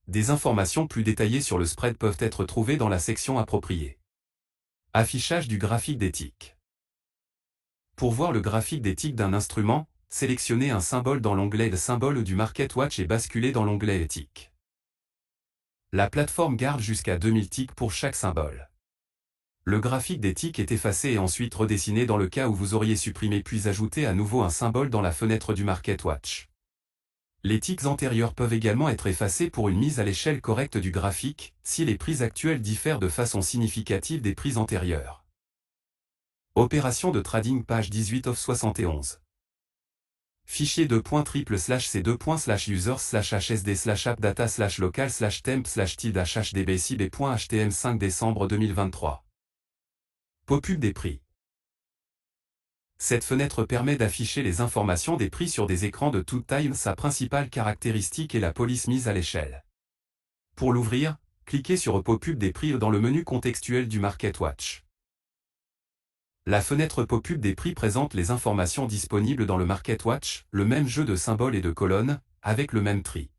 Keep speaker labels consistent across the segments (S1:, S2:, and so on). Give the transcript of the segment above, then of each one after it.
S1: Des informations plus détaillées sur le spread peuvent être trouvées dans la section appropriée. Affichage du graphique d'éthique. Pour voir le graphique d'éthique d'un instrument, sélectionnez un symbole dans l'onglet « Symbole » du MarketWatch et basculez dans l'onglet « Éthique ». La plateforme garde jusqu'à 2000 ticks pour chaque symbole. Le graphique d'éthique est effacé et ensuite redessiné dans le cas où vous auriez supprimé puis ajouté à nouveau un symbole dans la fenêtre du MarketWatch. Les ticks antérieurs peuvent également être effacés pour une mise à l'échelle correcte du graphique, si les prix actuels diffèrent de façon significative des prix antérieurs. Opération de trading page 18 of 71. Fichier $c/users/hsd/appdata/local/temp/tid/hdbcb.htm 5 décembre 2023. Pop-up des prix. Cette fenêtre permet d'afficher les informations des prix sur des écrans de toute taille. Sa principale caractéristique est la police mise à l'échelle. Pour l'ouvrir, cliquez sur Pop-up des prix dans le menu contextuel du MarketWatch. La fenêtre Pop-up des prix présente les informations disponibles dans le MarketWatch, le même jeu de symboles et de colonnes, avec le même tri.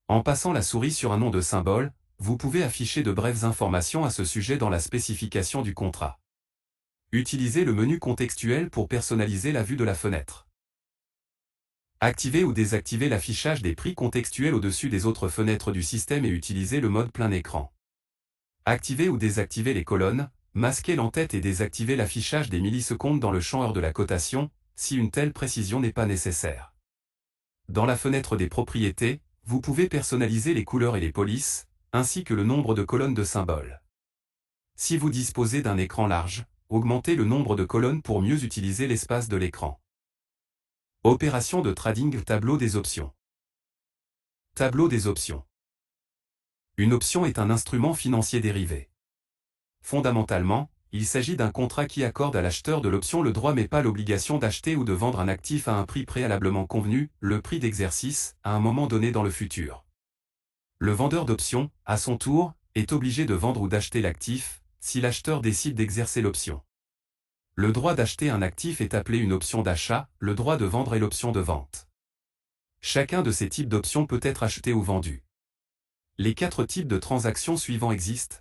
S1: En passant la souris sur un nom de symbole, vous pouvez afficher de brèves informations à ce sujet dans la spécification du contrat. Utilisez le menu contextuel pour personnaliser la vue de la fenêtre. Activez ou désactivez l'affichage des prix contextuels au-dessus des autres fenêtres du système et utilisez le mode plein écran. Activez ou désactivez les colonnes, masquez l'entête et désactivez l'affichage des millisecondes dans le champ heure de la cotation, si une telle précision n'est pas nécessaire. Dans la fenêtre des propriétés, vous pouvez personnaliser les couleurs et les polices, ainsi que le nombre de colonnes de symboles. Si vous disposez d'un écran large, augmentez le nombre de colonnes pour mieux utiliser l'espace de l'écran. Opération de trading. Tableau des options. Tableau des options. Une option est un instrument financier dérivé. Fondamentalement, il s'agit d'un contrat qui accorde à l'acheteur de l'option le droit mais pas l'obligation d'acheter ou de vendre un actif à un prix préalablement convenu, le prix d'exercice, à un moment donné dans le futur. Le vendeur d'options, à son tour, est obligé de vendre ou d'acheter l'actif, si l'acheteur décide d'exercer l'option. Le droit d'acheter un actif est appelé une option d'achat, le droit de vendre est l'option de vente. Chacun de ces types d'options peut être acheté ou vendu. Les 4 types de transactions suivants existent.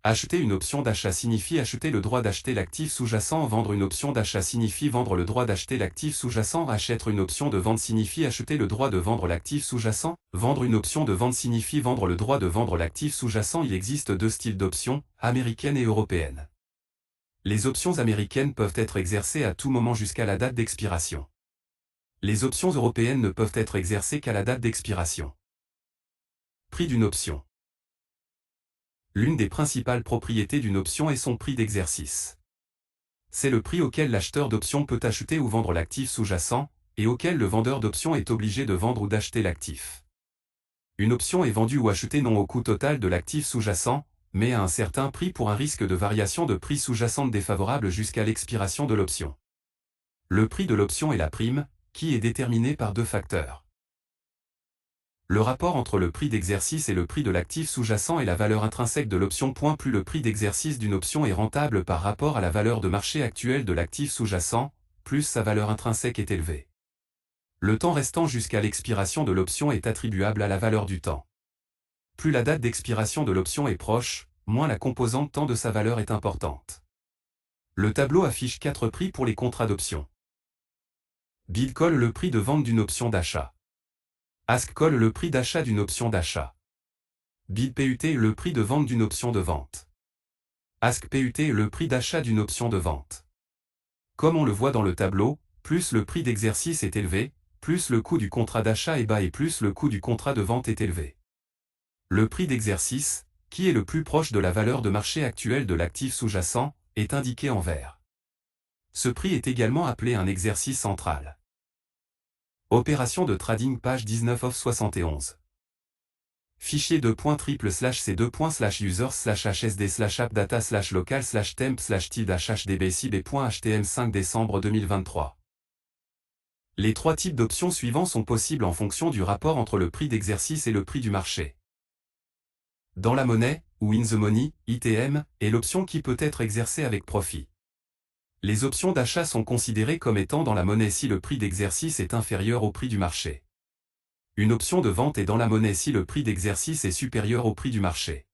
S1: Acheter une option d'achat signifie acheter le droit d'acheter l'actif sous-jacent. Vendre une option d'achat signifie vendre le droit d'acheter l'actif sous-jacent. Acheter une option de vente signifie acheter le droit de vendre l'actif sous-jacent. Vendre une option de vente signifie vendre le droit de vendre l'actif sous-jacent. Il existe 2 styles d'options, américaines et européennes. Les options américaines peuvent être exercées à tout moment jusqu'à la date d'expiration. Les options européennes ne peuvent être exercées qu'à la date d'expiration. Prix d'une option. L'une des principales propriétés d'une option est son prix d'exercice. C'est le prix auquel l'acheteur d'option peut acheter ou vendre l'actif sous-jacent, et auquel le vendeur d'option est obligé de vendre ou d'acheter l'actif. Une option est vendue ou achetée non au coût total de l'actif sous-jacent, mais à un certain prix pour un risque de variation de prix sous-jacente défavorable jusqu'à l'expiration de l'option. Le prix de l'option est la prime, qui est déterminée par 2 facteurs. Le rapport entre le prix d'exercice et le prix de l'actif sous-jacent est la valeur intrinsèque de l'option. Plus le prix d'exercice d'une option est rentable par rapport à la valeur de marché actuelle de l'actif sous-jacent, plus sa valeur intrinsèque est élevée. Le temps restant jusqu'à l'expiration de l'option est attribuable à la valeur du temps. Plus la date d'expiration de l'option est proche, moins la composante temps de sa valeur est importante. Le tableau affiche 4 prix pour les contrats d'option. Bid colle le prix de vente d'une option d'achat. Ask colle le prix d'achat d'une option d'achat. Bid PUT le prix de vente d'une option de vente. Ask PUT le prix d'achat d'une option de vente. Comme on le voit dans le tableau, plus le prix d'exercice est élevé, plus le coût du contrat d'achat est bas et plus le coût du contrat de vente est élevé. Le prix d'exercice, qui est le plus proche de la valeur de marché actuelle de l'actif sous-jacent, est indiqué en vert. Ce prix est également appelé un exercice central. Opération de trading page 19 of 71. Fichier $c/users/hsd/appdata/local/temp/tid/hdbcb.htm 5 décembre 2023. Les 3 types d'options suivants sont possibles en fonction du rapport entre le prix d'exercice et le prix du marché. Dans la monnaie, ou in the money, ITM, est l'option qui peut être exercée avec profit. Les options d'achat sont considérées comme étant dans la monnaie si le prix d'exercice est inférieur au prix du marché. Une option de vente est dans la monnaie si le prix d'exercice est supérieur au prix du marché.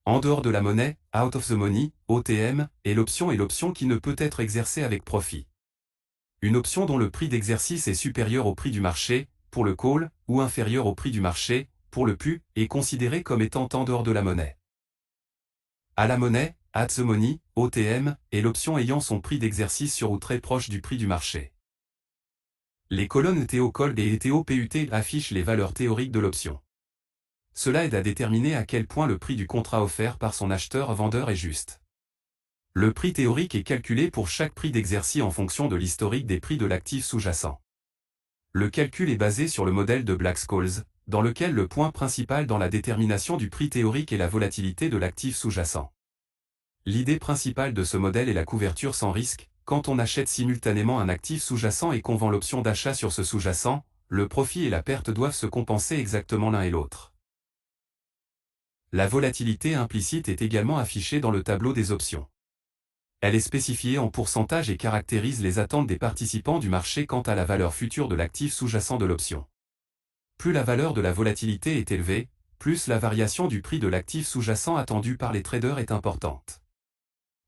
S1: En dehors de la monnaie, out of the money, OTM, est l'option qui ne peut être exercée avec profit. Une option dont le prix d'exercice est supérieur au prix du marché, pour le call, ou inférieur au prix du marché, pour le put, est considérée comme étant en dehors de la monnaie. À la monnaie, at the money, OTM, est l'option ayant son prix d'exercice sur ou très proche du prix du marché. Les colonnes TO-COLD et TO-PUT affichent les valeurs théoriques de l'option. Cela aide à déterminer à quel point le prix du contrat offert par son acheteur-vendeur est juste. Le prix théorique est calculé pour chaque prix d'exercice en fonction de l'historique des prix de l'actif sous-jacent. Le calcul est basé sur le modèle de Black-Scholes, dans lequel le point principal dans la détermination du prix théorique est la volatilité de l'actif sous-jacent. L'idée principale de ce modèle est la couverture sans risque. Quand on achète simultanément un actif sous-jacent et qu'on vend l'option d'achat sur ce sous-jacent, le profit et la perte doivent se compenser exactement l'un et l'autre. La volatilité implicite est également affichée dans le tableau des options. Elle est spécifiée en pourcentage et caractérise les attentes des participants du marché quant à la valeur future de l'actif sous-jacent de l'option. Plus la valeur de la volatilité est élevée, plus la variation du prix de l'actif sous-jacent attendu par les traders est importante.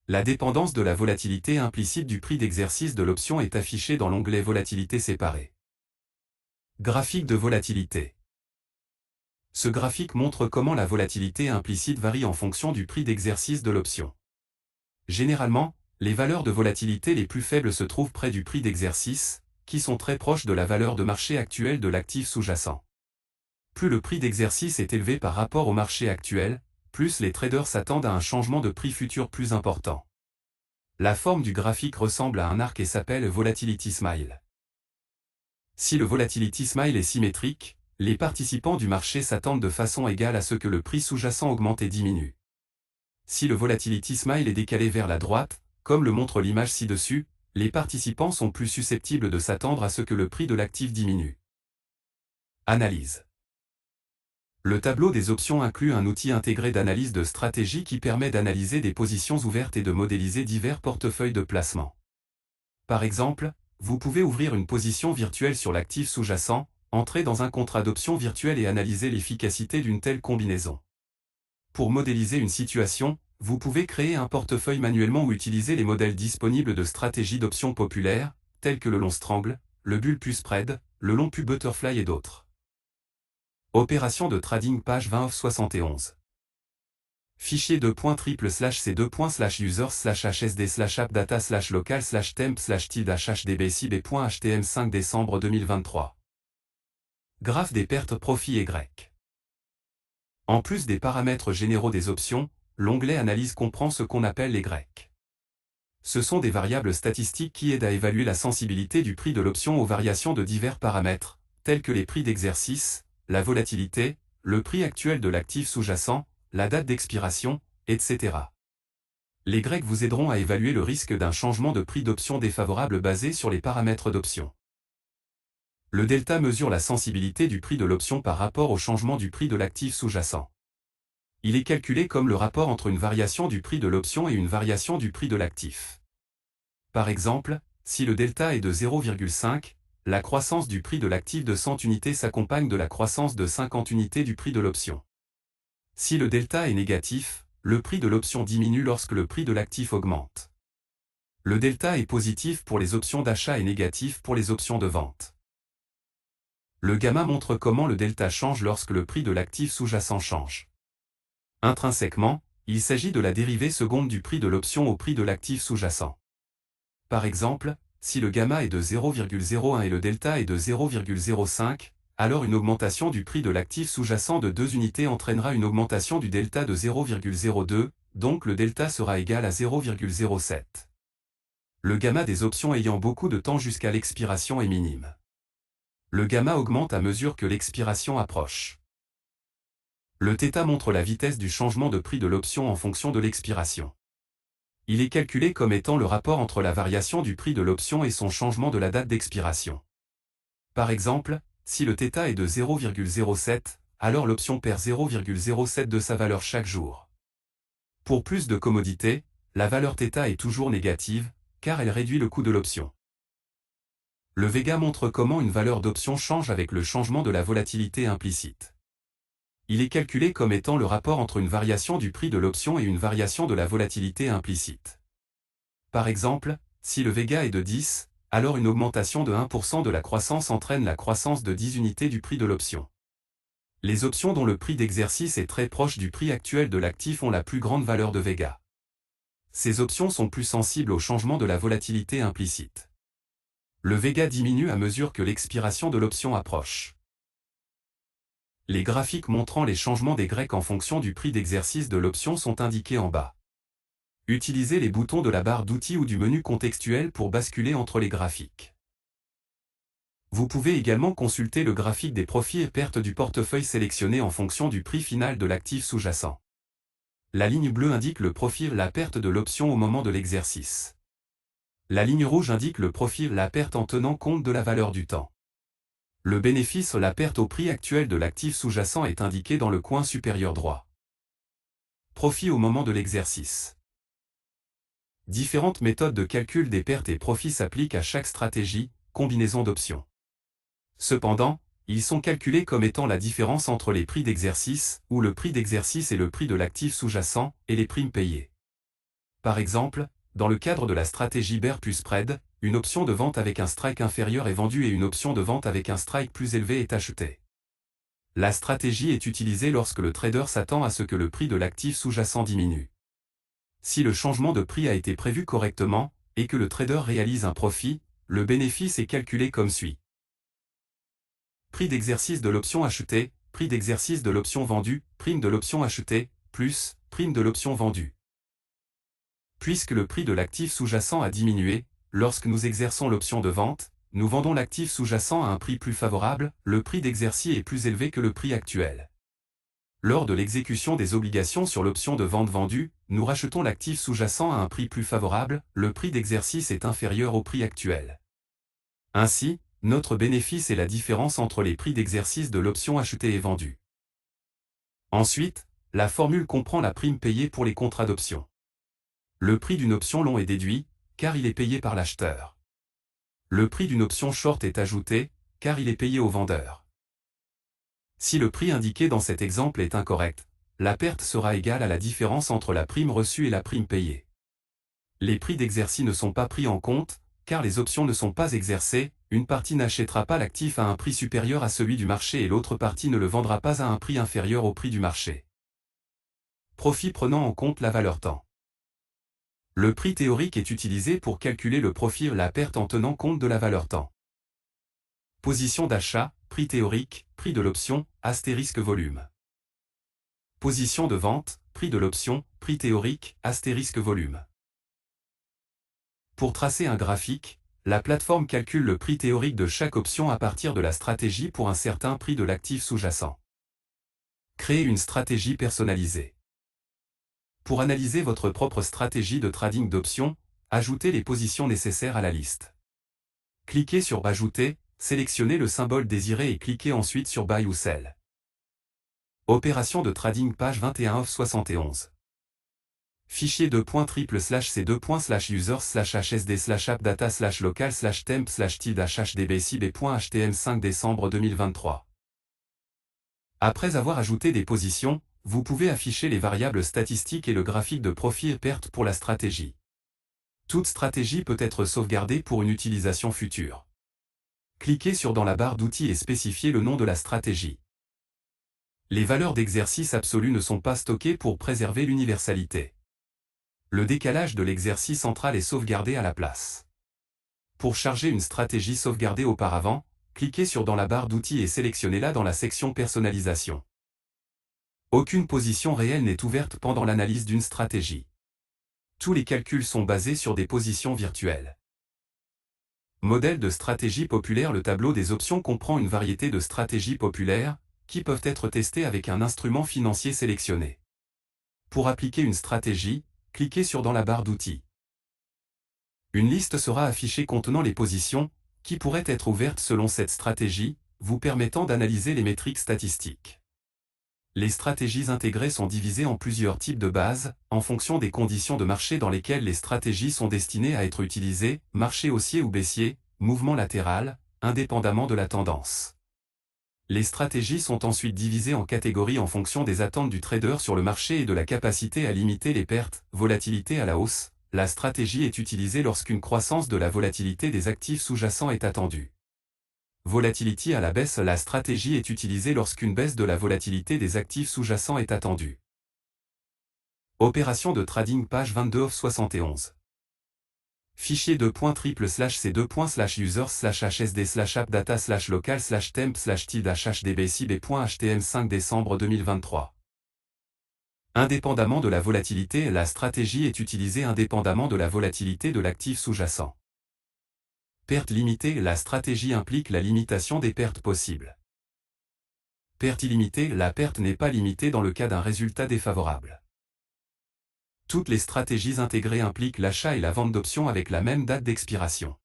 S1: La dépendance de la volatilité implicite du prix d'exercice de l'option est affichée dans l'onglet Volatilité séparée. Graphique de volatilité. Ce graphique montre comment la volatilité implicite varie en fonction du prix d'exercice de l'option. Généralement, les valeurs de volatilité les plus faibles se trouvent près du prix d'exercice, qui sont très proches de la valeur de marché actuelle de l'actif sous-jacent. Plus le prix d'exercice est élevé par rapport au marché actuel, plus les traders s'attendent à un changement de prix futur plus important. La forme du graphique ressemble à un arc et s'appelle Volatility Smile. Si le Volatility Smile est symétrique, les participants du marché s'attendent de façon égale à ce que le prix sous-jacent augmente et diminue. Si le Volatility Smile est décalé vers la droite, comme le montre l'image ci-dessus, les participants sont plus susceptibles de s'attendre à ce que le prix de l'actif diminue. Analyse. Le tableau des options inclut un outil intégré d'analyse de stratégie qui permet d'analyser des positions ouvertes et de modéliser divers portefeuilles de placement. Par exemple, vous pouvez ouvrir une position virtuelle sur l'actif sous-jacent, entrer dans un contrat d'options virtuel et analyser l'efficacité d'une telle combinaison. Pour modéliser une situation, vous pouvez créer un portefeuille manuellement ou utiliser les modèles disponibles de stratégies d'options populaires, tels que le long strangle, le bull put spread, le long put butterfly et d'autres. Opération de trading page 20 of 71. Fichier .triple/c2.users/hsd/appdata/local/temp/tid-hdb-cb.htm 5 décembre 2023. Graphe des pertes profits Y. En plus des paramètres généraux des options, l'onglet Analyse comprend ce qu'on appelle les Y. Ce sont des variables statistiques qui aident à évaluer la sensibilité du prix de l'option aux variations de divers paramètres, tels que les prix d'exercice, la volatilité, le prix actuel de l'actif sous-jacent, la date d'expiration, etc. Les Y vous aideront à évaluer le risque d'un changement de prix d'option défavorable basé sur les paramètres d'option. Le delta mesure la sensibilité du prix de l'option par rapport au changement du prix de l'actif sous-jacent. Il est calculé comme le rapport entre une variation du prix de l'option et une variation du prix de l'actif. Par exemple, si le delta est de 0,5, la croissance du prix de l'actif de 100 unités s'accompagne de la croissance de 50 unités du prix de l'option. Si le delta est négatif, le prix de l'option diminue lorsque le prix de l'actif augmente. Le delta est positif pour les options d'achat et négatif pour les options de vente. Le gamma montre comment le delta change lorsque le prix de l'actif sous-jacent change. Intrinsèquement, il s'agit de la dérivée seconde du prix de l'option au prix de l'actif sous-jacent. Par exemple, si le gamma est de 0,01 et le delta est de 0,05, alors une augmentation du prix de l'actif sous-jacent de 2 unités entraînera une augmentation du delta de 0,02, donc le delta sera égal à 0,07. Le gamma des options ayant beaucoup de temps jusqu'à l'expiration est minime. Le gamma augmente à mesure que l'expiration approche. Le θ montre la vitesse du changement de prix de l'option en fonction de l'expiration. Il est calculé comme étant le rapport entre la variation du prix de l'option et son changement de la date d'expiration. Par exemple, si le θ est de 0,07, alors l'option perd 0,07 de sa valeur chaque jour. Pour plus de commodité, la valeur θ est toujours négative, car elle réduit le coût de l'option. Le Vega montre comment une valeur d'option change avec le changement de la volatilité implicite. Il est calculé comme étant le rapport entre une variation du prix de l'option et une variation de la volatilité implicite. Par exemple, si le Vega est de 10, alors une augmentation de 1% de la croissance entraîne la croissance de 10 unités du prix de l'option. Les options dont le prix d'exercice est très proche du prix actuel de l'actif ont la plus grande valeur de Vega. Ces options sont plus sensibles au changement de la volatilité implicite. Le Vega diminue à mesure que l'expiration de l'option approche. Les graphiques montrant les changements des Grecs en fonction du prix d'exercice de l'option sont indiqués en bas. Utilisez les boutons de la barre d'outils ou du menu contextuel pour basculer entre les graphiques. Vous pouvez également consulter le graphique des profits et pertes du portefeuille sélectionné en fonction du prix final de l'actif sous-jacent. La ligne bleue indique le profit, la perte de l'option au moment de l'exercice. La ligne rouge indique le profit, la perte en tenant compte de la valeur du temps. Le bénéfice, la perte au prix actuel de l'actif sous-jacent est indiqué dans le coin supérieur droit. Profit au moment de l'exercice. Différentes méthodes de calcul des pertes et profits s'appliquent à chaque stratégie, combinaison d'options. Cependant, ils sont calculés comme étant la différence entre les prix d'exercice, où le prix d'exercice est le prix de l'actif sous-jacent, et les primes payées. Par exemple, dans le cadre de la stratégie Bear plus Spread, une option de vente avec un strike inférieur est vendue et une option de vente avec un strike plus élevé est achetée. La stratégie est utilisée lorsque le trader s'attend à ce que le prix de l'actif sous-jacent diminue. Si le changement de prix a été prévu correctement, et que le trader réalise un profit, le bénéfice est calculé comme suit. Prix d'exercice de l'option achetée, prix d'exercice de l'option vendue, prime de l'option achetée, plus prime de l'option vendue. Puisque le prix de l'actif sous-jacent a diminué, lorsque nous exerçons l'option de vente, nous vendons l'actif sous-jacent à un prix plus favorable, le prix d'exercice est plus élevé que le prix actuel. Lors de l'exécution des obligations sur l'option de vente vendue, nous rachetons l'actif sous-jacent à un prix plus favorable, le prix d'exercice est inférieur au prix actuel. Ainsi, notre bénéfice est la différence entre les prix d'exercice de l'option achetée et vendue. Ensuite, la formule comprend la prime payée pour les contrats d'option. Le prix d'une option long est déduit, car il est payé par l'acheteur. Le prix d'une option short est ajouté, car il est payé au vendeur. Si le prix indiqué dans cet exemple est incorrect, la perte sera égale à la différence entre la prime reçue et la prime payée. Les prix d'exercice ne sont pas pris en compte, car les options ne sont pas exercées, une partie n'achètera pas l'actif à un prix supérieur à celui du marché et l'autre partie ne le vendra pas à un prix inférieur au prix du marché. Profit prenant en compte la valeur temps. Le prix théorique est utilisé pour calculer le profit ou la perte en tenant compte de la valeur temps. Position d'achat, prix théorique, prix de l'option, astérisque volume. Position de vente, prix de l'option, prix théorique, astérisque volume. Pour tracer un graphique, la plateforme calcule le prix théorique de chaque option à partir de la stratégie pour un certain prix de l'actif sous-jacent. Créer une stratégie personnalisée. Pour analyser votre propre stratégie de trading d'options, ajoutez les positions nécessaires à la liste. Cliquez sur Ajouter, sélectionnez le symbole désiré et cliquez ensuite sur Buy ou Sell. Opération de trading page 21 of 71. Fichier c2.triple/c2.users/hsd/appdata/local/temp/tid-hdb/cb.htm 5 décembre 2023. Après avoir ajouté des positions, vous pouvez afficher les variables statistiques et le graphique de profit et perte pour la stratégie. Toute stratégie peut être sauvegardée pour une utilisation future. Cliquez sur dans la barre d'outils et spécifiez le nom de la stratégie. Les valeurs d'exercice absolu ne sont pas stockées pour préserver l'universalité. Le décalage de l'exercice central est sauvegardé à la place. Pour charger une stratégie sauvegardée auparavant, cliquez sur dans la barre d'outils et sélectionnez-la dans la section Personnalisation. Aucune position réelle n'est ouverte pendant l'analyse d'une stratégie. Tous les calculs sont basés sur des positions virtuelles. Modèle de stratégie populaire. Le tableau des options comprend une variété de stratégies populaires, qui peuvent être testées avec un instrument financier sélectionné. Pour appliquer une stratégie, cliquez sur dans la barre d'outils. Une liste sera affichée contenant les positions, qui pourraient être ouvertes selon cette stratégie, vous permettant d'analyser les métriques statistiques. Les stratégies intégrées sont divisées en plusieurs types de bases, en fonction des conditions de marché dans lesquelles les stratégies sont destinées à être utilisées, marché haussier ou baissier, mouvement latéral, indépendamment de la tendance. Les stratégies sont ensuite divisées en catégories en fonction des attentes du trader sur le marché et de la capacité à limiter les pertes. Volatilité à la hausse, la stratégie est utilisée lorsqu'une croissance de la volatilité des actifs sous-jacents est attendue. Volatility à la baisse, la stratégie est utilisée lorsqu'une baisse de la volatilité des actifs sous-jacents est attendue. Opération de trading page 22/71. Fichier $.3/users/hsd/appdata/local/temp/tid/hdbcb.htm 5 décembre 2023. Indépendamment de la volatilité, la stratégie est utilisée indépendamment de la volatilité de l'actif sous-jacent. Perte limitée, la stratégie implique la limitation des pertes possibles. Perte illimitée, la perte n'est pas limitée dans le cas d'un résultat défavorable. Toutes les stratégies intégrées impliquent l'achat et la vente d'options avec la même date d'expiration.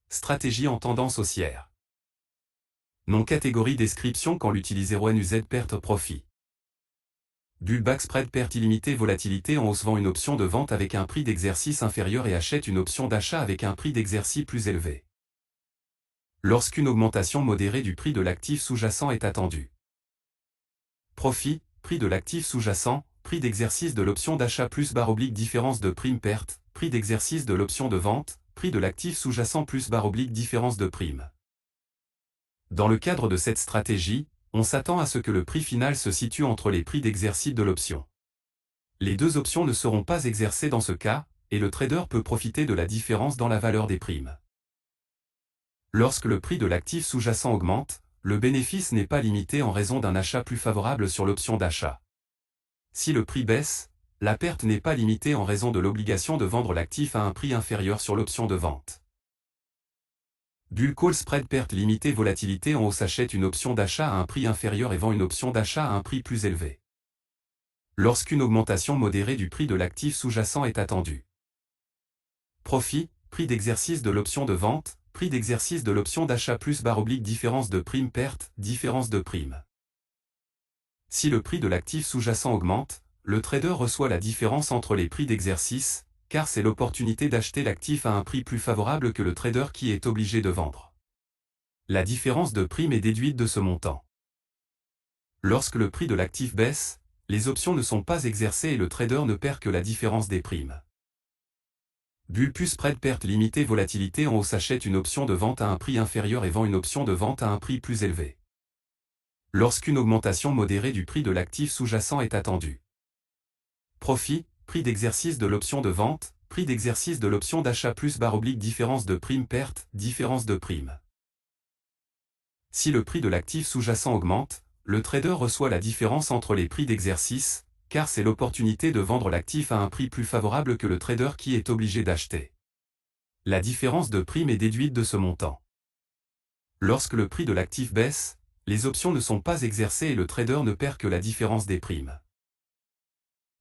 S1: Stratégie en tendance haussière. Nom catégorie description quand l'utiliser ONUZ perte profit. Bull back spread perte illimitée volatilité en hausse vend une option de vente avec un prix d'exercice inférieur et achète une option d'achat avec un prix d'exercice plus élevé. Lorsqu'une augmentation modérée du prix de l'actif sous-jacent est attendue. Profit, prix de l'actif sous-jacent, prix d'exercice de l'option d'achat plus /différence de prime perte, prix d'exercice de l'option de vente, prix de l'actif sous-jacent plus /différence de prime. Dans le cadre de cette stratégie, on s'attend à ce que le prix final se situe entre les prix d'exercice de l'option. Les deux options ne seront pas exercées dans ce cas, et le trader peut profiter de la différence dans la valeur des primes. Lorsque le prix de l'actif sous-jacent augmente, le bénéfice n'est pas limité en raison d'un achat plus favorable sur l'option d'achat. Si le prix baisse, la perte n'est pas limitée en raison de l'obligation de vendre l'actif à un prix inférieur sur l'option de vente. Bull call spread perte limitée volatilité en hausse achète une option d'achat à un prix inférieur et vend une option d'achat à un prix plus élevé. Lorsqu'une augmentation modérée du prix de l'actif sous-jacent est attendue. Profit, prix d'exercice de l'option de vente, prix d'exercice de l'option d'achat plus /différence de prime perte, différence de prime. Si le prix de l'actif sous-jacent augmente, le trader reçoit la différence entre les prix d'exercice, car c'est l'opportunité d'acheter l'actif à un prix plus favorable que le trader qui est obligé de vendre. La différence de prime est déduite de ce montant. Lorsque le prix de l'actif baisse, les options ne sont pas exercées et le trader ne perd que la différence des primes. Bull put spread perte limitée volatilité en hausse achète une option de vente à un prix inférieur et vend une option de vente à un prix plus élevé. Lorsqu'une augmentation modérée du prix de l'actif sous-jacent est attendue. Profit, prix d'exercice de l'option de vente, prix d'exercice de l'option d'achat plus /différence de prime perte, différence de prime. Si le prix de l'actif sous-jacent augmente, le trader reçoit la différence entre les prix d'exercice, car c'est l'opportunité de vendre l'actif à un prix plus favorable que le trader qui est obligé d'acheter. La différence de prime est déduite de ce montant. Lorsque le prix de l'actif baisse, les options ne sont pas exercées et le trader ne perd que la différence des primes.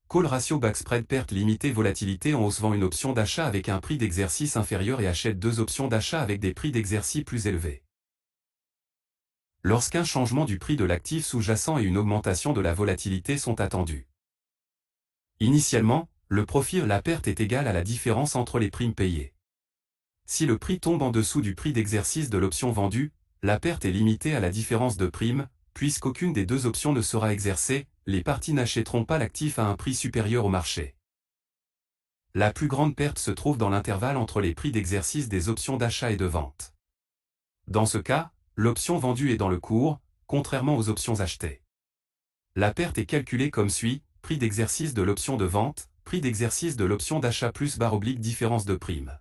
S1: Call ratio back spread perte limitée volatilité en hausse vend une option d'achat avec un prix d'exercice inférieur et achète deux options d'achat avec des prix d'exercice plus élevés. Lorsqu'un changement du prix de l'actif sous-jacent et une augmentation de la volatilité sont attendus. Initialement, le profit la perte est égale à la différence entre les primes payées. Si le prix tombe en dessous du prix d'exercice de l'option vendue, la perte est limitée à la différence de prime, puisqu'aucune des deux options ne sera exercée, les parties n'achèteront pas l'actif à un prix supérieur au marché. La plus grande perte se trouve dans l'intervalle entre les prix d'exercice des options d'achat et de vente. Dans ce cas, l'option vendue est dans le cours, contrairement aux options achetées. La perte est calculée comme suit, prix d'exercice de l'option de vente, prix d'exercice de l'option d'achat plus /différence de prime.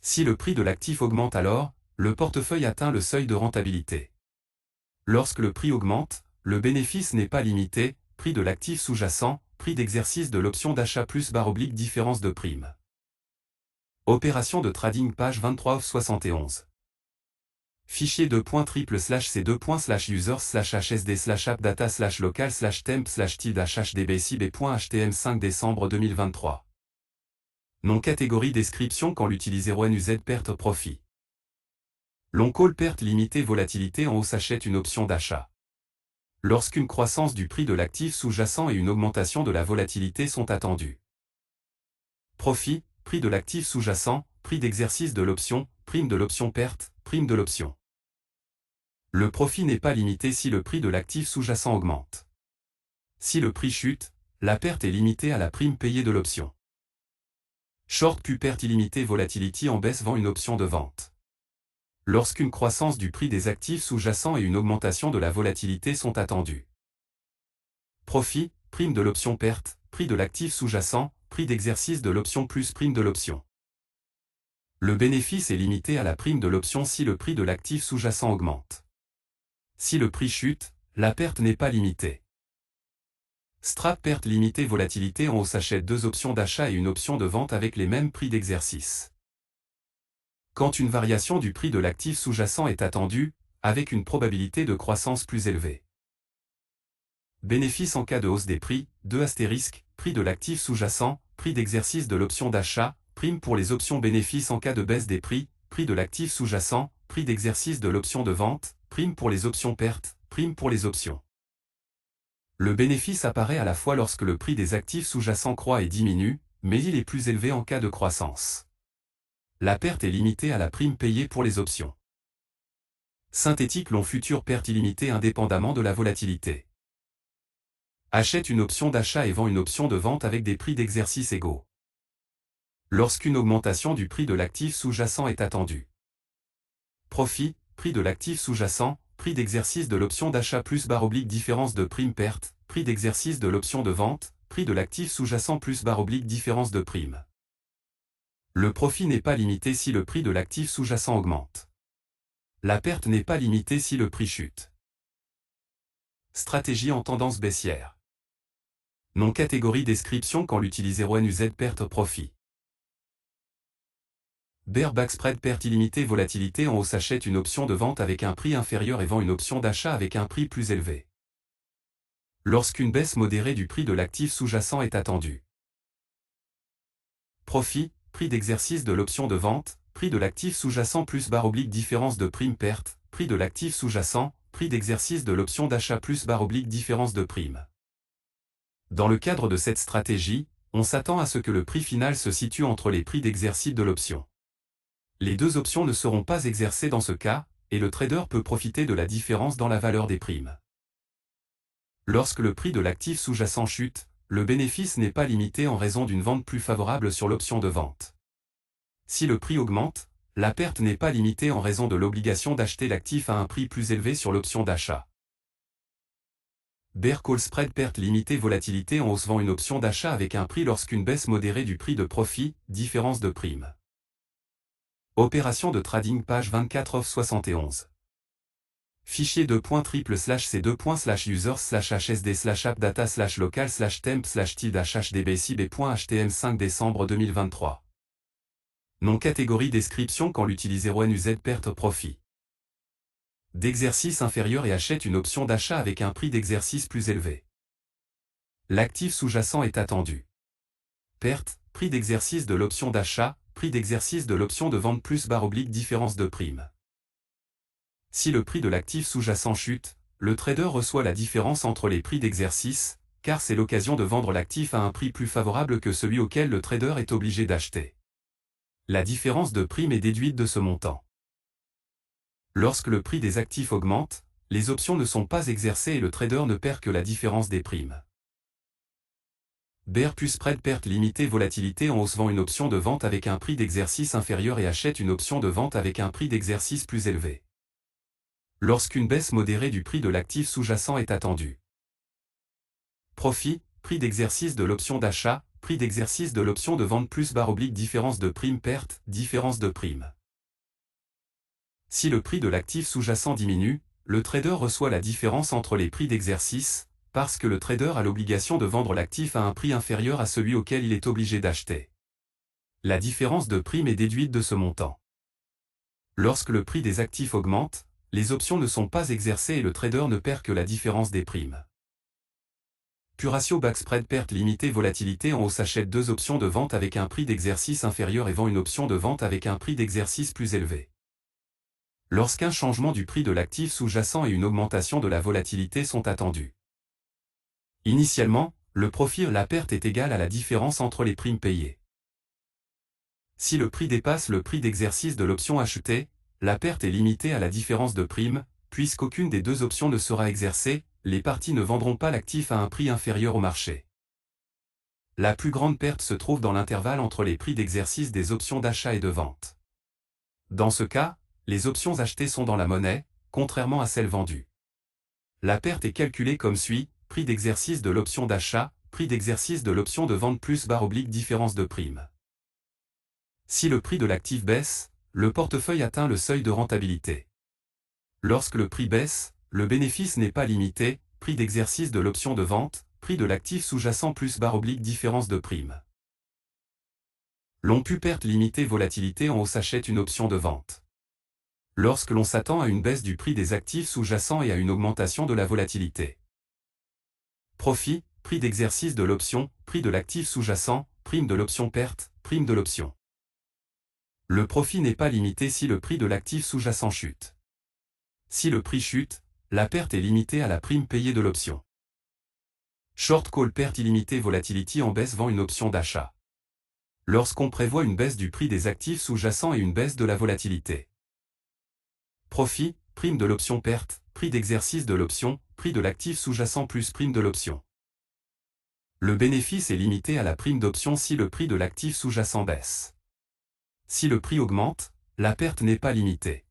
S1: Si le prix de l'actif augmente alors, le portefeuille atteint le seuil de rentabilité. Lorsque le prix augmente, le bénéfice n'est pas limité, prix de l'actif sous-jacent, prix d'exercice de l'option d'achat plus /différence de prime. Opération de trading page 23/71. Fichier $.3/users/hsd/appdata/local/temp/tid/hdbcb.htm 5 décembre 2023. Nom catégorie description quand l'utiliser ONUZ perte profit. Long call perte limitée volatilité en hausse achète une option d'achat. Lorsqu'une croissance du prix de l'actif sous-jacent et une augmentation de la volatilité sont attendues. Profit, prix de l'actif sous-jacent, prix d'exercice de l'option, prime de l'option perte, prime de l'option. Le profit n'est pas limité si le prix de l'actif sous-jacent augmente. Si le prix chute, la perte est limitée à la prime payée de l'option. Short pu perte illimitée volatility en baisse vend une option de vente. Lorsqu'une croissance du prix des actifs sous-jacents et une augmentation de la volatilité sont attendues. Profit, prime de l'option perte, prix de l'actif sous-jacent, prix d'exercice de l'option plus prime de l'option. Le bénéfice est limité à la prime de l'option si le prix de l'actif sous-jacent augmente. Si le prix chute, la perte n'est pas limitée. Strap perte limitée volatilité en hausse achète deux options d'achat et une option de vente avec les mêmes prix d'exercice. Quand une variation du prix de l'actif sous-jacent est attendue, avec une probabilité de croissance plus élevée. Bénéfice en cas de hausse des prix, 2 prix de l'actif sous-jacent, prix d'exercice de l'option d'achat, prime pour les options bénéfices en cas de baisse des prix, prix de l'actif sous-jacent, prix d'exercice de l'option de vente, prime pour les options pertes, prime pour les options. Le bénéfice apparaît à la fois lorsque le prix des actifs sous-jacents croît et diminue, mais il est plus élevé en cas de croissance. La perte est limitée à la prime payée pour les options. Synthétique long futur perte illimitée indépendamment de la volatilité. Achète une option d'achat et vend une option de vente avec des prix d'exercice égaux. Lorsqu'une augmentation du prix de l'actif sous-jacent est attendue. Profit, prix de l'actif sous-jacent, prix d'exercice de l'option d'achat plus différence de prime perte, prix d'exercice de l'option de vente, prix de l'actif sous-jacent plus différence de prime. Le profit n'est pas limité si le prix de l'actif sous-jacent augmente. La perte n'est pas limitée si le prix chute. Stratégie en tendance baissière. Non catégorie description quand l'utiliser ONUZ perte profit. Bear back spread perte illimitée volatilité en hausse achète une option de vente avec un prix inférieur et vend une option d'achat avec un prix plus élevé. Lorsqu'une baisse modérée du prix de l'actif sous-jacent est attendue. Profit, prix d'exercice de l'option de vente, prix de l'actif sous-jacent plus différence de prime perte, prix de l'actif sous-jacent, prix d'exercice de l'option d'achat plus différence de prime. Dans le cadre de cette stratégie, on s'attend à ce que le prix final se situe entre les prix d'exercice de l'option. Les deux options ne seront pas exercées dans ce cas, et le trader peut profiter de la différence dans la valeur des primes. Lorsque le prix de l'actif sous-jacent chute, le bénéfice n'est pas limité en raison d'une vente plus favorable sur l'option de vente. Si le prix augmente, la perte n'est pas limitée en raison de l'obligation d'acheter l'actif à un prix plus élevé sur l'option d'achat. Bear call spread perte limitée volatilité en hausse vend une option d'achat avec un prix lorsqu'une baisse modérée du prix de profit, différence de prime. Opération de trading page 24 off 71. Fichier .triple/c2/users/hsd/appdata/local/temp/tilde/hdb5 décembre 2023. Non catégorie description quand l'utiliser ONUZ perte profit. D'exercice inférieur et achète une option d'achat avec un prix d'exercice plus élevé. L'actif sous-jacent est attendu. Perte, prix d'exercice de l'option d'achat, prix d'exercice de l'option de vente plus différence de prime. Si le prix de l'actif sous-jacent chute, le trader reçoit la différence entre les prix d'exercice, car c'est l'occasion de vendre l'actif à un prix plus favorable que celui auquel le trader est obligé d'acheter. La différence de prime est déduite de ce montant. Lorsque le prix des actifs augmente, les options ne sont pas exercées et le trader ne perd que la différence des primes. Bear plus spread perte limitée volatilité en hausse vend une option de vente avec un prix d'exercice inférieur et achète une option de vente avec un prix d'exercice plus élevé. Lorsqu'une baisse modérée du prix de l'actif sous-jacent est attendue. Profit, prix d'exercice de l'option d'achat, prix d'exercice de l'option de vente plus différence de prime perte, différence de prime. Si le prix de l'actif sous-jacent diminue, le trader reçoit la différence entre les prix d'exercice, parce que le trader a l'obligation de vendre l'actif à un prix inférieur à celui auquel il est obligé d'acheter. La différence de prime est déduite de ce montant. Lorsque le prix des actifs augmente, les options ne sont pas exercées et le trader ne perd que la différence des primes. Ratio back spread perte limitée volatilité en hausse achète deux options de vente avec un prix d'exercice inférieur et vend une option de vente avec un prix d'exercice plus élevé. Lorsqu'un changement du prix de l'actif sous-jacent et une augmentation de la volatilité sont attendus. Initialement, le profit la perte est égale à la différence entre les primes payées. Si le prix dépasse le prix d'exercice de l'option achetée, la perte est limitée à la différence de prime, puisqu'aucune des deux options ne sera exercée, les parties ne vendront pas l'actif à un prix inférieur au marché. La plus grande perte se trouve dans l'intervalle entre les prix d'exercice des options d'achat et de vente. Dans ce cas, les options achetées sont dans la monnaie, contrairement à celles vendues. La perte est calculée comme suit: prix d'exercice de l'option d'achat, prix d'exercice de l'option de vente plus / différence de prime. Si le prix de l'actif baisse, le portefeuille atteint le seuil de rentabilité. Lorsque le prix baisse, le bénéfice n'est pas limité, prix d'exercice de l'option de vente, prix de l'actif sous-jacent plus / différence de prime. L'on pu perte limitée volatilité en hausse achète une option de vente. Lorsque l'on s'attend à une baisse du prix des actifs sous-jacents et à une augmentation de la volatilité. Profit, prix d'exercice de l'option, prix de l'actif sous-jacent, prime de l'option perte, prime de l'option. Le profit n'est pas limité si le prix de l'actif sous-jacent chute. Si le prix chute, la perte est limitée à la prime payée de l'option. Short call perte illimitée volatility en baisse vend une option d'achat. Lorsqu'on prévoit une baisse du prix des actifs sous-jacents et une baisse de la volatilité. Profit, prime de l'option perte, prix d'exercice de l'option, prix de l'actif sous-jacent plus prime de l'option. Le bénéfice est limité à la prime d'option si le prix de l'actif sous-jacent baisse. Si le prix augmente, la perte n'est pas limitée.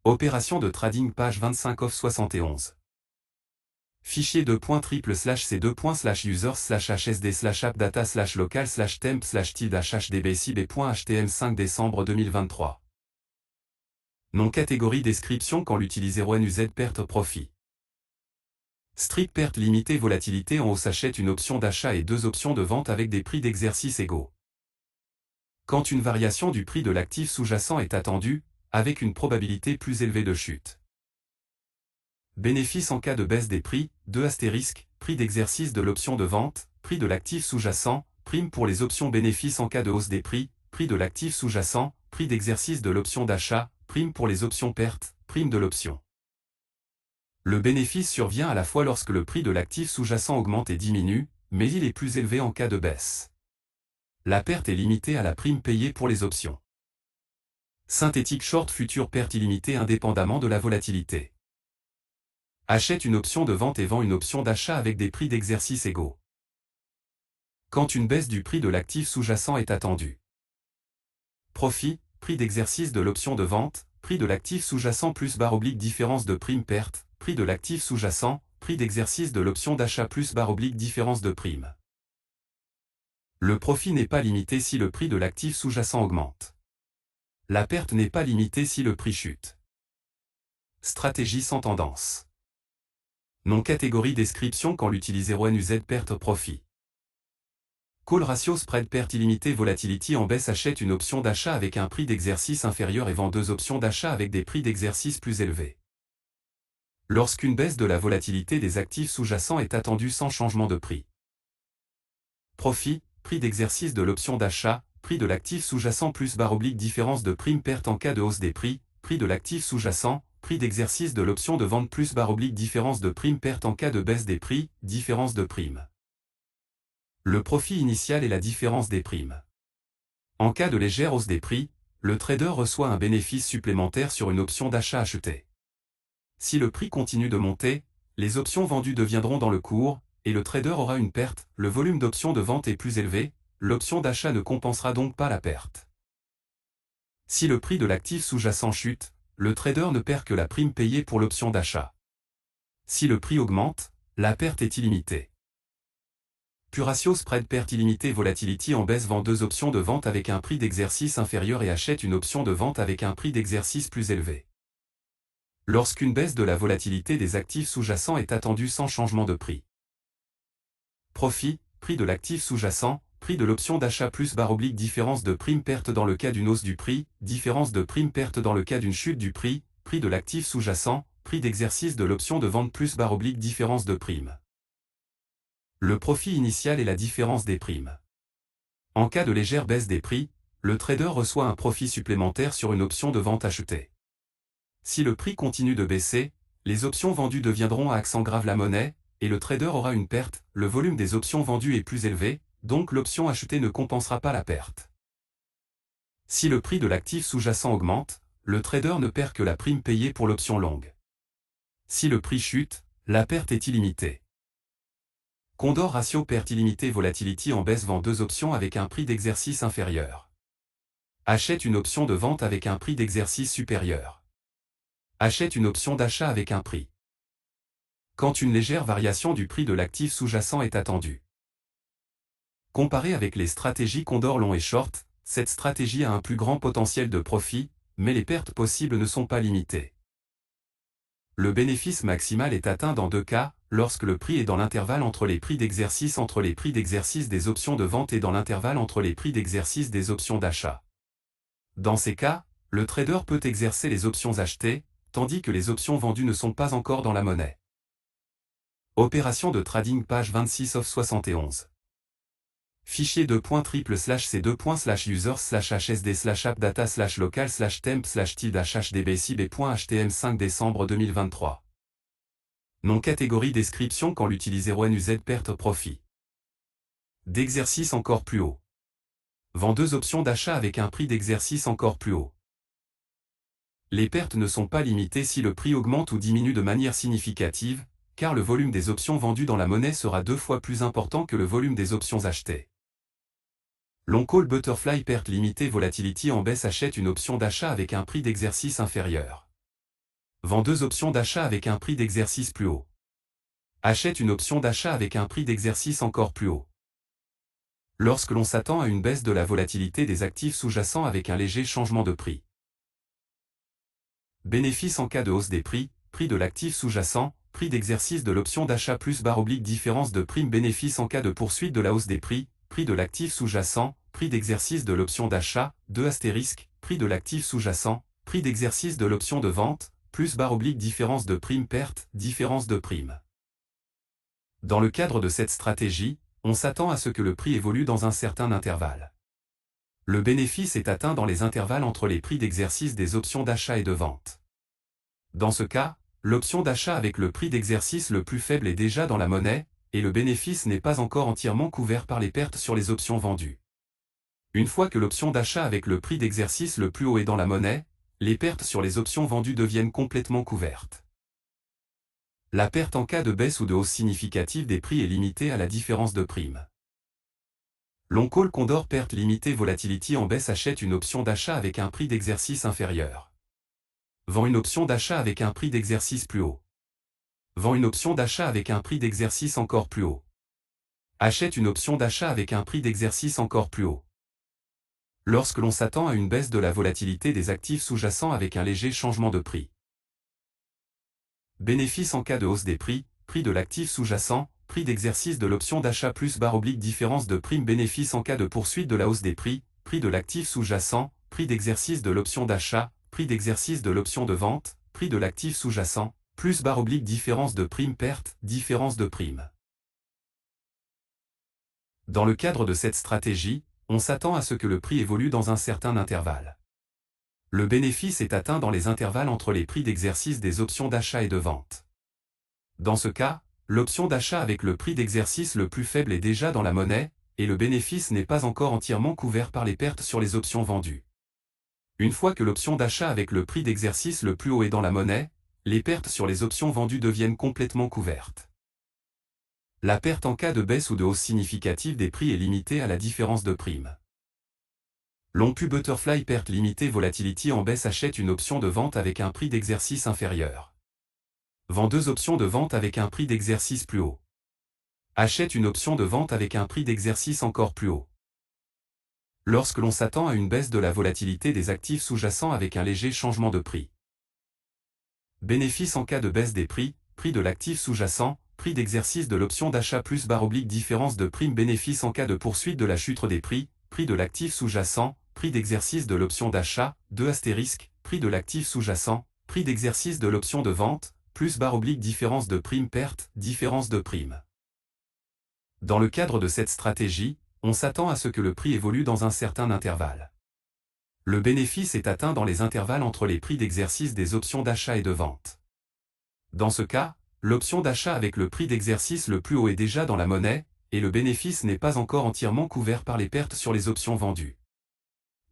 S1: Opération de trading page 25 off 71. Fichier .triple/c2/users/hsd/appdata/local/temp/tilde/hdb5 décembre 2023. Nom catégorie description quand l'utiliser ONUZ perte profit. Strip perte limitée volatilité en hausse achète une option d'achat et deux options de vente avec des prix d'exercice égaux. Quand une variation du prix de l'actif sous-jacent est attendue, avec une probabilité plus élevée de chute. Bénéfice en cas de baisse des prix, 2 astérisque, prix d'exercice de l'option de vente, prix de l'actif sous-jacent, prime pour les options bénéfice en cas de hausse des prix de l'actif sous-jacent, prix d'exercice de l'option d'achat, prime pour les options perte, prime de l'option. Le bénéfice survient à la fois lorsque le prix de l'actif sous-jacent augmente et diminue, mais il est plus élevé en cas de baisse. La perte est limitée à la prime payée pour les options. Synthétique short future perte illimitée indépendamment de la volatilité. Achète une option de vente et vend une option d'achat avec des prix d'exercice égaux. Quand une baisse du prix de l'actif sous-jacent est attendue. Profit, prix d'exercice de l'option de vente, prix de l'actif sous-jacent plus / différence de prime perte, prix de l'actif sous-jacent, prix d'exercice de l'option d'achat plus / différence de prime. Le profit n'est pas limité si le prix de l'actif sous-jacent augmente. La perte n'est pas limitée si le prix chute. Stratégie sans tendance. Nom catégorie description quand l'utiliser ONUZ perte profit. Call ratio spread perte illimitée volatility en baisse achète une option d'achat avec un prix d'exercice inférieur et vend deux options d'achat avec des prix d'exercice plus élevés. Lorsqu'une baisse de la volatilité des actifs sous-jacents est attendue sans changement de prix. Profit, prix d'exercice de l'option d'achat, prix de l'actif sous-jacent plus / différence de prime perte en cas de hausse des prix de l'actif sous-jacent, prix d'exercice de l'option de vente plus / différence de prime perte en cas de baisse des prix, différence de prime. Le profit initial est la différence des primes. En cas de légère hausse des prix, le trader reçoit un bénéfice supplémentaire sur une option d'achat achetée. Si le prix continue de monter, les options vendues deviendront dans le cours, et le trader aura une perte, le volume d'options de vente est plus élevé, l'option d'achat ne compensera donc pas la perte. Si le prix de l'actif sous-jacent chute, le trader ne perd que la prime payée pour l'option d'achat. Si le prix augmente, la perte est illimitée. Ratio spread perte illimitée volatility en baisse vend deux options de vente avec un prix d'exercice inférieur et achète une option de vente avec un prix d'exercice plus élevé. Lorsqu'une baisse de la volatilité des actifs sous-jacents est attendue sans changement de prix. Profit, prix de l'actif sous-jacent, prix de l'option d'achat plus / différence de prime perte dans le cas d'une hausse du prix, différence de prime perte dans le cas d'une chute du prix de l'actif sous-jacent, prix d'exercice de l'option de vente plus / différence de prime. Le profit initial est la différence des primes. En cas de légère baisse des prix, le trader reçoit un profit supplémentaire sur une option de vente achetée. Si le prix continue de baisser, les options vendues deviendront à accent grave la monnaie, et le trader aura une perte, le volume des options vendues est plus élevé, donc l'option achetée ne compensera pas la perte. Si le prix de l'actif sous-jacent augmente, le trader ne perd que la prime payée pour l'option longue. Si le prix chute, la perte est illimitée. Condor Ratio perte illimitée Volatility en baisse vend deux options avec un prix d'exercice inférieur. Achète une option de vente avec un prix d'exercice supérieur. Achète une option d'achat avec un prix. Quand une légère variation du prix de l'actif sous-jacent est attendue. Comparé avec les stratégies Condor long et short, cette stratégie a un plus grand potentiel de profit, mais les pertes possibles ne sont pas limitées. Le bénéfice maximal est atteint dans deux cas, lorsque le prix est dans l'intervalle entre les prix d'exercice des options de vente et dans l'intervalle entre les prix d'exercice des options d'achat. Dans ces cas, le trader peut exercer les options achetées, tandis que les options vendues ne sont pas encore dans la monnaie. Opération de trading page 26 of 71. Fichier .triple/c2/users/hsd/appdata/local/temp/tilde/hdb5 décembre 2023. Nom catégorie description quand l'utiliser ONUZ perte profit. D'exercice encore plus haut. Vend deux options d'achat avec un prix d'exercice encore plus haut. Les pertes ne sont pas limitées si le prix augmente ou diminue de manière significative, car le volume des options vendues dans la monnaie sera 2 fois plus important que le volume des options achetées. Long call butterfly perte limitée volatility en baisse achète une option d'achat avec un prix d'exercice inférieur. Vend deux options d'achat avec un prix d'exercice plus haut. Achète une option d'achat avec un prix d'exercice encore plus haut. Lorsque l'on s'attend à une baisse de la volatilité des actifs sous-jacents avec un léger changement de prix. Bénéfice en cas de hausse des prix, prix de l'actif sous-jacent, prix d'exercice de l'option d'achat plus différence de prime bénéfice en cas de poursuite de la hausse des prix, prix de l'actif sous-jacent, prix d'exercice de l'option d'achat, prix de l'actif sous-jacent, prix d'exercice de l'option de vente, plus différence de prime perte, différence de prime. Dans le cadre de cette stratégie, on s'attend à ce que le prix évolue dans un certain intervalle. Le bénéfice est atteint dans les intervalles entre les prix d'exercice des options d'achat et de vente. Dans ce cas, l'option d'achat avec le prix d'exercice le plus faible est déjà dans la monnaie, et le bénéfice n'est pas encore entièrement couvert par les pertes sur les options vendues. Une fois que l'option d'achat avec le prix d'exercice le plus haut est dans la monnaie, les pertes sur les options vendues deviennent complètement couvertes. La perte en cas de baisse ou de hausse significative des prix est limitée à la différence de prime. Long call Condor perte limitée volatility en baisse achète une option d'achat avec un prix d'exercice inférieur. Vend une option d'achat avec un prix d'exercice plus haut. Vend une option d'achat avec un prix d'exercice encore plus haut. Achète une option d'achat avec un prix d'exercice encore plus haut. Lorsque l'on s'attend à une baisse de la volatilité des actifs sous-jacents avec un léger changement de prix. Bénéfice en cas de hausse des prix, prix de l'actif sous-jacent, prix d'exercice de l'option d'achat plus différence de prime bénéfice en cas de poursuite de la hausse des prix, prix de l'actif sous-jacent, prix d'exercice de l'option d'achat, prix d'exercice de l'option de vente, prix de l'actif sous-jacent, plus différence de prime perte, différence de prime. Dans le cadre de cette stratégie, on s'attend à ce que le prix évolue dans un certain intervalle. Le bénéfice est atteint dans les intervalles entre les prix d'exercice des options d'achat et de vente. Dans ce cas, l'option d'achat avec le prix d'exercice le plus faible est déjà dans la monnaie, et le bénéfice n'est pas encore entièrement couvert par les pertes sur les options vendues. Une fois que l'option d'achat avec le prix d'exercice le plus haut est dans la monnaie, les pertes sur les options vendues deviennent complètement couvertes. La perte en cas de baisse ou de hausse significative des prix est limitée à la différence de prime. Long Q Butterfly perte limitée volatility en baisse achète une option de vente avec un prix d'exercice inférieur. Vend deux options de vente avec un prix d'exercice plus haut. Achète une option de vente avec un prix d'exercice encore plus haut. Lorsque l'on s'attend à une baisse de la volatilité des actifs sous-jacents avec un léger changement de prix. Bénéfice en cas de baisse des prix, prix de l'actif sous-jacent, prix d'exercice de l'option d'achat plus différence de prime bénéfice en cas de poursuite de la chute des prix, prix de l'actif sous-jacent, prix d'exercice de l'option d'achat, prix de l'actif sous-jacent, prix d'exercice de l'option de vente, plus différence de prime perte, différence de prime. Dans le cadre de cette stratégie, on s'attend à ce que le prix évolue dans un certain intervalle. Le bénéfice est atteint dans les intervalles entre les prix d'exercice des options d'achat et de vente. Dans ce cas, l'option d'achat avec le prix d'exercice le plus haut est déjà dans la monnaie, et le bénéfice n'est pas encore entièrement couvert par les pertes sur les options vendues.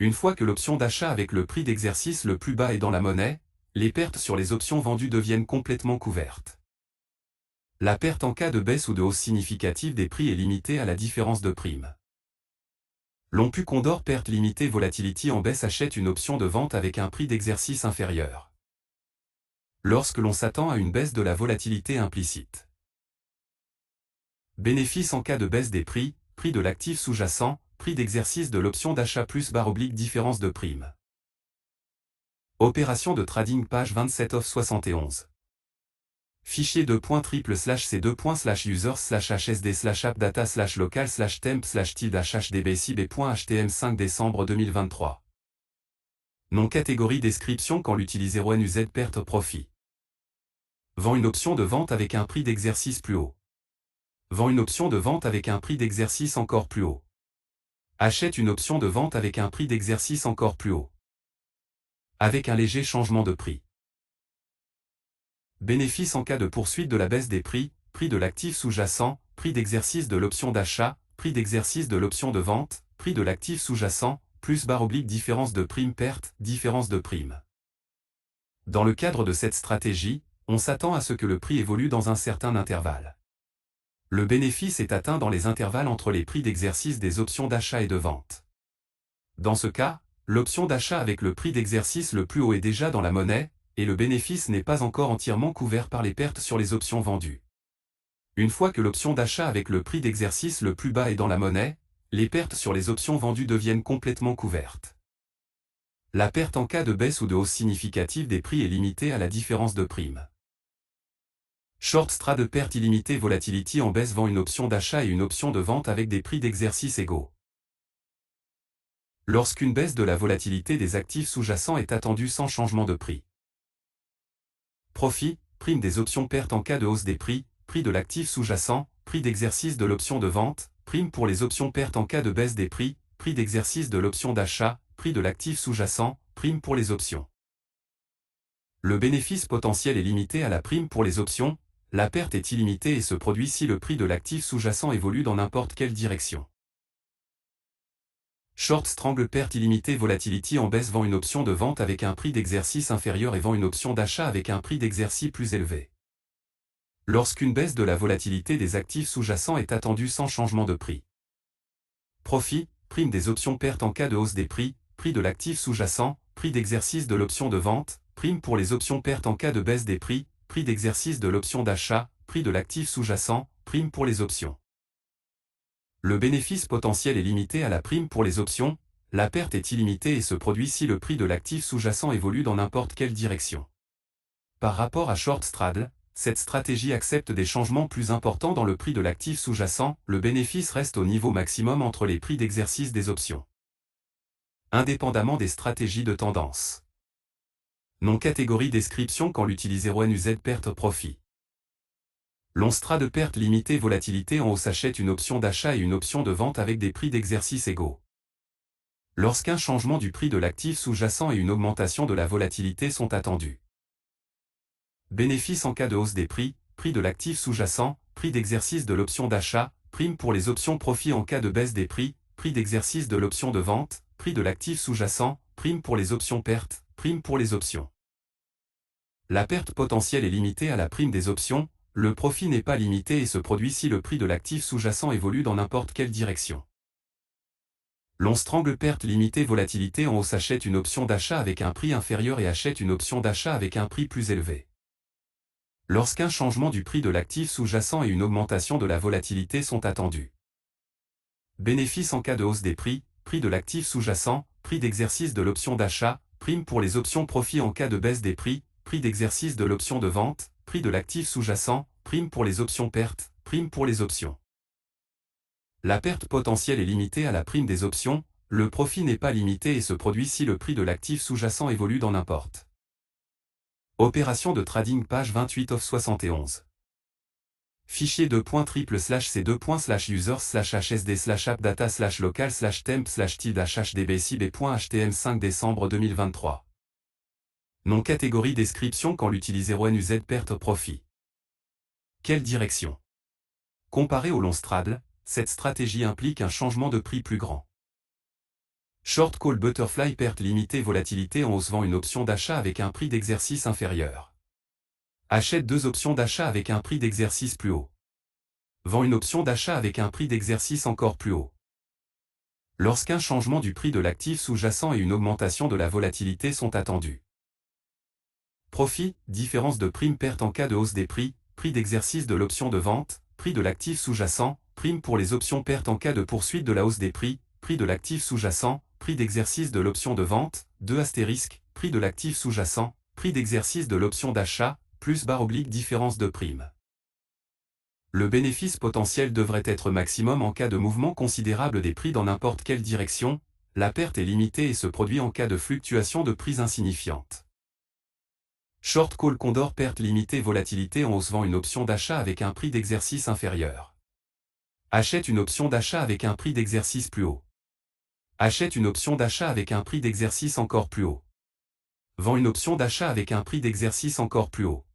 S1: Une fois que l'option d'achat avec le prix d'exercice le plus bas est dans la monnaie, les pertes sur les options vendues deviennent complètement couvertes. La perte en cas de baisse ou de hausse significative des prix est limitée à la différence de prime. L'ONPU Condor Perte Limitée Volatility en baisse achète une option de vente avec un prix d'exercice inférieur. Lorsque l'on s'attend à une baisse de la volatilité implicite. Bénéfice en cas de baisse des prix, prix de l'actif sous-jacent, prix d'exercice de l'option d'achat plus /différence de prime. Opération de trading page 27 of 71. Fichier $./c2/users/hsd/appdata/local/temp/tilde/hdb/cb.htm 5 décembre 2023. Nom catégorie description quand l'utiliser ONUZ perte profit. Vend une option de vente avec un prix d'exercice plus haut. Vend une option de vente avec un prix d'exercice encore plus haut. Achète une option de vente avec un prix d'exercice encore plus haut. Avec un léger changement de prix. Bénéfice en cas de poursuite de la baisse des prix, prix de l'actif sous-jacent, prix d'exercice de l'option d'achat, prix d'exercice de l'option de vente, prix de l'actif sous-jacent, plus/différence de prime perte, différence de prime. Dans le cadre de cette stratégie, on s'attend à ce que le prix évolue dans un certain intervalle. Le bénéfice est atteint dans les intervalles entre les prix d'exercice des options d'achat et de vente. Dans ce cas, l'option d'achat avec le prix d'exercice le plus haut est déjà dans la monnaie, et le bénéfice n'est pas encore entièrement couvert par les pertes sur les options vendues. Une fois que l'option d'achat avec le prix d'exercice le plus bas est dans la monnaie, les pertes sur les options vendues deviennent complètement couvertes. La perte en cas de baisse ou de hausse significative des prix est limitée à la différence de prime. Short Strad Perte illimitée Volatility en baisse vend une option d'achat et une option de vente avec des prix d'exercice égaux. Lorsqu'une baisse de la volatilité des actifs sous-jacents est attendue sans changement de prix. Profit, prime des options perte en cas de hausse des prix, prix de l'actif sous-jacent, prix d'exercice de l'option de vente, prime pour les options perte en cas de baisse des prix, prix d'exercice de l'option d'achat, prix de l'actif sous-jacent, prime pour les options. Le bénéfice potentiel est limité à la prime pour les options, la perte est illimitée et se produit si le prix de l'actif sous-jacent évolue dans n'importe quelle direction. Short Strangle Perte illimitée Volatility en baisse vend une option de vente avec un prix d'exercice inférieur et vend une option d'achat avec un prix d'exercice plus élevé. Lorsqu'une baisse de la volatilité des actifs sous-jacents est attendue sans changement de prix. Profit, prime des options perte en cas de hausse des prix, prix de l'actif sous-jacent, prix d'exercice de l'option de vente, prime pour les options perte en cas de baisse des prix, prix d'exercice de l'option d'achat, prix de l'actif sous-jacent, prime pour les options. Le bénéfice potentiel est limité à la prime pour les options, la perte est illimitée et se produit si le prix de l'actif sous-jacent évolue dans n'importe quelle direction. Par rapport à Short Straddle, cette stratégie accepte des changements plus importants dans le prix de l'actif sous-jacent, le bénéfice reste au niveau maximum entre les prix d'exercice des options. Indépendamment des stratégies de tendance. Nom catégorie description quand l'utiliser ONUZ perte profit. Long Strad Perte limitée Volatilité en hausse achète une option d'achat et une option de vente avec des prix d'exercice égaux. Lorsqu'un changement du prix de l'actif sous-jacent et une augmentation de la volatilité sont attendus. Bénéfice en cas de hausse des prix, prix de l'actif sous-jacent, prix d'exercice de l'option d'achat, prime pour les options profit en cas de baisse des prix, prix d'exercice de l'option de vente, prix de l'actif sous-jacent, prime pour les options perte, prime pour les options. La perte potentielle est limitée à la prime des options, le profit n'est pas limité et se produit si le prix de l'actif sous-jacent évolue dans n'importe quelle direction. Long Strangle Perte limitée Volatilité en hausse achète une option d'achat avec un prix inférieur et achète une option d'achat avec un prix plus élevé. Lorsqu'un changement du prix de l'actif sous-jacent et une augmentation de la volatilité sont attendus. Bénéfice en cas de hausse des prix, prix de l'actif sous-jacent, prix d'exercice de l'option d'achat, prime pour les options profit en cas de baisse des prix, prix d'exercice de l'option de vente, prix de l'actif sous-jacent, prime pour les options perte, prime pour les options. La perte potentielle est limitée à la prime des options, le profit n'est pas limité et se produit si le prix de l'actif sous-jacent évolue dans n'importe. Opération de trading page 28 of 71. Fichier $./users/hsd/appdata/local/temp/tilde/hdb/cb.htm 5 décembre 2023. Nom catégorie description quand l'utiliser ONUZ perte profit. Quelle direction? Comparé au long straddle, cette stratégie implique un changement de prix plus grand. Short Call Butterfly perte limitée volatilité en hausse vend une option d'achat avec un prix d'exercice inférieur. Achète deux options d'achat avec un prix d'exercice plus haut. Vend une option d'achat avec un prix d'exercice encore plus haut. Lorsqu'un changement du prix de l'actif sous-jacent et une augmentation de la volatilité sont attendus. Profit, différence de prime-perte en cas de hausse des prix, prix d'exercice de l'option de vente, prix de l'actif sous-jacent, prime pour les options perte en cas de poursuite de la hausse des prix, prix de l'actif sous-jacent, prix d'exercice de l'option de vente, 2 astérisques, prix de l'actif sous-jacent, prix d'exercice de l'option d'achat, plus / différence de prime. Le bénéfice potentiel devrait être maximum en cas de mouvement considérable des prix dans n'importe quelle direction, la perte est limitée et se produit en cas de fluctuation de prix insignifiante. Short Call Condor perte limitée volatilité en hausse vend une option d'achat avec un prix d'exercice inférieur. Achète une option d'achat avec un prix d'exercice plus haut. Achète une option d'achat avec un prix d'exercice encore plus haut. Vend une option d'achat avec un prix d'exercice encore plus haut.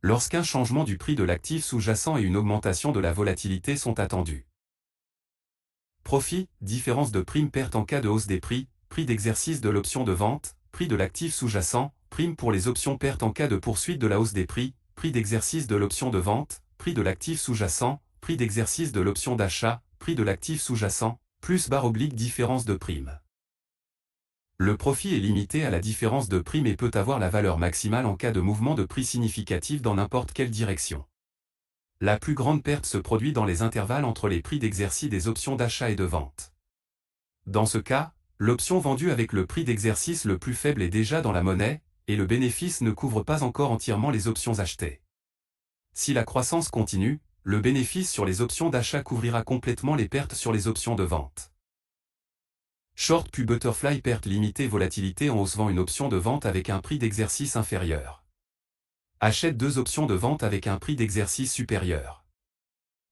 S1: Lorsqu'un changement du prix de l'actif sous-jacent et une augmentation de la volatilité sont attendus. Profit, différence de prime-perte en cas de hausse des prix, prix d'exercice de l'option de vente, prix de l'actif sous-jacent, prime pour les options perte en cas de poursuite de la hausse des prix, prix d'exercice de l'option de vente, prix de l'actif sous-jacent, prix d'exercice de l'option d'achat, prix de l'actif sous-jacent, plus / différence de prime. Le profit est limité à la différence de prime et peut avoir la valeur maximale en cas de mouvement de prix significatif dans n'importe quelle direction. La plus grande perte se produit dans les intervalles entre les prix d'exercice des options d'achat et de vente. Dans ce cas, l'option vendue avec le prix d'exercice le plus faible est déjà dans la monnaie, et le bénéfice ne couvre pas encore entièrement les options achetées. Si la croissance continue, le bénéfice sur les options d'achat couvrira complètement les pertes sur les options de vente. Short Q Butterfly perte limitée volatilité en hausse vend une option de vente avec un prix d'exercice inférieur. Achète deux options de vente avec un prix d'exercice supérieur.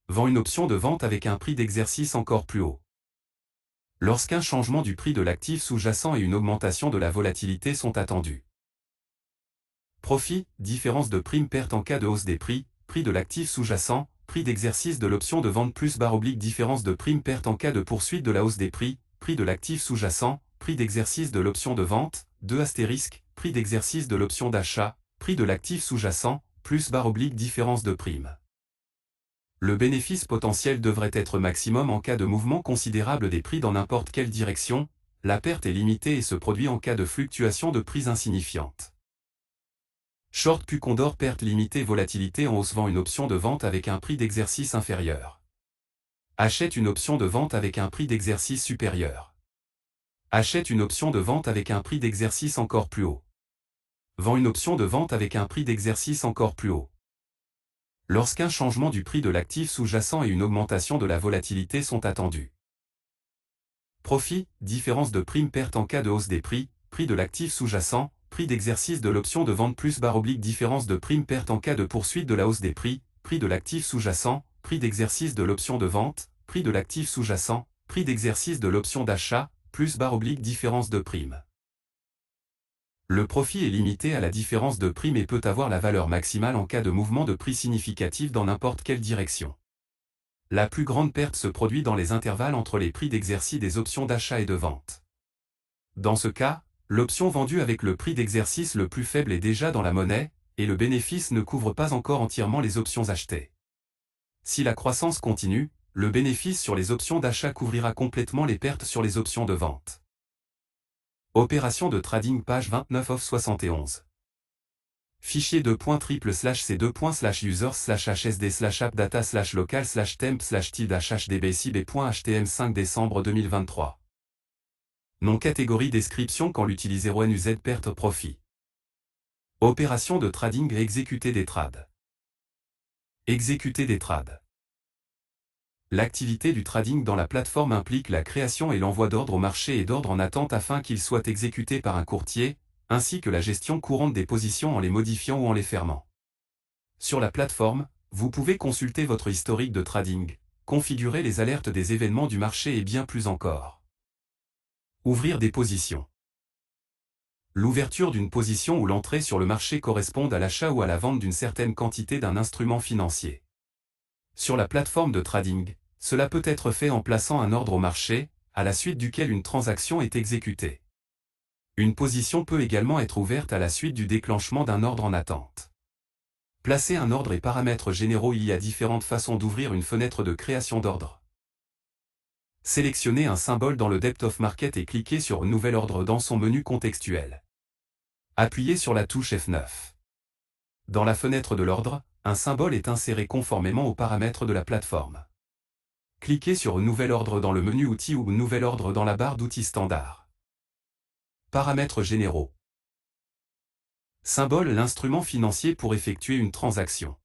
S1: Vend une option de vente avec un prix d'exercice encore plus haut. Lorsqu'un changement du prix de l'actif sous-jacent et une augmentation de la volatilité sont attendus. Profit, différence de prime-perte en cas de hausse des prix, prix de l'actif sous-jacent, prix d'exercice de l'option de vente plus / différence de prime-perte en cas de poursuite de la hausse des prix, prix de l'actif sous-jacent, prix d'exercice de l'option de vente, 2 astérisques, prix d'exercice de l'option d'achat, prix de l'actif sous-jacent, plus / différence de prime. Le bénéfice potentiel devrait être maximum en cas de mouvement considérable des prix dans n'importe quelle direction, la perte est limitée et se produit en cas de fluctuation de prix insignifiante. Short Q Condor perte limitée volatilité en hausse vend une option de vente avec un prix d'exercice inférieur. Achète une option de vente avec un prix d'exercice supérieur. Achète une option de vente avec un prix d'exercice encore plus haut. Vend une option de vente avec un prix d'exercice encore plus haut. Lorsqu'un changement du prix de l'actif sous-jacent et une augmentation de la volatilité sont attendus. Profit, différence de prime-perte en cas de hausse des prix, prix de l'actif sous-jacent, prix d'exercice de l'option de vente plus / différence de prime-perte en cas de poursuite de la hausse des prix, prix de l'actif sous-jacent, prix d'exercice de l'option de vente, prix de l'actif sous-jacent, prix d'exercice de l'option d'achat, plus / différence de prime. Le profit est limité à la différence de prime et peut avoir la valeur maximale en cas de mouvement de prix significatif dans n'importe quelle direction. La plus grande perte se produit dans les intervalles entre les prix d'exercice des options d'achat et de vente. Dans ce cas, l'option vendue avec le prix d'exercice le plus faible est déjà dans la monnaie, et le bénéfice ne couvre pas encore entièrement les options achetées. Si la croissance continue, le bénéfice sur les options d'achat couvrira complètement les pertes sur les options de vente. Opération de trading page 29 of 71. Fichier $.3/users/hsd/appdata/local/temp/hdb/htm 5 décembre 2023. Nom catégorie description quand l'utiliser NUZ perte profit. Opération de trading et exécuter des trades. Exécuter des trades. L'activité du trading dans la plateforme implique la création et l'envoi d'ordres au marché et d'ordres en attente afin qu'ils soient exécutés par un courtier, ainsi que la gestion courante des positions en les modifiant ou en les fermant. Sur la plateforme, vous pouvez consulter votre historique de trading, configurer les alertes des événements du marché et bien plus encore. Ouvrir des positions. L'ouverture d'une position ou l'entrée sur le marché correspondent à l'achat ou à la vente d'une certaine quantité d'un instrument financier. Sur la plateforme de trading, cela peut être fait en plaçant un ordre au marché, à la suite duquel une transaction est exécutée. Une position peut également être ouverte à la suite du déclenchement d'un ordre en attente. Placer un ordre et paramètres généraux. Il y a différentes façons d'ouvrir une fenêtre de création d'ordre. Sélectionnez un symbole dans le Depth of Market et cliquez sur Nouvel ordre dans son menu contextuel. Appuyez sur la touche F9. Dans la fenêtre de l'ordre, un symbole est inséré conformément aux paramètres de la plateforme. Cliquez sur Nouvel ordre dans le menu Outils ou Nouvel ordre dans la barre d'outils standard. Paramètres généraux. Symbole l'instrument financier pour effectuer une transaction.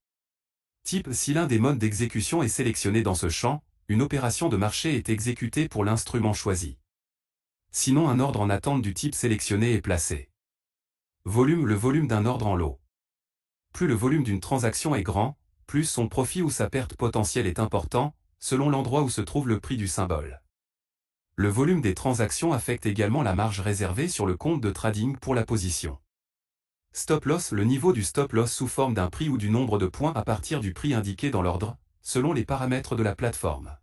S1: Type si l'un des modes d'exécution est sélectionné dans ce champ, une opération de marché est exécutée pour l'instrument choisi. Sinon un ordre en attente du type sélectionné est placé. Volume le volume d'un ordre en lot. Plus le volume d'une transaction est grand, plus son profit ou sa perte potentielle est important, selon l'endroit où se trouve le prix du symbole. Le volume des transactions affecte également la marge réservée sur le compte de trading pour la position. Stop loss le niveau du stop loss sous forme d'un prix ou du nombre de points à partir du prix indiqué dans l'ordre, selon les paramètres de la plateforme.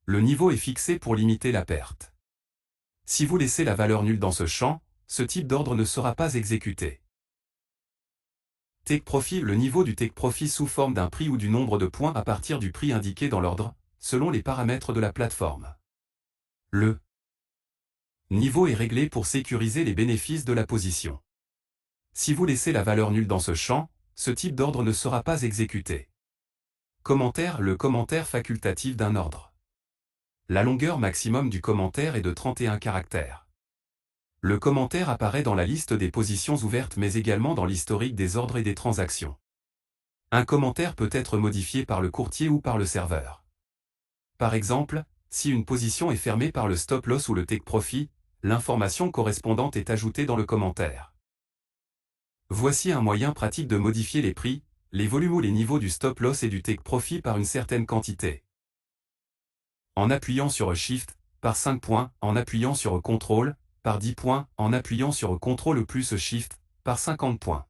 S1: Le niveau est fixé pour limiter la perte. Si vous laissez la valeur nulle dans ce champ, ce type d'ordre ne sera pas exécuté. Take Profit le niveau du Take Profit sous forme d'un prix ou du nombre de points à partir du prix indiqué dans l'ordre, selon les paramètres de la plateforme. Le niveau est réglé pour sécuriser les bénéfices de la position. Si vous laissez la valeur nulle dans ce champ, ce type d'ordre ne sera pas exécuté. Commentaire le commentaire facultatif d'un ordre. La longueur maximum du commentaire est de 31 caractères. Le commentaire apparaît dans la liste des positions ouvertes mais également dans l'historique des ordres et des transactions. Un commentaire peut être modifié par le courtier ou par le serveur. Par exemple, si une position est fermée par le stop loss ou le take profit, l'information correspondante est ajoutée dans le commentaire. Voici un moyen pratique de modifier les prix, les volumes ou les niveaux du stop loss et du take profit par une certaine quantité. En appuyant sur Shift, par 5 points, en appuyant sur Ctrl, par 10 points, en appuyant sur Ctrl plus Shift, par 50 points.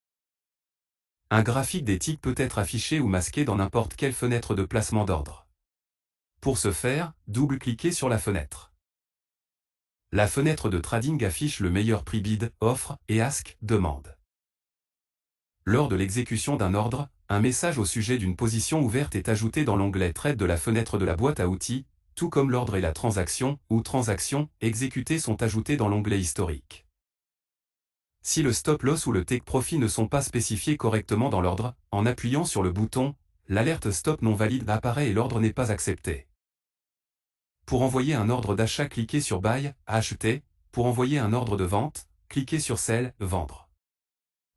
S1: Un graphique des ticks peut être affiché ou masqué dans n'importe quelle fenêtre de placement d'ordre. Pour ce faire, double-cliquez sur la fenêtre. La fenêtre de trading affiche le meilleur prix bid, offre, et ask, demande. Lors de l'exécution d'un ordre, un message au sujet d'une position ouverte est ajouté dans l'onglet Trade de la fenêtre de la boîte à outils, tout comme l'ordre et la transaction, ou transaction, exécutées sont ajoutés dans l'onglet historique. Si le stop loss ou le take profit ne sont pas spécifiés correctement dans l'ordre, en appuyant sur le bouton, l'alerte stop non valide apparaît et l'ordre n'est pas accepté. Pour envoyer un ordre d'achat, cliquez sur Buy, acheter. Pour envoyer un ordre de vente, cliquez sur Sell, vendre.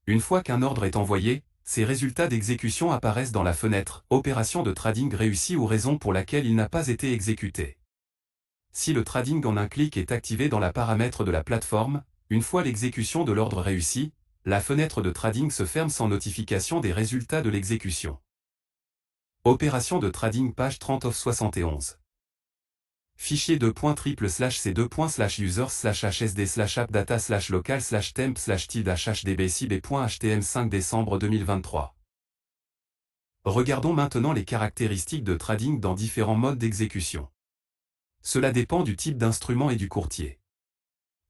S1: Une fois qu'un ordre est envoyé, ses résultats d'exécution apparaissent dans la fenêtre « Opération de trading réussie » ou raison pour laquelle il n'a pas été exécuté. Si le trading en un clic est activé dans la paramètre de la plateforme, une fois l'exécution de l'ordre réussie, la fenêtre de trading se ferme sans notification des résultats de l'exécution. Opération de trading page 30 of 71. Fichier $.3/users/hsd/appdata/local/temp/tid-hdb5 décembre 2023. Regardons maintenant les caractéristiques de trading dans différents modes d'exécution. Cela dépend du type d'instrument et du courtier.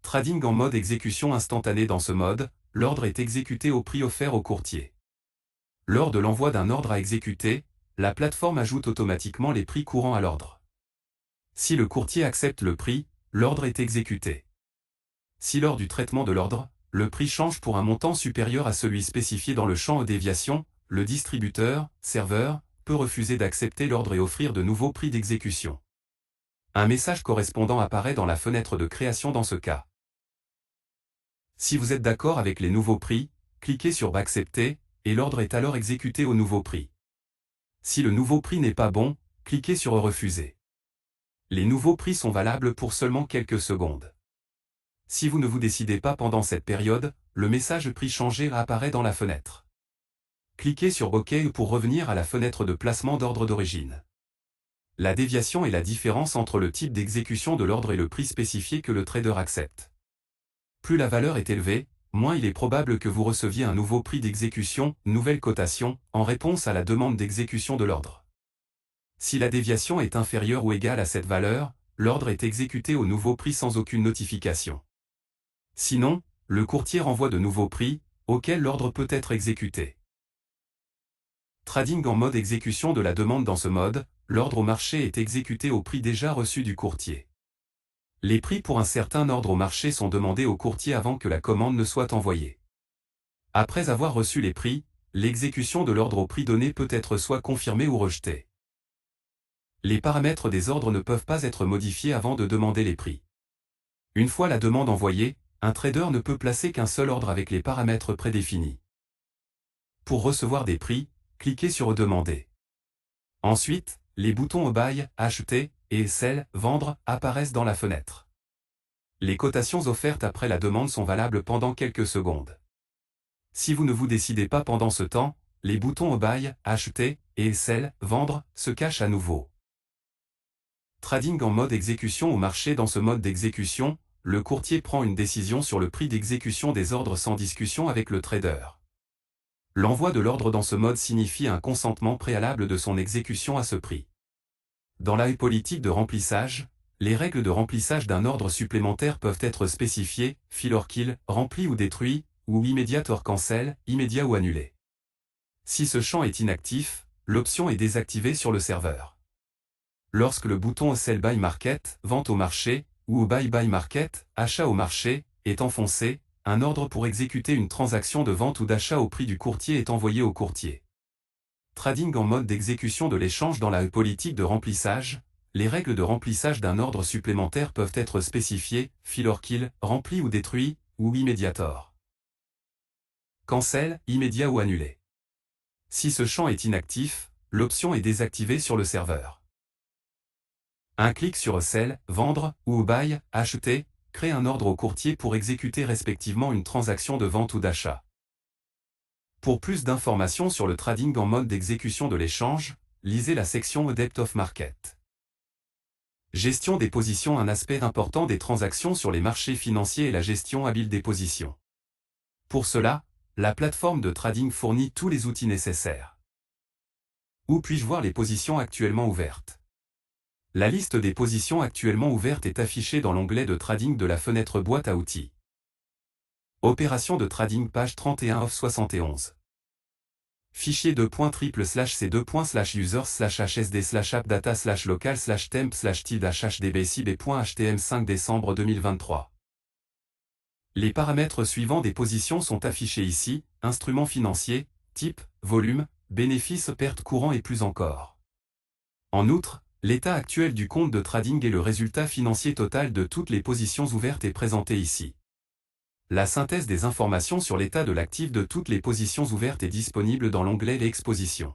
S1: Trading en mode exécution instantanée. Dans ce mode, l'ordre est exécuté au prix offert au courtier. Lors de l'envoi d'un ordre à exécuter, la plateforme ajoute automatiquement les prix courants à l'ordre. Si le courtier accepte le prix, l'ordre est exécuté. Si lors du traitement de l'ordre, le prix change pour un montant supérieur à celui spécifié dans le champ déviation, le distributeur, serveur, peut refuser d'accepter l'ordre et offrir de nouveaux prix d'exécution. Un message correspondant apparaît dans la fenêtre de création dans ce cas. Si vous êtes d'accord avec les nouveaux prix, cliquez sur Accepter, et l'ordre est alors exécuté au nouveau prix. Si le nouveau prix n'est pas bon, cliquez sur Refuser. Les nouveaux prix sont valables pour seulement quelques secondes. Si vous ne vous décidez pas pendant cette période, le message Prix changé apparaît dans la fenêtre. Cliquez sur OK pour revenir à la fenêtre de placement d'ordre d'origine. La déviation est la différence entre le type d'exécution de l'ordre et le prix spécifié que le trader accepte. Plus la valeur est élevée, moins il est probable que vous receviez un nouveau prix d'exécution, nouvelle cotation, en réponse à la demande d'exécution de l'ordre. Si la déviation est inférieure ou égale à cette valeur, l'ordre est exécuté au nouveau prix sans aucune notification. Sinon, le courtier renvoie de nouveaux prix, auxquels l'ordre peut être exécuté. Trading en mode exécution de la demande. Dans ce mode, l'ordre au marché est exécuté au prix déjà reçu du courtier. Les prix pour un certain ordre au marché sont demandés au courtier avant que la commande ne soit envoyée. Après avoir reçu les prix, l'exécution de l'ordre au prix donné peut être soit confirmée ou rejetée. Les paramètres des ordres ne peuvent pas être modifiés avant de demander les prix. Une fois la demande envoyée, un trader ne peut placer qu'un seul ordre avec les paramètres prédéfinis. Pour recevoir des prix, cliquez sur Demander. Ensuite, les boutons Buy, Acheter, et Sell, Vendre apparaissent dans la fenêtre. Les cotations offertes après la demande sont valables pendant quelques secondes. Si vous ne vous décidez pas pendant ce temps, les boutons Buy, Acheter, et Sell, Vendre se cachent à nouveau. Trading en mode exécution au marché. Dans ce mode d'exécution, le courtier prend une décision sur le prix d'exécution des ordres sans discussion avec le trader. L'envoi de l'ordre dans ce mode signifie un consentement préalable de son exécution à ce prix. Dans la politique de remplissage, les règles de remplissage d'un ordre supplémentaire peuvent être spécifiées, fill or kill, rempli ou détruit, ou immediate or cancel, immédiat ou annulé. Si ce champ est inactif, l'option est désactivée sur le serveur. Lorsque le bouton Sell Buy Market, vente au marché, ou Buy Buy Market, achat au marché, est enfoncé, un ordre pour exécuter une transaction de vente ou d'achat au prix du courtier est envoyé au courtier. Trading en mode d'exécution de l'échange. Dans la politique de remplissage, les règles de remplissage d'un ordre supplémentaire peuvent être spécifiées, fill or kill, rempli ou détruit, ou immediate or cancel, immédiat ou annulé. Si ce champ est inactif, l'option est désactivée sur le serveur. Un clic sur Sell, Vendre, ou Buy, Acheter, crée un ordre au courtier pour exécuter respectivement une transaction de vente ou d'achat. Pour plus d'informations sur le trading en mode d'exécution de l'échange, lisez la section Depth of Market. Gestion des positions. Un aspect important des transactions sur les marchés financiers est la gestion habile des positions. Pour cela, la plateforme de trading fournit tous les outils nécessaires. Où puis-je voir les positions actuellement ouvertes? La liste des positions actuellement ouvertes est affichée dans l'onglet de trading de la fenêtre boîte à outils. Opération de trading page 31 of 71. Fichier $c2/users/hsd/appdata/local/temp/tid/hdb5 décembre 2023. Les paramètres suivants des positions sont affichés ici, instruments financiers, type, volume, bénéfices, pertes courants et plus encore. En outre, l'état actuel du compte de trading et le résultat financier total de toutes les positions ouvertes est présenté ici. La synthèse des informations sur l'état de l'actif de toutes les positions ouvertes est disponible dans l'onglet Les expositions.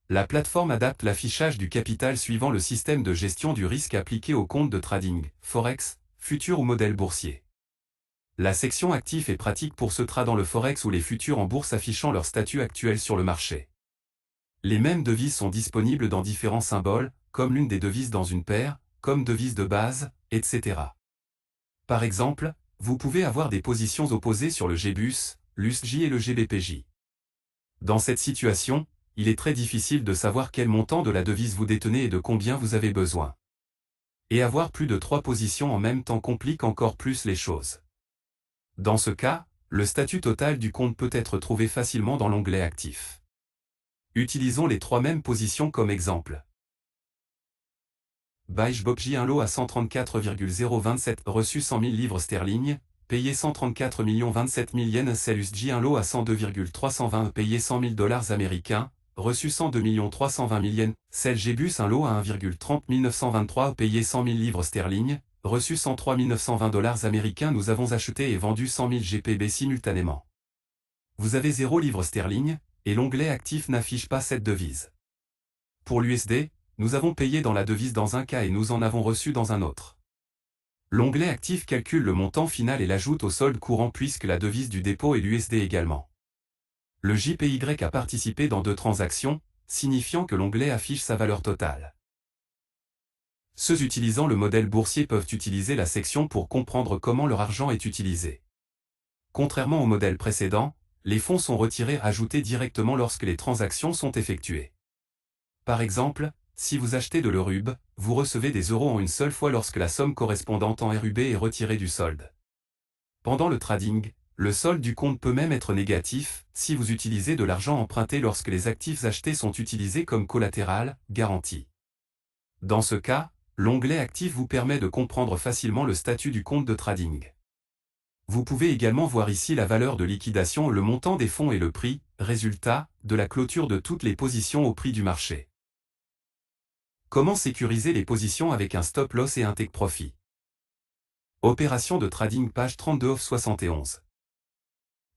S1: La plateforme adapte l'affichage du capital suivant le système de gestion du risque appliqué au compte de trading, Forex, futurs ou modèle boursier. La section actifs est pratique pour ceux tradant le Forex ou les futurs en bourse affichant leur statut actuel sur le marché. Les mêmes devises sont disponibles dans différents symboles, comme l'une des devises dans une paire, comme devise de base, etc. Par exemple, vous pouvez avoir des positions opposées sur le GBUS, l'USJ et le GBPJ. Dans cette situation, il est très difficile de savoir quel montant de la devise vous détenez et de combien vous avez besoin. Et avoir plus de 3 positions en même temps complique encore plus les choses. Dans ce cas, le statut total du compte peut être trouvé facilement dans l'onglet Actifs. Utilisons les 3 mêmes positions comme exemple. Buy JBOPJ, un lot à 134,027, reçu 100 000 livres sterling, payé 134 027 000 yens. Sell USJ, un lot à 102,320, payé 100 000 dollars américains, reçu 102 320 000 yens. Sell GBUS, un lot à 1,30 923, payé 100 000 livres sterling, reçu 103 920 dollars américains. Nous avons acheté et vendu 100 000 GPB simultanément. Vous avez 0 livres sterling, et l'onglet actif n'affiche pas cette devise. Pour l'USD, nous avons payé dans la devise dans un cas et nous en avons reçu dans un autre. L'onglet actif calcule le montant final et l'ajoute au solde courant puisque la devise du dépôt est l'USD également. Le JPY a participé dans 2 transactions, signifiant que l'onglet affiche sa valeur totale. Ceux utilisant le modèle boursier peuvent utiliser la section pour comprendre comment leur argent est utilisé. Contrairement au modèle précédent, les fonds sont retirés et ajoutés directement lorsque les transactions sont effectuées. Par exemple, si vous achetez de l'EURUB, vous recevez des euros en une seule fois lorsque la somme correspondante en RUB est retirée du solde. Pendant le trading, le solde du compte peut même être négatif, si vous utilisez de l'argent emprunté lorsque les actifs achetés sont utilisés comme collatéral, garantie. Dans ce cas, l'onglet Actifs vous permet de comprendre facilement le statut du compte de trading. Vous pouvez également voir ici la valeur de liquidation, le montant des fonds et le prix, résultat, de la clôture de toutes les positions au prix du marché. Comment sécuriser les positions avec un stop loss et un take profit? Opération de trading page 32 of 71.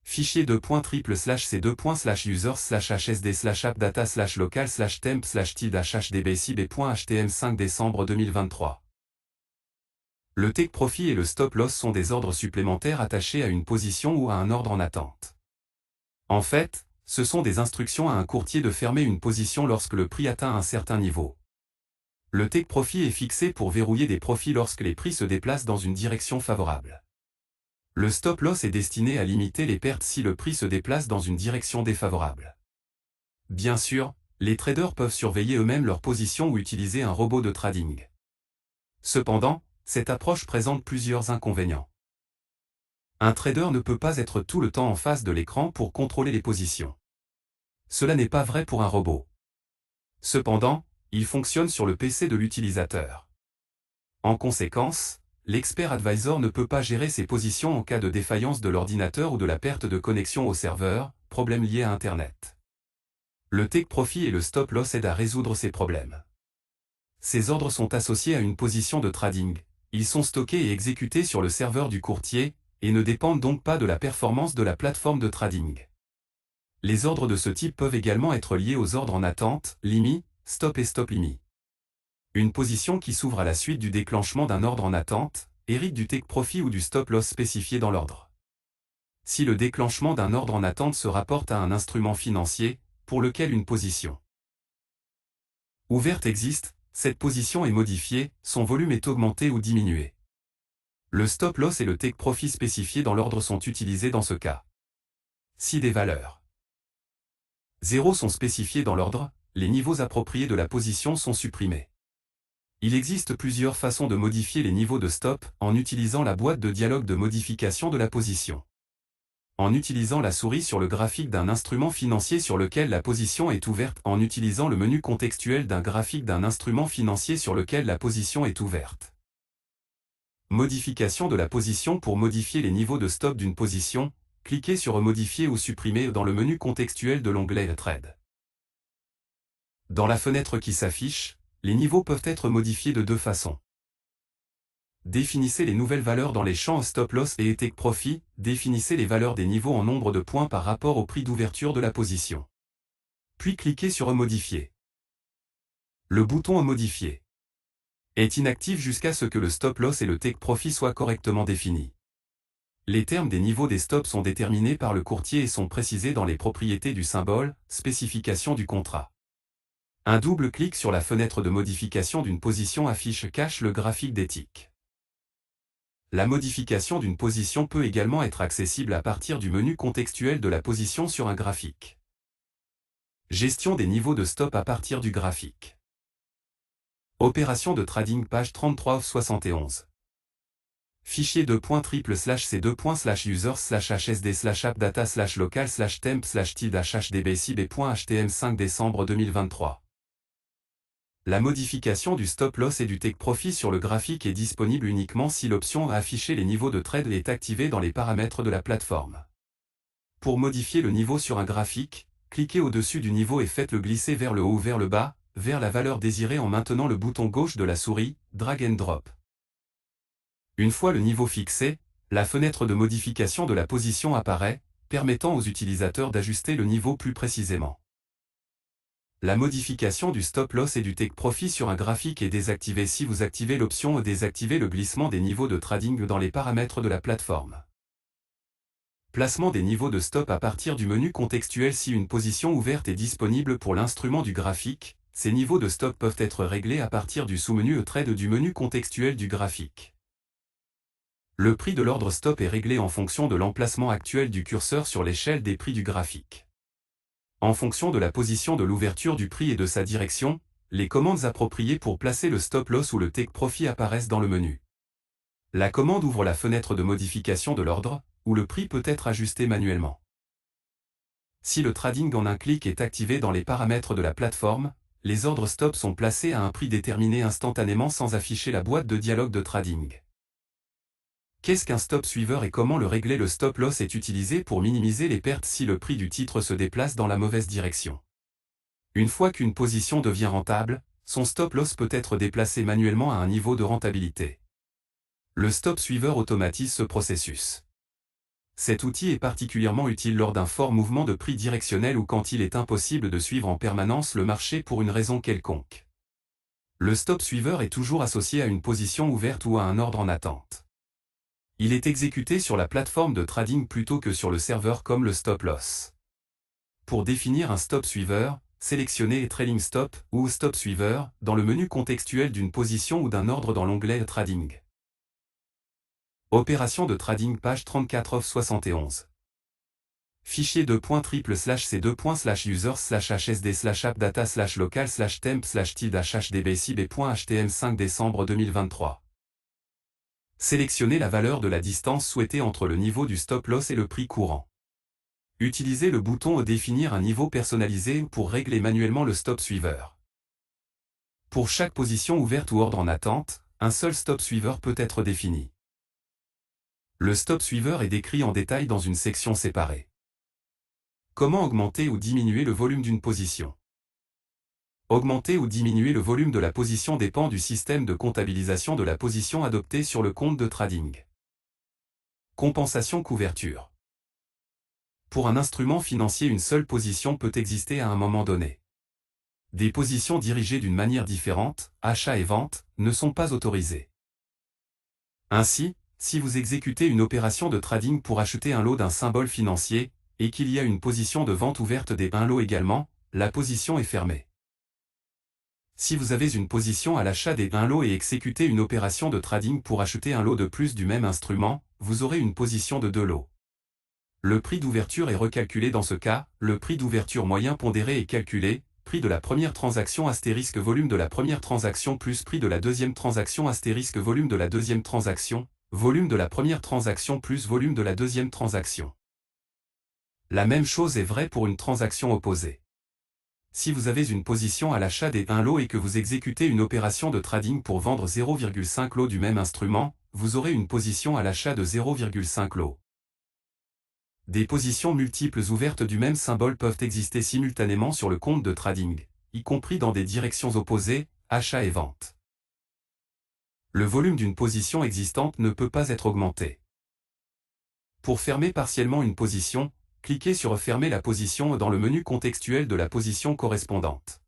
S1: Fichier $users/c2/users/hsd/appdata/local/temp/tilde/hdbcb.htm 5 décembre 2023. Le take profit et le stop loss sont des ordres supplémentaires attachés à une position ou à un ordre en attente. En fait, ce sont des instructions à un courtier de fermer une position lorsque le prix atteint un certain niveau. Le take profit est fixé pour verrouiller des profits lorsque les prix se déplacent dans une direction favorable. Le stop loss est destiné à limiter les pertes si le prix se déplace dans une direction défavorable. Bien sûr, les traders peuvent surveiller eux-mêmes leur position ou utiliser un robot de trading. Cependant, cette approche présente plusieurs inconvénients. Un trader ne peut pas être tout le temps en face de l'écran pour contrôler les positions. Cela n'est pas vrai pour un robot. Cependant, il fonctionne sur le PC de l'utilisateur. En conséquence, l'expert advisor ne peut pas gérer ses positions en cas de défaillance de l'ordinateur ou de la perte de connexion au serveur, problème lié à Internet. Le take profit et le stop loss aident à résoudre ces problèmes. Ces ordres sont associés à une position de trading, ils sont stockés et exécutés sur le serveur du courtier, et ne dépendent donc pas de la performance de la plateforme de trading. Les ordres de ce type peuvent également être liés aux ordres en attente, LIMI, stop et stop LIMI. Une position qui s'ouvre à la suite du déclenchement d'un ordre en attente, hérite du take profit ou du stop loss spécifié dans l'ordre. Si le déclenchement d'un ordre en attente se rapporte à un instrument financier, pour lequel une position ouverte existe, cette position est modifiée, son volume est augmenté ou diminué. Le stop loss et le take profit spécifiés dans l'ordre sont utilisés dans ce cas. Si des valeurs 0 sont spécifiées dans l'ordre, les niveaux appropriés de la position sont supprimés. Il existe plusieurs façons de modifier les niveaux de stop en utilisant la boîte de dialogue de modification de la position. En utilisant la souris sur le graphique d'un instrument financier sur lequel la position est ouverte, en utilisant le menu contextuel d'un graphique d'un instrument financier sur lequel la position est ouverte. Modification de la position. Pour modifier les niveaux de stop d'une position, cliquez sur Modifier ou supprimer dans le menu contextuel de l'onglet Trade. Dans la fenêtre qui s'affiche, les niveaux peuvent être modifiés de deux façons. Définissez les nouvelles valeurs dans les champs Stop Loss et Take Profit. Définissez les valeurs des niveaux en nombre de points par rapport au prix d'ouverture de la position. Puis cliquez sur Modifier. Le bouton Modifier est inactif jusqu'à ce que le Stop Loss et le Take Profit soient correctement définis. Les termes des niveaux des stops sont déterminés par le courtier et sont précisés dans les propriétés du symbole, spécification du contrat. Un double clic sur la fenêtre de modification d'une position cache le graphique des ticks. La modification d'une position peut également être accessible à partir du menu contextuel de la position sur un graphique. Gestion des niveaux de stop à partir du graphique. Opération de trading page 33 of 71. Fichier $users/c2/users/hsd/appdata/local/temp/tilde/hdbcb.htm 5 décembre 2023. La modification du stop loss et du take profit sur le graphique est disponible uniquement si l'option Afficher les niveaux de trade est activée dans les paramètres de la plateforme. Pour modifier le niveau sur un graphique, cliquez au-dessus du niveau et faites-le glisser vers le haut ou vers le bas, vers la valeur désirée en maintenant le bouton gauche de la souris, Drag and Drop. Une fois le niveau fixé, la fenêtre de modification de la position apparaît, permettant aux utilisateurs d'ajuster le niveau plus précisément. La modification du stop loss et du take profit sur un graphique est désactivée si vous activez l'option Désactiver le glissement des niveaux de trading dans les paramètres de la plateforme. Placement des niveaux de stop à partir du menu contextuel. Si une position ouverte est disponible pour l'instrument du graphique, ces niveaux de stop peuvent être réglés à partir du sous-menu Trade du menu contextuel du graphique. Le prix de l'ordre stop est réglé en fonction de l'emplacement actuel du curseur sur l'échelle des prix du graphique. En fonction de la position de l'ouverture du prix et de sa direction, les commandes appropriées pour placer le stop loss ou le take profit apparaissent dans le menu. La commande ouvre la fenêtre de modification de l'ordre, où le prix peut être ajusté manuellement. Si le trading en un clic est activé dans les paramètres de la plateforme, les ordres stop sont placés à un prix déterminé instantanément sans afficher la boîte de dialogue de trading. Qu'est-ce qu'un stop suiveur et comment le régler? Le stop loss est utilisé pour minimiser les pertes si le prix du titre se déplace dans la mauvaise direction. Une fois qu'une position devient rentable, son stop loss peut être déplacé manuellement à un niveau de rentabilité. Le stop suiveur automatise ce processus. Cet outil est particulièrement utile lors d'un fort mouvement de prix directionnel ou quand il est impossible de suivre en permanence le marché pour une raison quelconque. Le stop suiveur est toujours associé à une position ouverte ou à un ordre en attente. Il est exécuté sur la plateforme de trading plutôt que sur le serveur comme le stop loss. Pour définir un stop suiveur, sélectionnez Trailing Stop ou Stop Suiveur dans le menu contextuel d'une position ou d'un ordre dans l'onglet Trading. Opération de trading page 34 of 71. Fichier $.3/users/hsd/appdata/local/temp/tilde/hdbcb.htm 5 décembre 2023. Sélectionnez la valeur de la distance souhaitée entre le niveau du stop loss et le prix courant. Utilisez le bouton Définir un niveau personnalisé pour régler manuellement le stop suiveur. Pour chaque position ouverte ou ordre en attente, un seul stop suiveur peut être défini. Le stop suiveur est décrit en détail dans une section séparée. Comment augmenter ou diminuer le volume d'une position? Augmenter ou diminuer le volume de la position dépend du système de comptabilisation de la position adopté sur le compte de trading. Compensation couverture. Pour un instrument financier, une seule position peut exister à un moment donné. Des positions dirigées d'une manière différente, achat et vente, ne sont pas autorisées. Ainsi, si vous exécutez une opération de trading pour acheter un lot d'un symbole financier, et qu'il y a une position de vente ouverte des un lot également, la position est fermée. Si vous avez une position à l'achat des un lot et exécutez une opération de trading pour acheter un lot de plus du même instrument, vous aurez une position de 2 lots. Le prix d'ouverture est recalculé dans ce cas, le prix d'ouverture moyen pondéré est calculé, prix de la première transaction astérisque volume de la première transaction plus prix de la deuxième transaction astérisque volume de la deuxième transaction, volume de la première transaction plus volume de la deuxième transaction. La même chose est vraie pour une transaction opposée. Si vous avez une position à l'achat des un lot et que vous exécutez une opération de trading pour vendre 0,5 lot du même instrument, vous aurez une position à l'achat de 0,5 lot. Des positions multiples ouvertes du même symbole peuvent exister simultanément sur le compte de trading, y compris dans des directions opposées, achat et vente. Le volume d'une position existante ne peut pas être augmenté. Pour fermer partiellement une position, cliquez sur Fermer la position dans le menu contextuel de la position correspondante.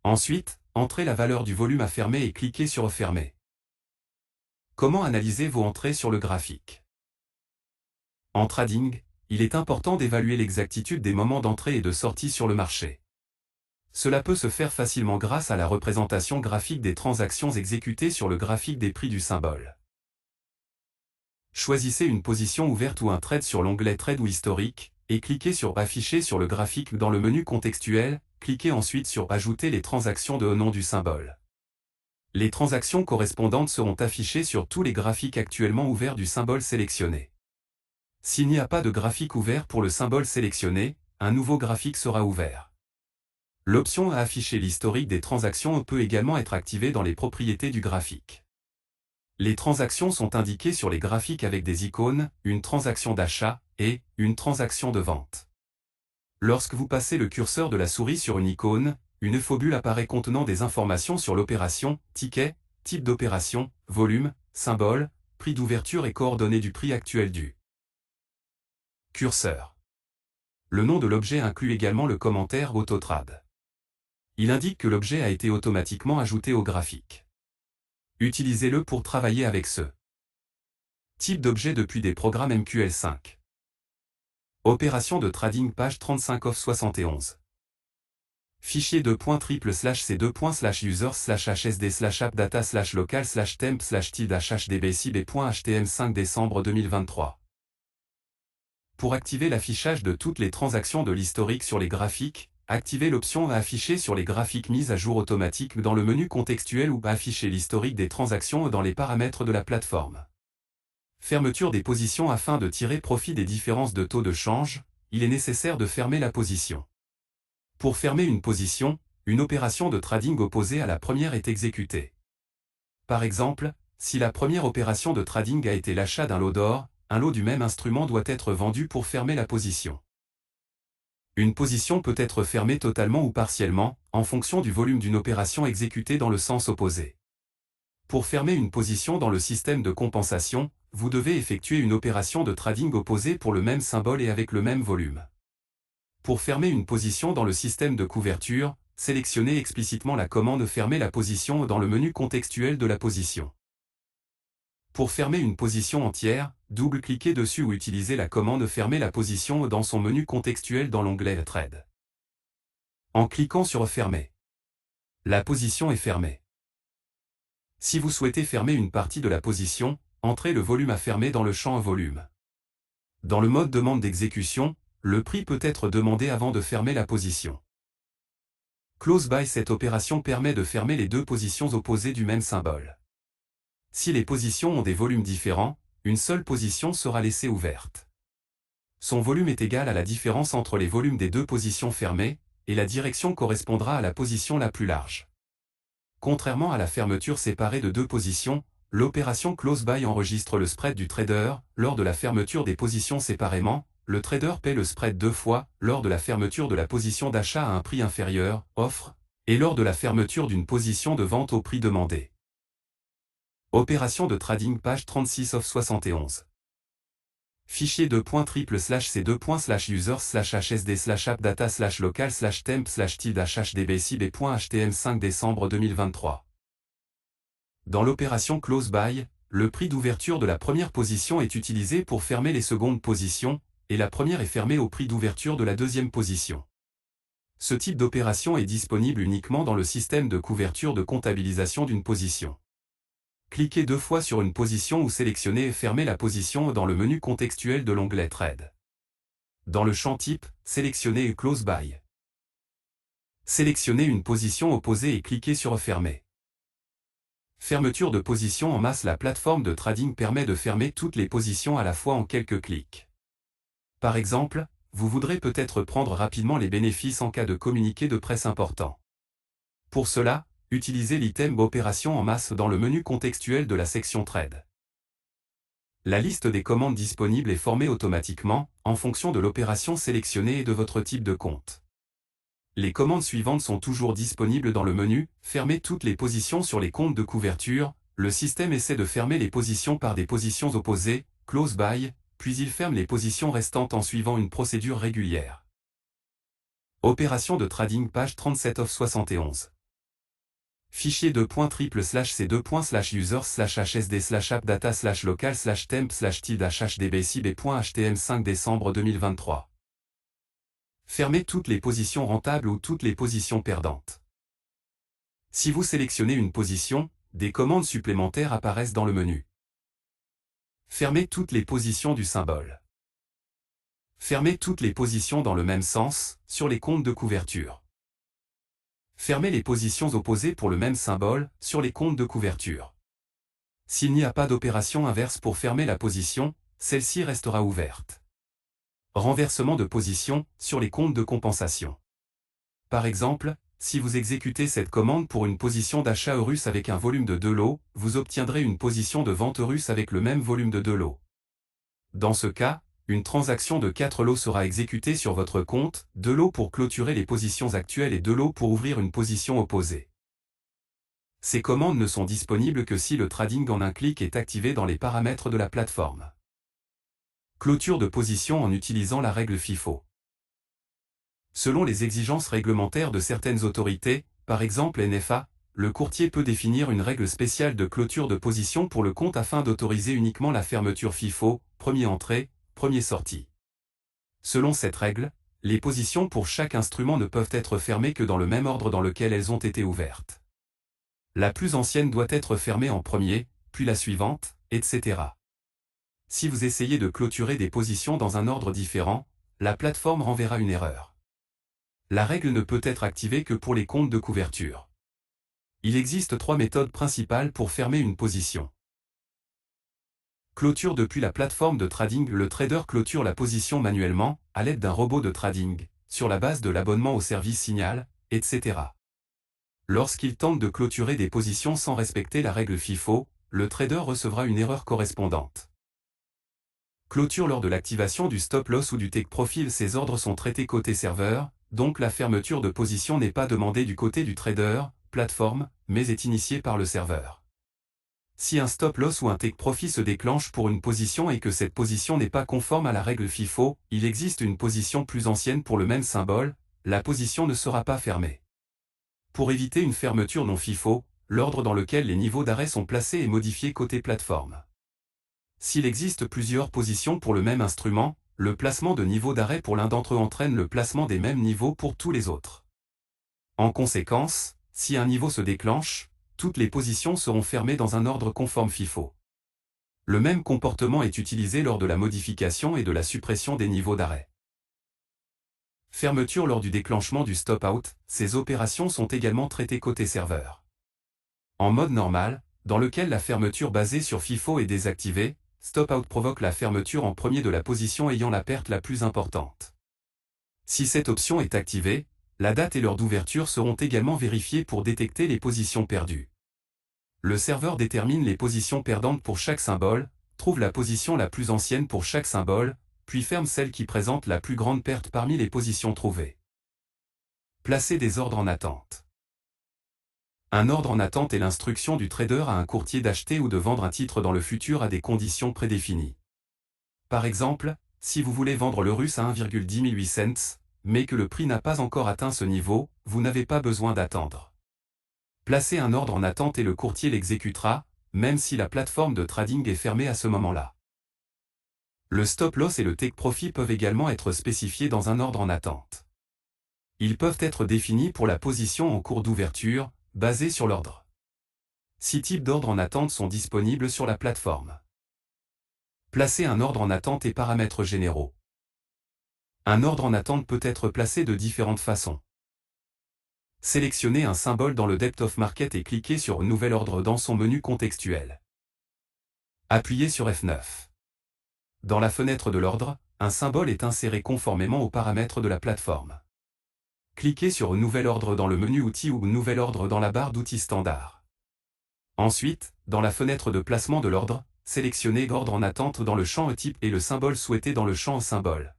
S1: Ensuite, entrez la valeur du volume à fermer et cliquez sur Fermer. Comment analyser vos entrées sur le graphique? En trading, il est important d'évaluer l'exactitude des moments d'entrée et de sortie sur le marché. Cela peut se faire facilement grâce à la représentation graphique des transactions exécutées sur le graphique des prix du symbole. Choisissez une position ouverte ou un trade sur l'onglet Trade ou Historique, et cliquez sur Afficher sur le graphique dans le menu contextuel, cliquez ensuite sur Ajouter les transactions au nom du symbole. Les transactions correspondantes seront affichées sur tous les graphiques actuellement ouverts du symbole sélectionné. S'il n'y a pas de graphique ouvert pour le symbole sélectionné, un nouveau graphique sera ouvert. L'option à afficher l'historique des transactions peut également être activée dans les propriétés du graphique. Les transactions sont indiquées sur les graphiques avec des icônes, une transaction d'achat et une transaction de vente. Lorsque vous passez le curseur de la souris sur une icône, une infobulle apparaît contenant des informations sur l'opération, ticket, type d'opération, volume, symbole, prix d'ouverture et coordonnées du prix actuel du curseur. Le nom de l'objet inclut également le commentaire AutoTrad. Il indique que l'objet a été automatiquement ajouté au graphique. Utilisez-le pour travailler avec ce type d'objet depuis des programmes MQL5. Opération de trading page 35 of 71. Fichier $.3/users/hsd/appdata/local/temp/tilde/hdbcb.htm 5 décembre 2023. Pour activer l'affichage de toutes les transactions de l'historique sur les graphiques, activez l'option Afficher sur les graphiques mise à jour automatique dans le menu contextuel ou afficher l'historique des transactions dans les paramètres de la plateforme. Fermeture des positions. Afin de tirer profit des différences de taux de change, il est nécessaire de fermer la position. Pour fermer une position, une opération de trading opposée à la première est exécutée. Par exemple, si la première opération de trading a été l'achat d'un lot d'or, un lot du même instrument doit être vendu pour fermer la position. Une position peut être fermée totalement ou partiellement, en fonction du volume d'une opération exécutée dans le sens opposé. Pour fermer une position dans le système de compensation, vous devez effectuer une opération de trading opposée pour le même symbole et avec le même volume. Pour fermer une position dans le système de couverture, sélectionnez explicitement la commande Fermer la position dans le menu contextuel de la position. Pour fermer une position entière, double-cliquez dessus ou utilisez la commande Fermer la position dans son menu contextuel dans l'onglet Trade. En cliquant sur Fermer, la position est fermée. Si vous souhaitez fermer une partie de la position, entrez le volume à fermer dans le champ Volume. Dans le mode Demande d'exécution, le prix peut être demandé avant de fermer la position. Close By. Cette opération permet de fermer les deux positions opposées du même symbole. Si les positions ont des volumes différents, une seule position sera laissée ouverte. Son volume est égal à la différence entre les volumes des deux positions fermées, et la direction correspondra à la position la plus large. Contrairement à la fermeture séparée de deux positions, l'opération Close By enregistre le spread du trader. Lors de la fermeture des positions séparément, le trader paie le spread deux fois, lors de la fermeture de la position d'achat à un prix inférieur, offre, et lors de la fermeture d'une position de vente au prix demandé. Opération de trading. Page 36 of 71. Fichier $c2.triple/c2.users/hsd/appdata/local/temp/tid/hdb5 décembre 2023. Dans l'opération Close By, le prix d'ouverture de la première position est utilisé pour fermer les secondes positions, et la première est fermée au prix d'ouverture de la deuxième position. Ce type d'opération est disponible uniquement dans le système de couverture de comptabilisation d'une position. Cliquez deux fois sur une position ou sélectionnez Fermer la position dans le menu contextuel de l'onglet Trade. Dans le champ Type, sélectionnez Close By. Sélectionnez une position opposée et cliquez sur Fermer. Fermeture de position en masse. La plateforme de trading permet de fermer toutes les positions à la fois en quelques clics. Par exemple, vous voudrez peut-être prendre rapidement les bénéfices en cas de communiqué de presse important. Pour cela, utilisez l'item Opération en masse dans le menu contextuel de la section Trade. La liste des commandes disponibles est formée automatiquement, en fonction de l'opération sélectionnée et de votre type de compte. Les commandes suivantes sont toujours disponibles dans le menu « Fermer toutes les positions sur les comptes de couverture ». Le système essaie de fermer les positions par des positions opposées, Close By, puis il ferme les positions restantes en suivant une procédure régulière. Opération de trading. Page 37 of 71. Fichier $.triple/c2.users/hsd/appdata/local/temp/tid/hdb5 décembre 2023. Fermez toutes les positions rentables ou toutes les positions perdantes. Si vous sélectionnez une position, des commandes supplémentaires apparaissent dans le menu. Fermez toutes les positions du symbole. Fermez toutes les positions dans le même sens, sur les comptes de couverture. Fermez les positions opposées pour le même symbole, sur les comptes de couverture. S'il n'y a pas d'opération inverse pour fermer la position, celle-ci restera ouverte. Renversement de position, sur les comptes de compensation. Par exemple, si vous exécutez cette commande pour une position d'achat Eurus avec un volume de 2 lots, vous obtiendrez une position de vente Eurus avec le même volume de 2 lots. Dans ce cas, une transaction de 4 lots sera exécutée sur votre compte, 2 lots pour clôturer les positions actuelles et 2 lots pour ouvrir une position opposée. Ces commandes ne sont disponibles que si le trading en un clic est activé dans les paramètres de la plateforme. Clôture de position en utilisant la règle FIFO. Selon les exigences réglementaires de certaines autorités, par exemple NFA, le courtier peut définir une règle spéciale de clôture de position pour le compte afin d'autoriser uniquement la fermeture FIFO, premier entrée, premier sorti. Selon cette règle, les positions pour chaque instrument ne peuvent être fermées que dans le même ordre dans lequel elles ont été ouvertes. La plus ancienne doit être fermée en premier, puis la suivante, etc. Si vous essayez de clôturer des positions dans un ordre différent, la plateforme renverra une erreur. La règle ne peut être activée que pour les comptes de couverture. Il existe 3 méthodes principales pour fermer une position. Clôture depuis la plateforme de trading. Le trader clôture la position manuellement, à l'aide d'un robot de trading, sur la base de l'abonnement au service signal, etc. Lorsqu'il tente de clôturer des positions sans respecter la règle FIFO, le trader recevra une erreur correspondante. Clôture lors de l'activation du stop loss ou du take profit. Ces ordres sont traités côté serveur, donc la fermeture de position n'est pas demandée du côté du trader, plateforme, mais est initiée par le serveur. Si un stop loss ou un take profit se déclenche pour une position et que cette position n'est pas conforme à la règle FIFO, il existe une position plus ancienne pour le même symbole, la position ne sera pas fermée. Pour éviter une fermeture non FIFO, l'ordre dans lequel les niveaux d'arrêt sont placés est modifié côté plateforme. S'il existe plusieurs positions pour le même instrument, le placement de niveau d'arrêt pour l'un d'entre eux entraîne le placement des mêmes niveaux pour tous les autres. En conséquence, si un niveau se déclenche, toutes les positions seront fermées dans un ordre conforme FIFO. Le même comportement est utilisé lors de la modification et de la suppression des niveaux d'arrêt. Fermeture lors du déclenchement du stop-out, ces opérations sont également traitées côté serveur. En mode normal, dans lequel la fermeture basée sur FIFO est désactivée, stop-out provoque la fermeture en premier de la position ayant la perte la plus importante. Si cette option est activée, la date et l'heure d'ouverture seront également vérifiées pour détecter les positions perdues. Le serveur détermine les positions perdantes pour chaque symbole, trouve la position la plus ancienne pour chaque symbole, puis ferme celle qui présente la plus grande perte parmi les positions trouvées. Placer des ordres en attente. Un ordre en attente est l'instruction du trader à un courtier d'acheter ou de vendre un titre dans le futur à des conditions prédéfinies. Par exemple, si vous voulez vendre le russe à 1,108 cents, mais que le prix n'a pas encore atteint ce niveau, vous n'avez pas besoin d'attendre. Placez un ordre en attente et le courtier l'exécutera, même si la plateforme de trading est fermée à ce moment-là. Le stop loss et le take profit peuvent également être spécifiés dans un ordre en attente. Ils peuvent être définis pour la position en cours d'ouverture, basée sur l'ordre. 6 types d'ordres en attente sont disponibles sur la plateforme. Placer un ordre en attente et paramètres généraux. Un ordre en attente peut être placé de différentes façons. Sélectionnez un symbole dans le Depth of Market et cliquez sur Nouvel ordre dans son menu contextuel. Appuyez sur F9. Dans la fenêtre de l'ordre, un symbole est inséré conformément aux paramètres de la plateforme. Cliquez sur Nouvel ordre dans le menu Outils ou Nouvel ordre dans la barre d'outils standard. Ensuite, dans la fenêtre de placement de l'ordre, sélectionnez Ordre en attente dans le champ type et le symbole souhaité dans le champ symbole.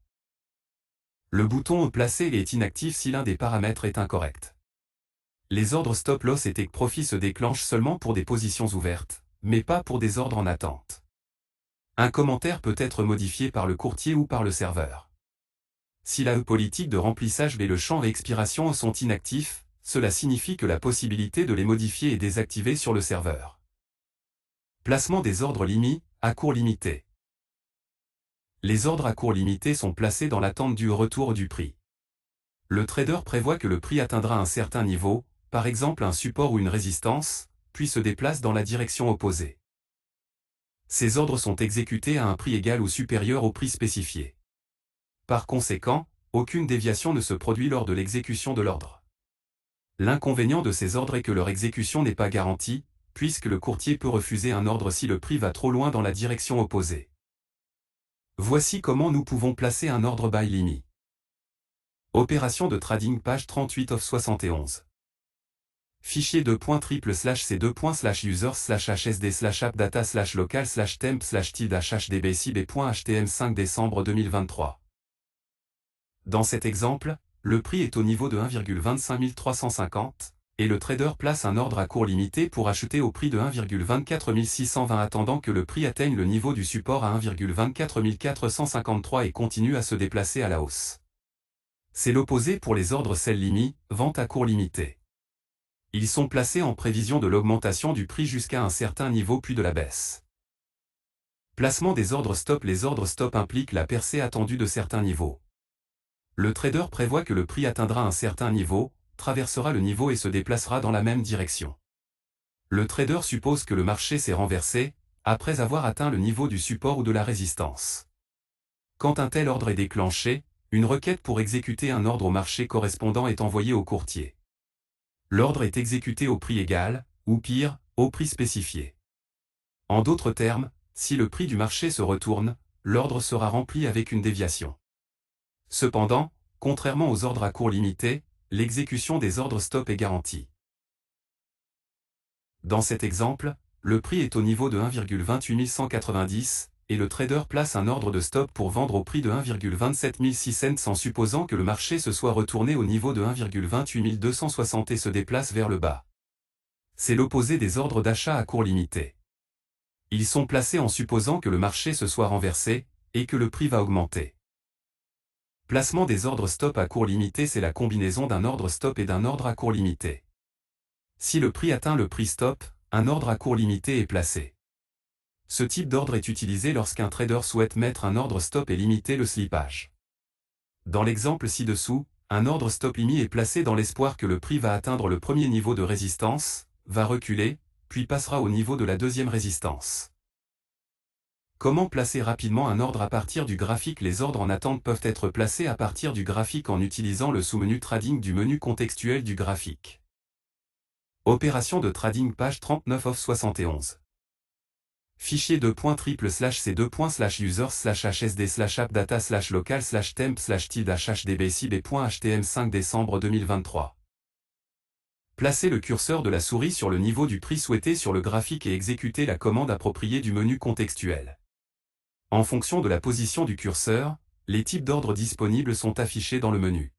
S1: Le bouton Placer est inactif si l'un des paramètres est incorrect. Les ordres stop loss et take profit se déclenchent seulement pour des positions ouvertes, mais pas pour des ordres en attente. Un commentaire peut être modifié par le courtier ou par le serveur. Si la politique de remplissage et le champ expiration sont inactifs, cela signifie que la possibilité de les modifier est désactivée sur le serveur. Placement des ordres limites, à court limité. Les ordres à court limité sont placés dans l'attente du retour du prix. Le trader prévoit que le prix atteindra un certain niveau, par exemple un support ou une résistance, puis se déplace dans la direction opposée. Ces ordres sont exécutés à un prix égal ou supérieur au prix spécifié. Par conséquent, aucune déviation ne se produit lors de l'exécution de l'ordre. L'inconvénient de ces ordres est que leur exécution n'est pas garantie, puisque le courtier peut refuser un ordre si le prix va trop loin dans la direction opposée. Voici comment nous pouvons placer un ordre buy limit. Opération de trading page 38 of 71. Fichier .triple/c2/users/hsd/appdata/local/temp/tilde/hdb/cb.htm 5 décembre 2023. Dans cet exemple, le prix est au niveau de 1,25350, et le trader place un ordre à court limité pour acheter au prix de 1,24620 attendant que le prix atteigne le niveau du support à 1,24453 et continue à se déplacer à la hausse. C'est l'opposé pour les ordres sell limit, vente à court limité. Ils sont placés en prévision de l'augmentation du prix jusqu'à un certain niveau puis de la baisse. Placement des ordres stop. Les ordres stop impliquent la percée attendue de certains niveaux. Le trader prévoit que le prix atteindra un certain niveau, traversera le niveau et se déplacera dans la même direction. Le trader suppose que le marché s'est renversé, après avoir atteint le niveau du support ou de la résistance. Quand un tel ordre est déclenché, une requête pour exécuter un ordre au marché correspondant est envoyée au courtier. L'ordre est exécuté au prix égal, ou pire, au prix spécifié. En d'autres termes, si le prix du marché se retourne, l'ordre sera rempli avec une déviation. Cependant, contrairement aux ordres à cours limité, l'exécution des ordres stop est garantie. Dans cet exemple, le prix est au niveau de 1,28190, et le trader place un ordre de stop pour vendre au prix de 1,27600 en supposant que le marché se soit retourné au niveau de 1,28260 et se déplace vers le bas. C'est l'opposé des ordres d'achat à court limité. Ils sont placés en supposant que le marché se soit renversé, et que le prix va augmenter. Placement des ordres stop à court limité, c'est la combinaison d'un ordre stop et d'un ordre à court limité. Si le prix atteint le prix stop, un ordre à court limité est placé. Ce type d'ordre est utilisé lorsqu'un trader souhaite mettre un ordre stop et limiter le slippage. Dans l'exemple ci-dessous, un ordre stop limit est placé dans l'espoir que le prix va atteindre le premier niveau de résistance, va reculer, puis passera au niveau de la deuxième résistance. Comment placer rapidement un ordre à partir du graphique? Les ordres en attente peuvent être placés à partir du graphique en utilisant le sous-menu Trading du menu contextuel du graphique. Opération de trading page 39 of 71. Fichier $c2.triple/c2.users/hsd/appdata/local/temp/tid/hdb5 décembre 2023. Placez le curseur de la souris sur le niveau du prix souhaité sur le graphique et exécutez la commande appropriée du menu contextuel. En fonction de la position du curseur, les types d'ordres disponibles sont affichés dans le menu.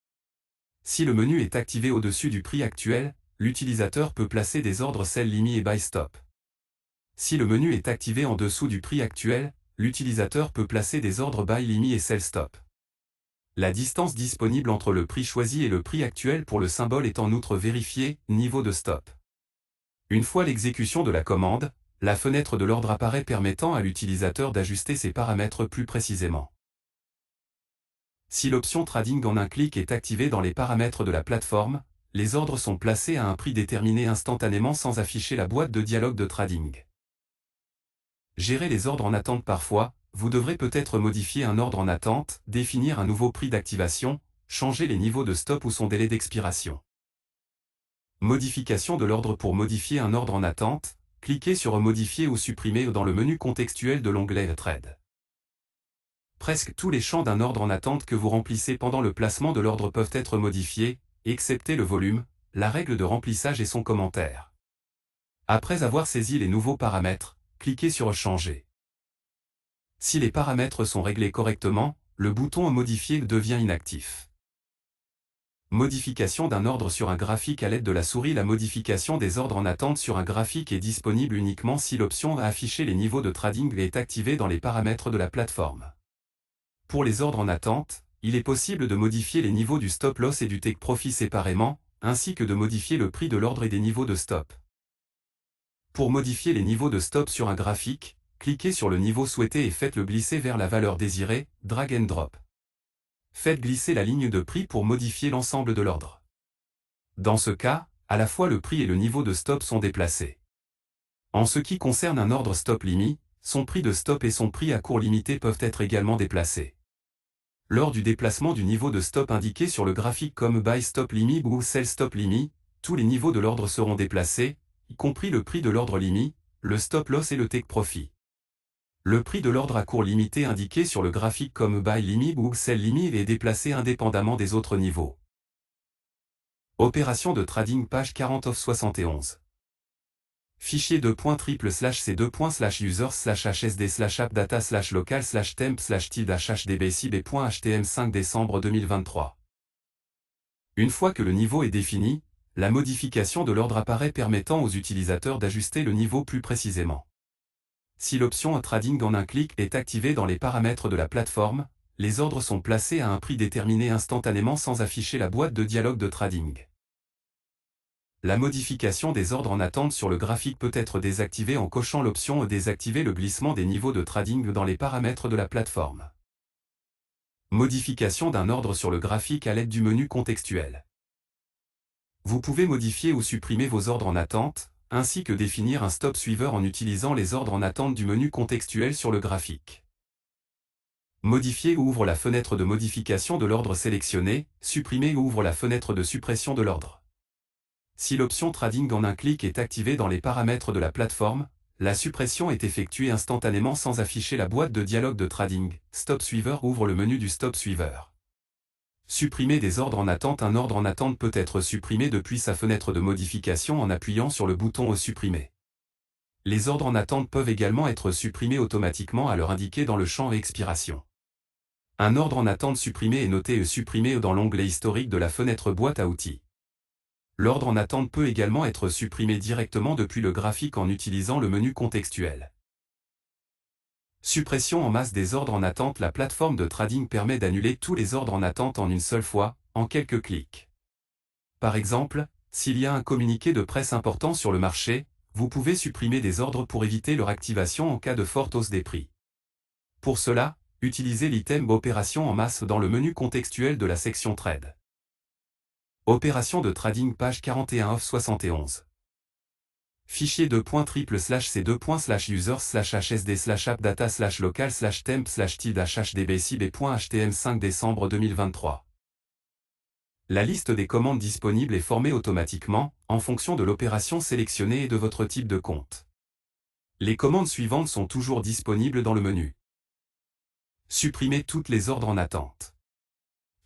S1: Si le menu est activé au-dessus du prix actuel, l'utilisateur peut placer des ordres sell limit et buy stop. Si le menu est activé en dessous du prix actuel, l'utilisateur peut placer des ordres buy limit et sell stop. La distance disponible entre le prix choisi et le prix actuel pour le symbole est en outre vérifiée, niveau de stop. Une fois l'exécution de la commande, la fenêtre de l'ordre apparaît permettant à l'utilisateur d'ajuster ses paramètres plus précisément. Si l'option Trading en un clic est activée dans les paramètres de la plateforme, les ordres sont placés à un prix déterminé instantanément sans afficher la boîte de dialogue de trading. Gérer les ordres en attente. Parfois, vous devrez peut-être modifier un ordre en attente, définir un nouveau prix d'activation, changer les niveaux de stop ou son délai d'expiration. Modification de l'ordre. Pour modifier un ordre en attente, cliquez sur Modifier ou supprimer dans le menu contextuel de l'onglet Trade. Presque tous les champs d'un ordre en attente que vous remplissez pendant le placement de l'ordre peuvent être modifiés, excepté le volume, la règle de remplissage et son commentaire. Après avoir saisi les nouveaux paramètres, cliquez sur Changer. Si les paramètres sont réglés correctement, le bouton Modifier devient inactif. Modification d'un ordre sur un graphique à l'aide de la souris. La modification des ordres en attente sur un graphique est disponible uniquement si l'option Afficher les niveaux de trading est activée dans les paramètres de la plateforme. Pour les ordres en attente, il est possible de modifier les niveaux du stop loss et du take profit séparément, ainsi que de modifier le prix de l'ordre et des niveaux de stop. Pour modifier les niveaux de stop sur un graphique, cliquez sur le niveau souhaité et faites-le glisser vers la valeur désirée, drag and drop. Faites glisser la ligne de prix pour modifier l'ensemble de l'ordre. Dans ce cas, à la fois le prix et le niveau de stop sont déplacés. En ce qui concerne un ordre stop limit, son prix de stop et son prix à court limité peuvent être également déplacés. Lors du déplacement du niveau de stop indiqué sur le graphique comme Buy Stop Limit ou Sell Stop Limit, tous les niveaux de l'ordre seront déplacés, y compris le prix de l'ordre limit, le stop loss et le take profit. Le prix de l'ordre à court limité indiqué sur le graphique comme Buy Limit ou Sell Limit est déplacé indépendamment des autres niveaux. Opération de trading page 40 of 71. Fichier $c2.triple/c2.users/hsd/appdata/local/temp/tid/hdb5 décembre 2023. Une fois que le niveau est défini, la modification de l'ordre apparaît permettant aux utilisateurs d'ajuster le niveau plus précisément. Si l'option Trading en un clic est activée dans les paramètres de la plateforme, les ordres sont placés à un prix déterminé instantanément sans afficher la boîte de dialogue de trading. La modification des ordres en attente sur le graphique peut être désactivée en cochant l'option Désactiver le glissement des niveaux de trading dans les paramètres de la plateforme. Modification d'un ordre sur le graphique à l'aide du menu contextuel. Vous pouvez modifier ou supprimer vos ordres en attente, ainsi que définir un stop suiveur en utilisant les ordres en attente du menu contextuel sur le graphique. Modifier ou ouvre la fenêtre de modification de l'ordre sélectionné, supprimer ou ouvre la fenêtre de suppression de l'ordre. Si l'option Trading en un clic est activée dans les paramètres de la plateforme, la suppression est effectuée instantanément sans afficher la boîte de dialogue de Trading. Stop Suiveur ouvre le menu du Stop Suiveur. Supprimer des ordres en attente. Un ordre en attente peut être supprimé depuis sa fenêtre de modification en appuyant sur le bouton au supprimer. Les ordres en attente peuvent également être supprimés automatiquement à leur indiquer dans le champ expiration. Un ordre en attente supprimé est noté et supprimé dans l'onglet historique de la fenêtre boîte à outils. L'ordre en attente peut également être supprimé directement depuis le graphique en utilisant le menu contextuel. Suppression en masse des ordres en attente. La plateforme de trading permet d'annuler tous les ordres en attente en une seule fois, en quelques clics. Par exemple, s'il y a un communiqué de presse important sur le marché, vous pouvez supprimer des ordres pour éviter leur activation en cas de forte hausse des prix. Pour cela, utilisez l'item Opération en masse dans le menu contextuel de la section Trade. Opération de trading page 41 off 71. Fichier $.3/users/hsd/appdata/local/temp/tid/hdb/cib.htm 5 décembre 2023. La liste des commandes disponibles est formée automatiquement, en fonction de l'opération sélectionnée et de votre type de compte. Les commandes suivantes sont toujours disponibles dans le menu. Supprimer toutes les ordres en attente.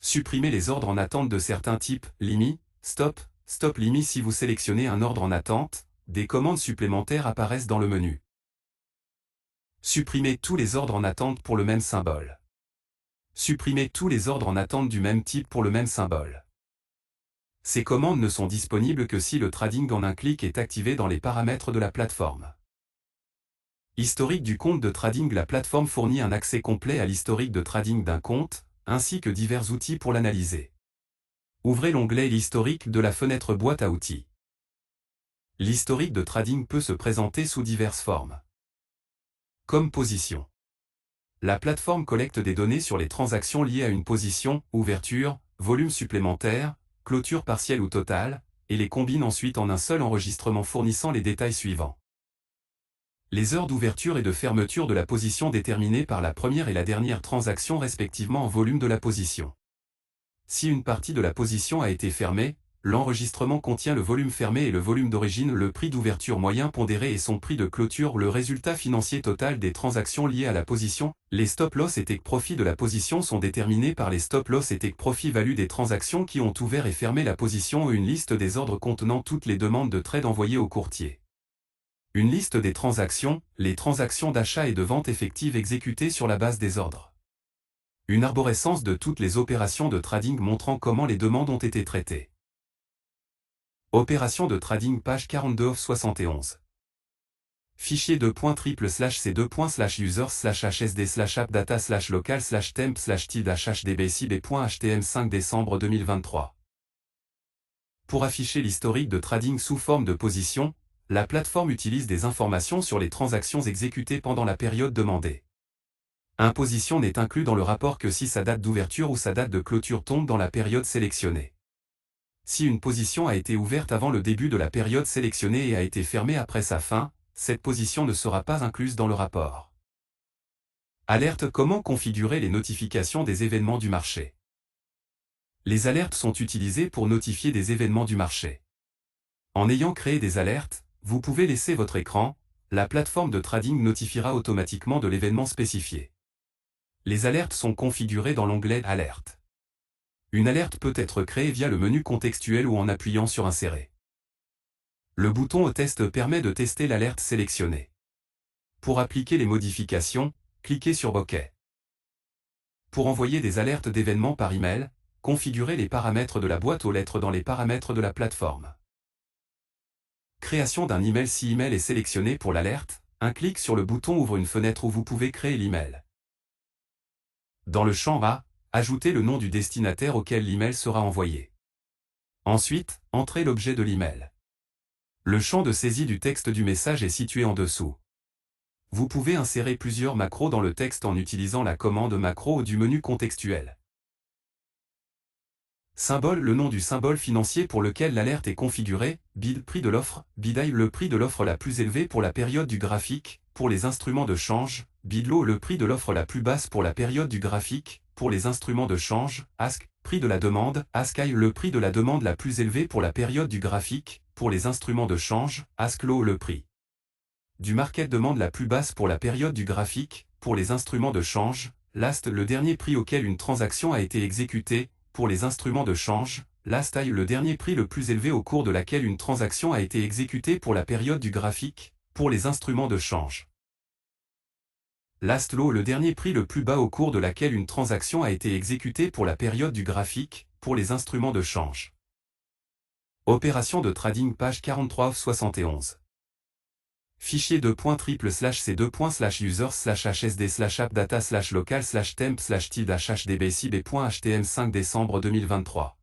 S1: Supprimer les ordres en attente de certains types, LIMI, Stop, Stop LIMI. Si vous sélectionnez un ordre en attente, des commandes supplémentaires apparaissent dans le menu. Supprimer tous les ordres en attente pour le même symbole. Supprimer tous les ordres en attente du même type pour le même symbole. Ces commandes ne sont disponibles que si le trading en un clic est activé dans les paramètres de la plateforme. Historique du compte de trading. La plateforme fournit un accès complet à l'historique de trading d'un compte, ainsi que divers outils pour l'analyser. Ouvrez l'onglet L'historique de la fenêtre boîte à outils. L'historique de trading peut se présenter sous diverses formes. Comme position. La plateforme collecte des données sur les transactions liées à une position, ouverture, volume supplémentaire, clôture partielle ou totale, et les combine ensuite en un seul enregistrement fournissant les détails suivants. Les heures d'ouverture et de fermeture de la position déterminées par la première et la dernière transaction respectivement en volume de la position. Si une partie de la position a été fermée, l'enregistrement contient le volume fermé et le volume d'origine, le prix d'ouverture moyen pondéré et son prix de clôture, le résultat financier total des transactions liées à la position. Les stop-loss et take-profit de la position sont déterminés par les stop-loss et take-profit value des transactions qui ont ouvert et fermé la position, et une liste des ordres contenant toutes les demandes de trade envoyées au courtier. Une liste des transactions, les transactions d'achat et de vente effectives exécutées sur la base des ordres. Une arborescence de toutes les opérations de trading montrant comment les demandes ont été traitées. Opération de trading page 42 off 71. Fichier $.3/users/hsd/appdata/local/temp/tid/hdb/cib.htm 5 décembre 2023. Pour afficher l'historique de trading sous forme de position, la plateforme utilise des informations sur les transactions exécutées pendant la période demandée. Un position n'est inclus dans le rapport que si sa date d'ouverture ou sa date de clôture tombe dans la période sélectionnée. Si une position a été ouverte avant le début de la période sélectionnée et a été fermée après sa fin, cette position ne sera pas incluse dans le rapport. Alerte. Comment configurer les notifications des événements du marché? Les alertes sont utilisées pour notifier des événements du marché. En ayant créé des alertes, vous pouvez laisser votre écran, la plateforme de trading notifiera automatiquement de l'événement spécifié. Les alertes sont configurées dans l'onglet Alerte. Une alerte peut être créée via le menu contextuel ou en appuyant sur Insérer. Le bouton au test permet de tester l'alerte sélectionnée. Pour appliquer les modifications, cliquez sur OK. Pour envoyer des alertes d'événements par email, configurez les paramètres de la boîte aux lettres dans les paramètres de la plateforme. Création d'un email. Si email est sélectionné pour l'alerte, un clic sur le bouton ouvre une fenêtre où vous pouvez créer l'email. Dans le champ A, ajoutez le nom du destinataire auquel l'email sera envoyé. Ensuite, entrez l'objet de l'email. Le champ de saisie du texte du message est situé en dessous. Vous pouvez insérer plusieurs macros dans le texte en utilisant la commande macro du menu contextuel. Symbole. Le nom du symbole financier pour lequel l'alerte est configurée, bid, prix de l'offre, bid, le prix de l'offre la plus élevée pour la période du graphique, pour les instruments de change, bid low le prix de l'offre la plus basse pour la période du graphique, pour les instruments de change, ask, prix de la demande, ask high le prix de la demande la plus élevée pour la période du graphique, pour les instruments de change, ask low le prix du market demande la plus basse pour la période du graphique, pour les instruments de change, last le dernier prix auquel une transaction a été exécutée, pour les instruments de change, last high le dernier prix le plus élevé au cours de laquelle une transaction a été exécutée pour la période du graphique, pour les instruments de change. Last low le dernier prix le plus bas au cours de laquelle une transaction a été exécutée pour la période du graphique, pour les instruments de change. Opération de trading page 43/71. Fichier $c2.triple/c2.users/hsd/appdata/local/temp/tilde/hdbcb.htm 5 décembre 2023.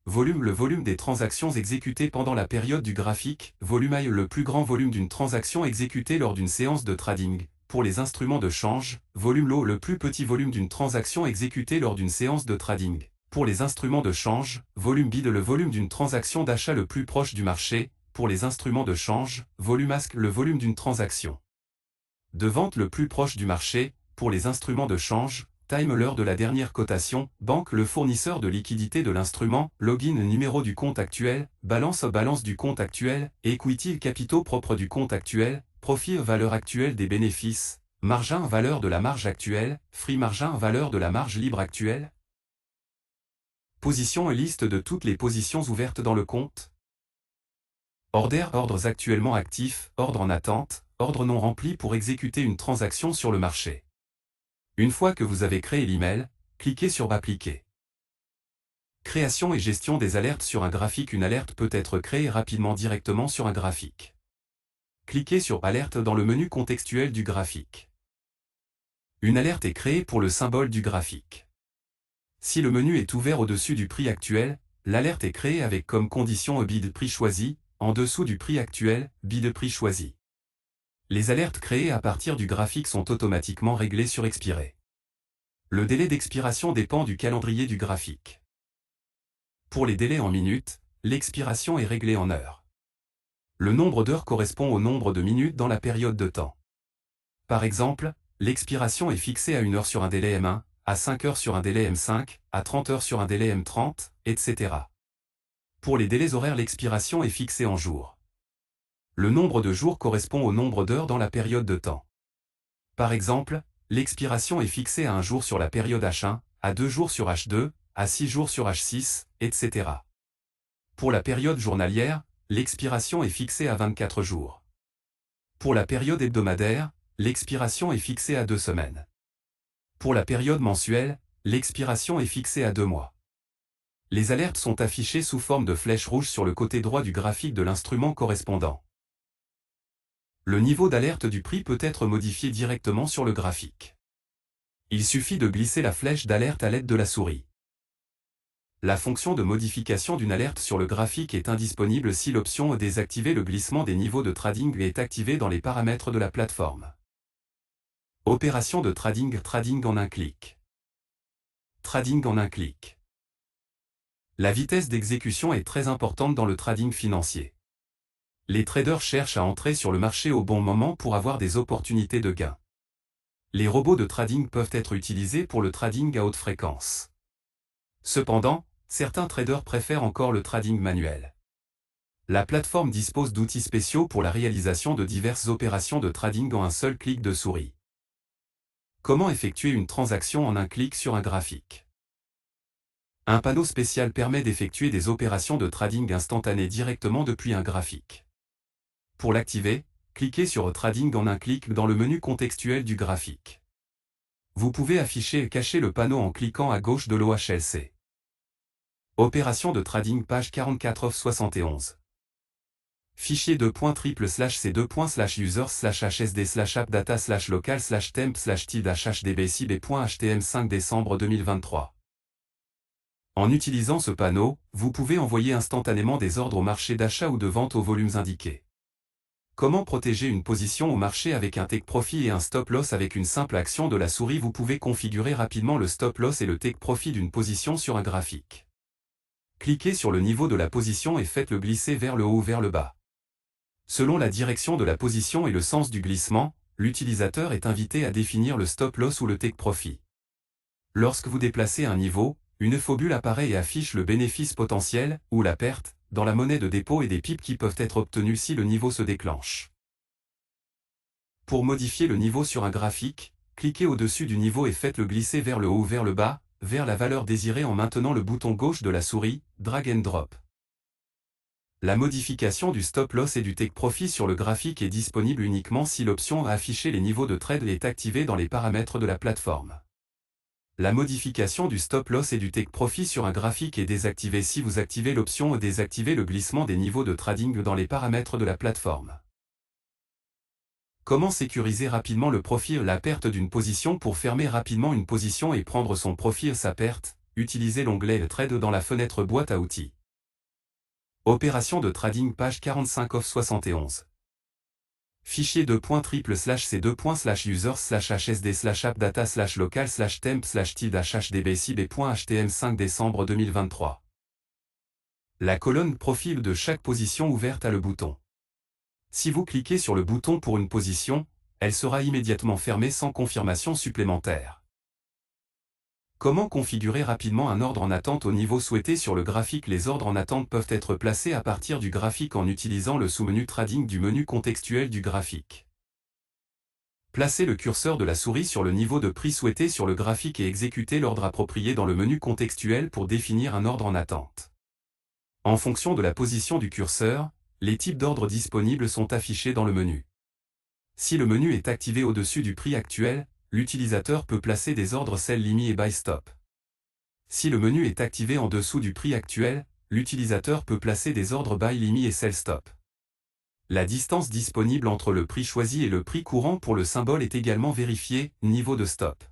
S1: Volume le volume des transactions exécutées pendant la période du graphique, volume I le plus grand volume d'une transaction exécutée lors d'une séance de trading, pour les instruments de change, volume low le plus petit volume d'une transaction exécutée lors d'une séance de trading, pour les instruments de change, volume bid le volume d'une transaction d'achat le plus proche du marché, pour les instruments de change, volume ask le volume d'une transaction de vente le plus proche du marché, pour les instruments de change, time l'heure de la dernière cotation, banque le fournisseur de liquidité de l'instrument, login numéro du compte actuel, balance du compte actuel, equity capitaux propres du compte actuel, profit valeur actuelle des bénéfices, margin valeur de la marge actuelle, free margin valeur de la marge libre actuelle. Position et liste de toutes les positions ouvertes dans le compte. Order ordres actuellement actifs, ordre en attente, ordre non rempli pour exécuter une transaction sur le marché. Une fois que vous avez créé l'email, cliquez sur Appliquer. Création et gestion des alertes sur un graphique. Une alerte peut être créée rapidement directement sur un graphique. Cliquez sur Alerte dans le menu contextuel du graphique. Une alerte est créée pour le symbole du graphique. Si le menu est ouvert au-dessus du prix actuel, l'alerte est créée avec comme condition bid prix choisi, en dessous du prix actuel, bid prix choisi. Les alertes créées à partir du graphique sont automatiquement réglées sur expiré. Le délai d'expiration dépend du calendrier du graphique. Pour les délais en minutes, l'expiration est réglée en heures. Le nombre d'heures correspond au nombre de minutes dans la période de temps. Par exemple, l'expiration est fixée à 1 heure sur un délai M1, à 5 heures sur un délai M5, à 30 heures sur un délai M30, etc. Pour les délais horaires, l'expiration est fixée en jours. Le nombre de jours correspond au nombre d'heures dans la période de temps. Par exemple, l'expiration est fixée à 1 jour sur la période H1, à 2 jours sur H2, à 6 jours sur H6, etc. Pour la période journalière, l'expiration est fixée à 24 jours. Pour la période hebdomadaire, l'expiration est fixée à 2 semaines. Pour la période mensuelle, l'expiration est fixée à 2 mois. Les alertes sont affichées sous forme de flèches rouges sur le côté droit du graphique de l'instrument correspondant. Le niveau d'alerte du prix peut être modifié directement sur le graphique. Il suffit de glisser la flèche d'alerte à l'aide de la souris. La fonction de modification d'une alerte sur le graphique est indisponible si l'option désactiver le glissement des niveaux de trading est activée dans les paramètres de la plateforme. Opération de trading, trading en un clic. Trading en un clic. La vitesse d'exécution est très importante dans le trading financier. Les traders cherchent à entrer sur le marché au bon moment pour avoir des opportunités de gain. Les robots de trading peuvent être utilisés pour le trading à haute fréquence. Cependant, certains traders préfèrent encore le trading manuel. La plateforme dispose d'outils spéciaux pour la réalisation de diverses opérations de trading en un seul clic de souris. Comment effectuer une transaction en un clic sur un graphique? Un panneau spécial permet d'effectuer des opérations de trading instantanées directement depuis un graphique. Pour l'activer, cliquez sur Trading en un clic dans le menu contextuel du graphique. Vous pouvez afficher et cacher le panneau en cliquant à gauche de l'OHLC. Opération de trading page 44/71. Fichier $c2.triple/c2.users/hsd/appdata/local/temp/tilde/hdbcb.htm 5 décembre 2023. En utilisant ce panneau, vous pouvez envoyer instantanément des ordres au marché d'achat ou de vente aux volumes indiqués. Comment protéger une position au marché avec un take profit et un stop loss? Avec une simple action de la souris, vous pouvez configurer rapidement le stop loss et le take profit d'une position sur un graphique. Cliquez sur le niveau de la position et faites-le glisser vers le haut ou vers le bas. Selon la direction de la position et le sens du glissement, l'utilisateur est invité à définir le stop loss ou le take profit. Lorsque vous déplacez un niveau, une faux-bulle apparaît et affiche le bénéfice potentiel, ou la perte, dans la monnaie de dépôt et des pips qui peuvent être obtenus si le niveau se déclenche. Pour modifier le niveau sur un graphique, cliquez au-dessus du niveau et faites-le glisser vers le haut ou vers le bas, vers la valeur désirée en maintenant le bouton gauche de la souris, Drag and Drop. La modification du stop loss et du take profit sur le graphique est disponible uniquement si l'option à afficher les niveaux de trade est activée dans les paramètres de la plateforme. La modification du stop loss et du take profit sur un graphique est désactivée si vous activez l'option ou désactivez le glissement des niveaux de trading dans les paramètres de la plateforme. Comment sécuriser rapidement le profit ou la perte d'une position? Pour fermer rapidement une position et prendre son profit ou sa perte, utilisez l'onglet Trade dans la fenêtre boîte à outils. Opération de trading page 45 of 71. Fichier $.//users/hsd/appdata/local/temp/tid/hdb/cib.htm 5 décembre 2023. La colonne profil de chaque position ouverte a le bouton. Si vous cliquez sur le bouton pour une position, elle sera immédiatement fermée sans confirmation supplémentaire. Comment configurer rapidement un ordre en attente au niveau souhaité sur le graphique? Les ordres en attente peuvent être placés à partir du graphique en utilisant le sous-menu Trading du menu contextuel du graphique. Placez le curseur de la souris sur le niveau de prix souhaité sur le graphique et exécutez l'ordre approprié dans le menu contextuel pour définir un ordre en attente. En fonction de la position du curseur, les types d'ordres disponibles sont affichés dans le menu. Si le menu est activé au-dessus du prix actuel, l'utilisateur peut placer des ordres sell limit et buy stop. Si le menu est activé en dessous du prix actuel, l'utilisateur peut placer des ordres buy limit et sell stop. La distance disponible entre le prix choisi et le prix courant pour le symbole est également vérifiée, niveau de stop.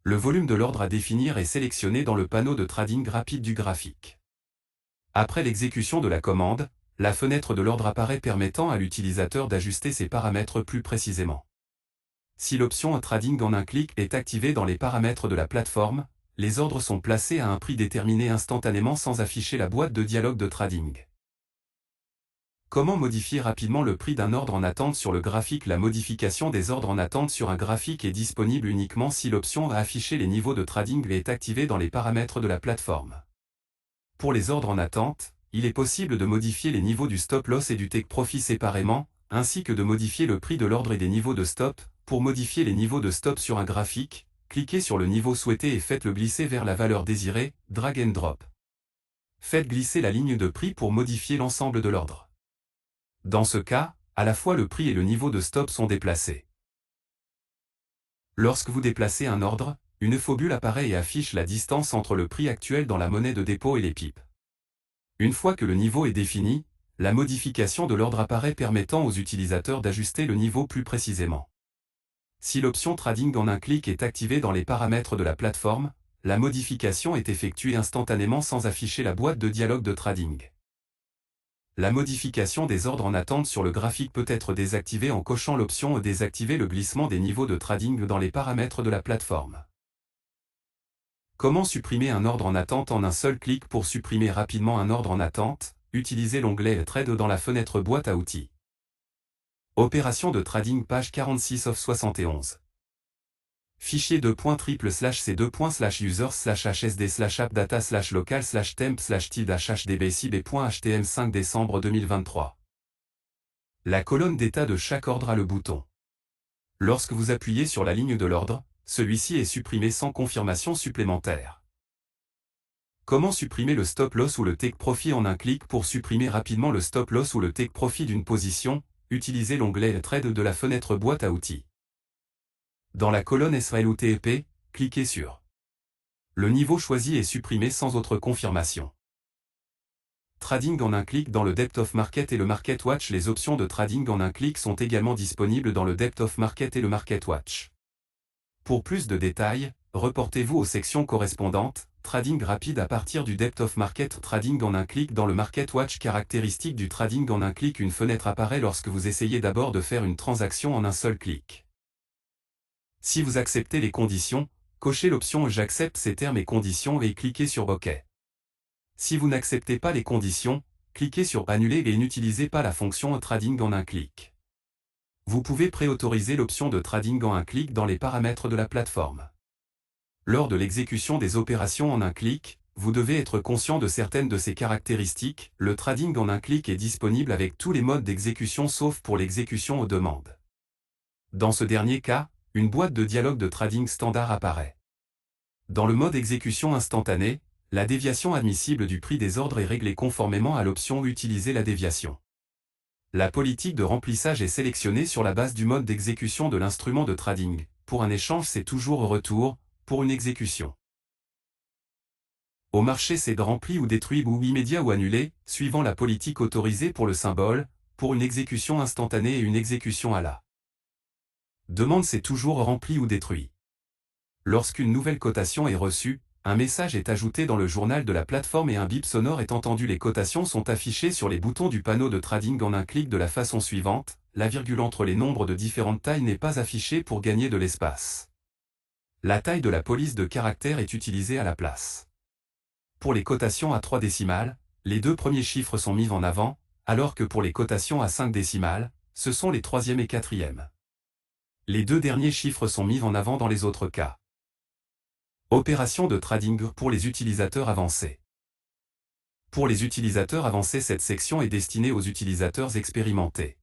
S1: Le volume de l'ordre à définir est sélectionné dans le panneau de trading rapide du graphique. Après l'exécution de la commande, la fenêtre de l'ordre apparaît permettant à l'utilisateur d'ajuster ses paramètres plus précisément. Si l'option Trading en un clic est activée dans les paramètres de la plateforme, les ordres sont placés à un prix déterminé instantanément sans afficher la boîte de dialogue de trading. Comment modifier rapidement le prix d'un ordre en attente sur le graphique? La modification des ordres en attente sur un graphique est disponible uniquement si l'option à afficher les niveaux de trading est activée dans les paramètres de la plateforme. Pour les ordres en attente, il est possible de modifier les niveaux du stop loss et du take profit séparément, ainsi que de modifier le prix de l'ordre et des niveaux de stop. Pour modifier les niveaux de stop sur un graphique, cliquez sur le niveau souhaité et faites-le glisser vers la valeur désirée, drag and drop. Faites glisser la ligne de prix pour modifier l'ensemble de l'ordre. Dans ce cas, à la fois le prix et le niveau de stop sont déplacés. Lorsque vous déplacez un ordre, une faux bulle apparaît et affiche la distance entre le prix actuel dans la monnaie de dépôt et les pips. Une fois que le niveau est défini, la modification de l'ordre apparaît permettant aux utilisateurs d'ajuster le niveau plus précisément. Si l'option Trading en un clic est activée dans les paramètres de la plateforme, la modification est effectuée instantanément sans afficher la boîte de dialogue de trading. La modification des ordres en attente sur le graphique peut être désactivée en cochant l'option Désactiver le glissement des niveaux de trading dans les paramètres de la plateforme. Comment supprimer un ordre en attente en un seul clic? Pour supprimer rapidement un ordre en attente, utilisez l'onglet Trade dans la fenêtre boîte à outils. Opération de trading page 46 of 71. Fichier $.triple/c2./users/hsd/appdata/local/temp/tid/hdb/cib.htm 5 décembre 2023. La colonne d'état de chaque ordre a le bouton. Lorsque vous appuyez sur la ligne de l'ordre, celui-ci est supprimé sans confirmation supplémentaire. Comment supprimer le stop loss ou le take profit en un clic? Pour supprimer rapidement le stop loss ou le take profit d'une position, utilisez l'onglet Trade de la fenêtre boîte à outils. Dans la colonne SRLUTEP, cliquez sur. Le niveau choisi est supprimé sans autre confirmation. Trading en un clic dans le Depth of Market et le Market Watch. Les options de trading en un clic sont également disponibles dans le Depth of Market et le Market Watch. Pour plus de détails, reportez-vous aux sections correspondantes. Trading rapide à partir du Depth of Market. Trading en un clic dans le Market Watch. Caractéristique du trading en un clic. Une fenêtre apparaît lorsque vous essayez d'abord de faire une transaction en un seul clic. Si vous acceptez les conditions, cochez l'option J'accepte ces termes et conditions et cliquez sur OK. Si vous n'acceptez pas les conditions, cliquez sur Annuler et n'utilisez pas la fonction Trading en un clic. Vous pouvez préautoriser l'option de Trading en un clic dans les paramètres de la plateforme. Lors de l'exécution des opérations en un clic, vous devez être conscient de certaines de ces caractéristiques. Le trading en un clic est disponible avec tous les modes d'exécution sauf pour l'exécution aux demandes. Dans ce dernier cas, une boîte de dialogue de trading standard apparaît. Dans le mode exécution instantanée, la déviation admissible du prix des ordres est réglée conformément à l'option Utiliser la déviation. La politique de remplissage est sélectionnée sur la base du mode d'exécution de l'instrument de trading. Pour un échange, c'est toujours au retour, pour une exécution. Au marché, c'est rempli ou détruit ou immédiat ou annulé, suivant la politique autorisée pour le symbole, pour une exécution instantanée et une exécution à la demande, c'est toujours rempli ou détruit. Lorsqu'une nouvelle cotation est reçue, un message est ajouté dans le journal de la plateforme et un bip sonore est entendu. Les cotations sont affichées sur les boutons du panneau de trading en un clic de la façon suivante. La virgule entre les nombres de différentes tailles n'est pas affichée pour gagner de l'espace. La taille de la police de caractères est utilisée à la place. Pour les cotations à 3 décimales, les deux premiers chiffres sont mis en avant, alors que pour les cotations à 5 décimales, ce sont les troisième et quatrième. Les deux derniers chiffres sont mis en avant dans les autres cas. Opération de trading pour les utilisateurs avancés. Pour les utilisateurs avancés, cette section est destinée aux utilisateurs expérimentés.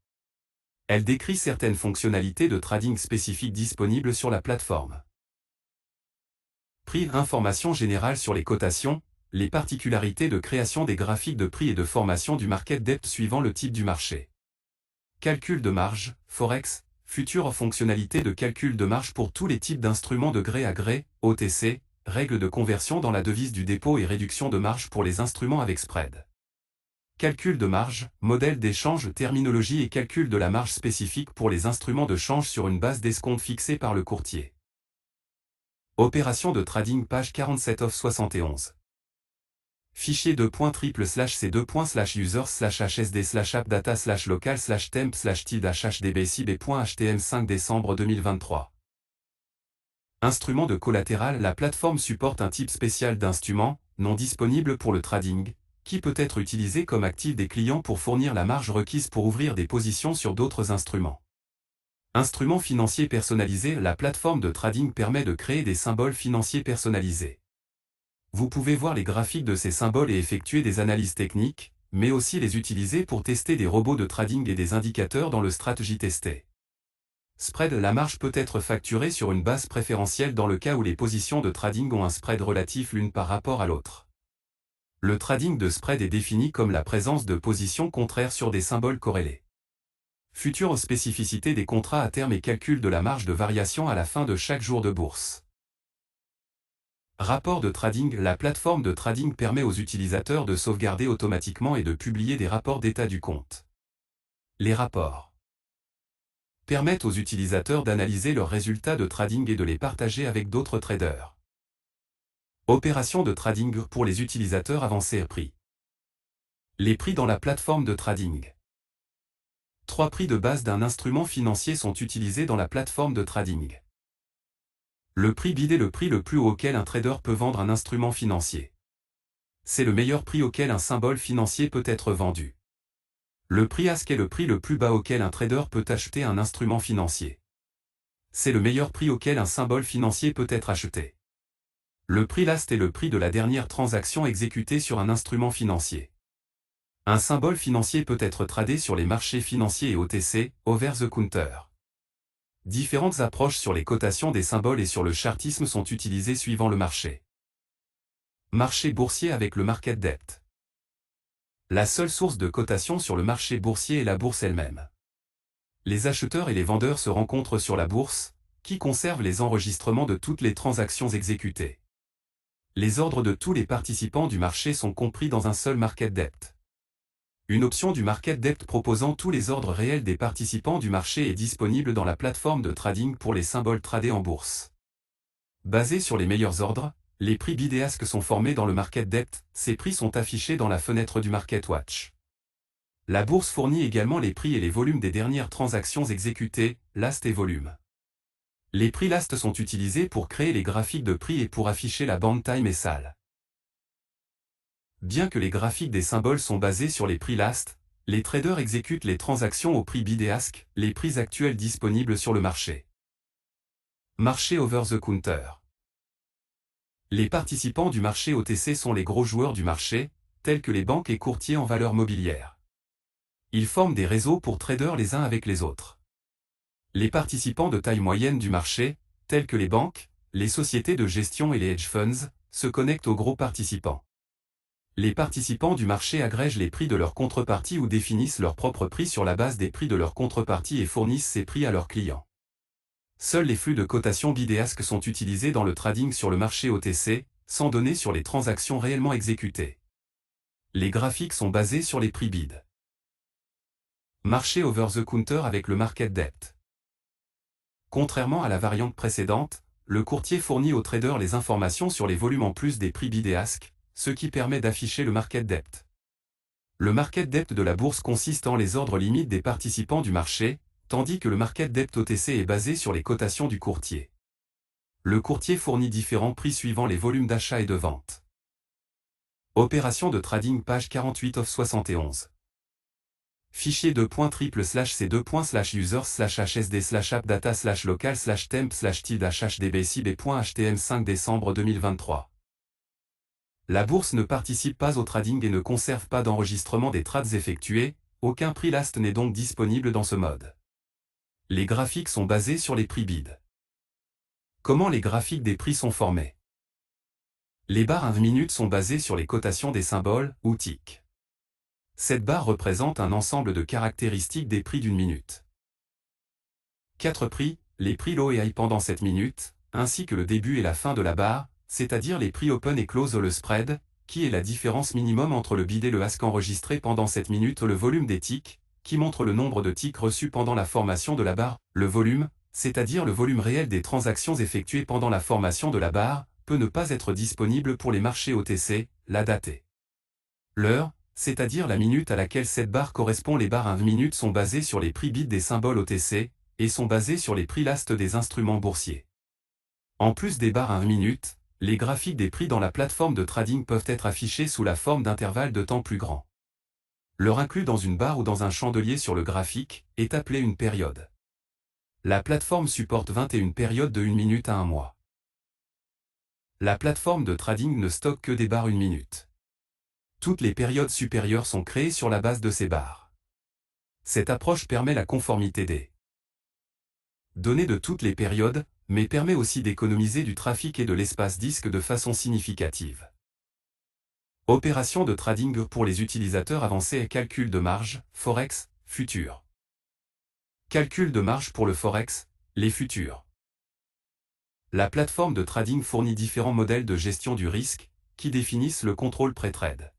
S1: Elle décrit certaines fonctionnalités de trading spécifiques disponibles sur la plateforme. Prix, information générale sur les cotations, les particularités de création des graphiques de prix et de formation du market depth suivant le type du marché. Calcul de marge, Forex, futures fonctionnalités de calcul de marge pour tous les types d'instruments de gré à gré, OTC, règles de conversion dans la devise du dépôt et réduction de marge pour les instruments avec spread. Calcul de marge, modèle d'échange, terminologie et calcul de la marge spécifique pour les instruments de change sur une base d'escompte fixée par le courtier. Opération de trading, page 47 of 71. Fichier .triple/c2/users/hsd/appdata/local/temp/tilde/hdb5 décembre 2023. Instrument de collatéral. La plateforme supporte un type spécial d'instrument, non disponible pour le trading, qui peut être utilisé comme actif des clients pour fournir la marge requise pour ouvrir des positions sur d'autres instruments. Instrument financier personnalisé. La plateforme de trading permet de créer des symboles financiers personnalisés. Vous pouvez voir les graphiques de ces symboles et effectuer des analyses techniques, mais aussi les utiliser pour tester des robots de trading et des indicateurs dans le stratégie testé. Spread. La marge peut être facturée sur une base préférentielle dans le cas où les positions de trading ont un spread relatif l'une par rapport à l'autre. Le trading de spread est défini comme la présence de positions contraires sur des symboles corrélés. Future spécificité des contrats à terme et calcul de la marge de variation à la fin de chaque jour de bourse. Rapport de trading. La plateforme de trading permet aux utilisateurs de sauvegarder automatiquement et de publier des rapports d'état du compte. Les rapports permettent aux utilisateurs d'analyser leurs résultats de trading et de les partager avec d'autres traders. Opération de trading pour les utilisateurs avancés. Prix. Les prix dans la plateforme de trading. 3 prix de base d'un instrument financier sont utilisés dans la plateforme de trading. Le prix bid est le prix le plus haut auquel un trader peut vendre un instrument financier. C'est le meilleur prix auquel un symbole financier peut être vendu. Le prix ask est le prix le plus bas auquel un trader peut acheter un instrument financier. C'est le meilleur prix auquel un symbole financier peut être acheté. Le prix last est le prix de la dernière transaction exécutée sur un instrument financier. Un symbole financier peut être tradé sur les marchés financiers et OTC, over the counter. Différentes approches sur les cotations des symboles et sur le chartisme sont utilisées suivant le marché. Marché boursier avec le market depth. La seule source de cotation sur le marché boursier est la bourse elle-même. Les acheteurs et les vendeurs se rencontrent sur la bourse, qui conserve les enregistrements de toutes les transactions exécutées. Les ordres de tous les participants du marché sont compris dans un seul market depth. Une option du market depth proposant tous les ordres réels des participants du marché est disponible dans la plateforme de trading pour les symboles tradés en bourse. Basés sur les meilleurs ordres, les prix bid et ask sont formés dans le market depth. Ces prix sont affichés dans la fenêtre du market watch. La bourse fournit également les prix et les volumes des dernières transactions exécutées, last et volume. Les prix last sont utilisés pour créer les graphiques de prix et pour afficher la band time et salle. Bien que les graphiques des symboles sont basés sur les prix last, les traders exécutent les transactions au prix bid et ask, les prix actuels disponibles sur le marché. Marché over the counter. Les participants du marché OTC sont les gros joueurs du marché, tels que les banques et courtiers en valeurs mobilières. Ils forment des réseaux pour traders les uns avec les autres. Les participants de taille moyenne du marché, tels que les banques, les sociétés de gestion et les hedge funds, se connectent aux gros participants. Les participants du marché agrègent les prix de leurs contreparties ou définissent leurs propres prix sur la base des prix de leurs contreparties et fournissent ces prix à leurs clients. Seuls les flux de cotation bid et ask sont utilisés dans le trading sur le marché OTC, sans données sur les transactions réellement exécutées. Les graphiques sont basés sur les prix bid. Marché over the counter avec le market depth. Contrairement à la variante précédente, le courtier fournit aux traders les informations sur les volumes en plus des prix bid et ask, ce qui permet d'afficher le market depth. Le market depth de la bourse consiste en les ordres limites des participants du marché, tandis que le market depth OTC est basé sur les cotations du courtier. Le courtier fournit différents prix suivant les volumes d'achat et de vente. Opération de trading page 48 of 71. Fichier .triple/c2/users/hsd/appdata/local/temp/tilde/hdb5 décembre 2023. La bourse ne participe pas au trading et ne conserve pas d'enregistrement des trades effectués, aucun prix last n'est donc disponible dans ce mode. Les graphiques sont basés sur les prix bid. Comment les graphiques des prix sont formés? Les barres 1 minute sont basées sur les cotations des symboles, ou ticks. Cette barre représente un ensemble de caractéristiques des prix d'une minute. 4 prix, les prix low et high pendant cette minute, ainsi que le début et la fin de la barre, c'est-à-dire les prix open et close ou le spread, qui est la différence minimum entre le bid et le ask enregistré pendant cette minute, le volume des ticks, qui montre le nombre de ticks reçus pendant la formation de la barre, le volume, c'est-à-dire le volume réel des transactions effectuées pendant la formation de la barre, peut ne pas être disponible pour les marchés OTC, la date. L'heure, c'est-à-dire la minute à laquelle cette barre correspond. Les barres 1 minute sont basées sur les prix bid des symboles OTC, et sont basées sur les prix last des instruments boursiers. En plus des barres 1 minute, les graphiques des prix dans la plateforme de trading peuvent être affichés sous la forme d'intervalles de temps plus grands. L'heure inclus dans une barre ou dans un chandelier sur le graphique est appelée une période. La plateforme supporte 21 périodes de 1 minute à 1 mois. La plateforme de trading ne stocke que des barres 1 minute. Toutes les périodes supérieures sont créées sur la base de ces barres. Cette approche permet la conformité des données de toutes les périodes, mais permet aussi d'économiser du trafic et de l'espace disque de façon significative. Opération de trading pour les utilisateurs avancés et calcul de marge, Forex, futur. Calcul de marge pour le Forex, les futurs. La plateforme de trading fournit différents modèles de gestion du risque, qui définissent le contrôle pré-trade.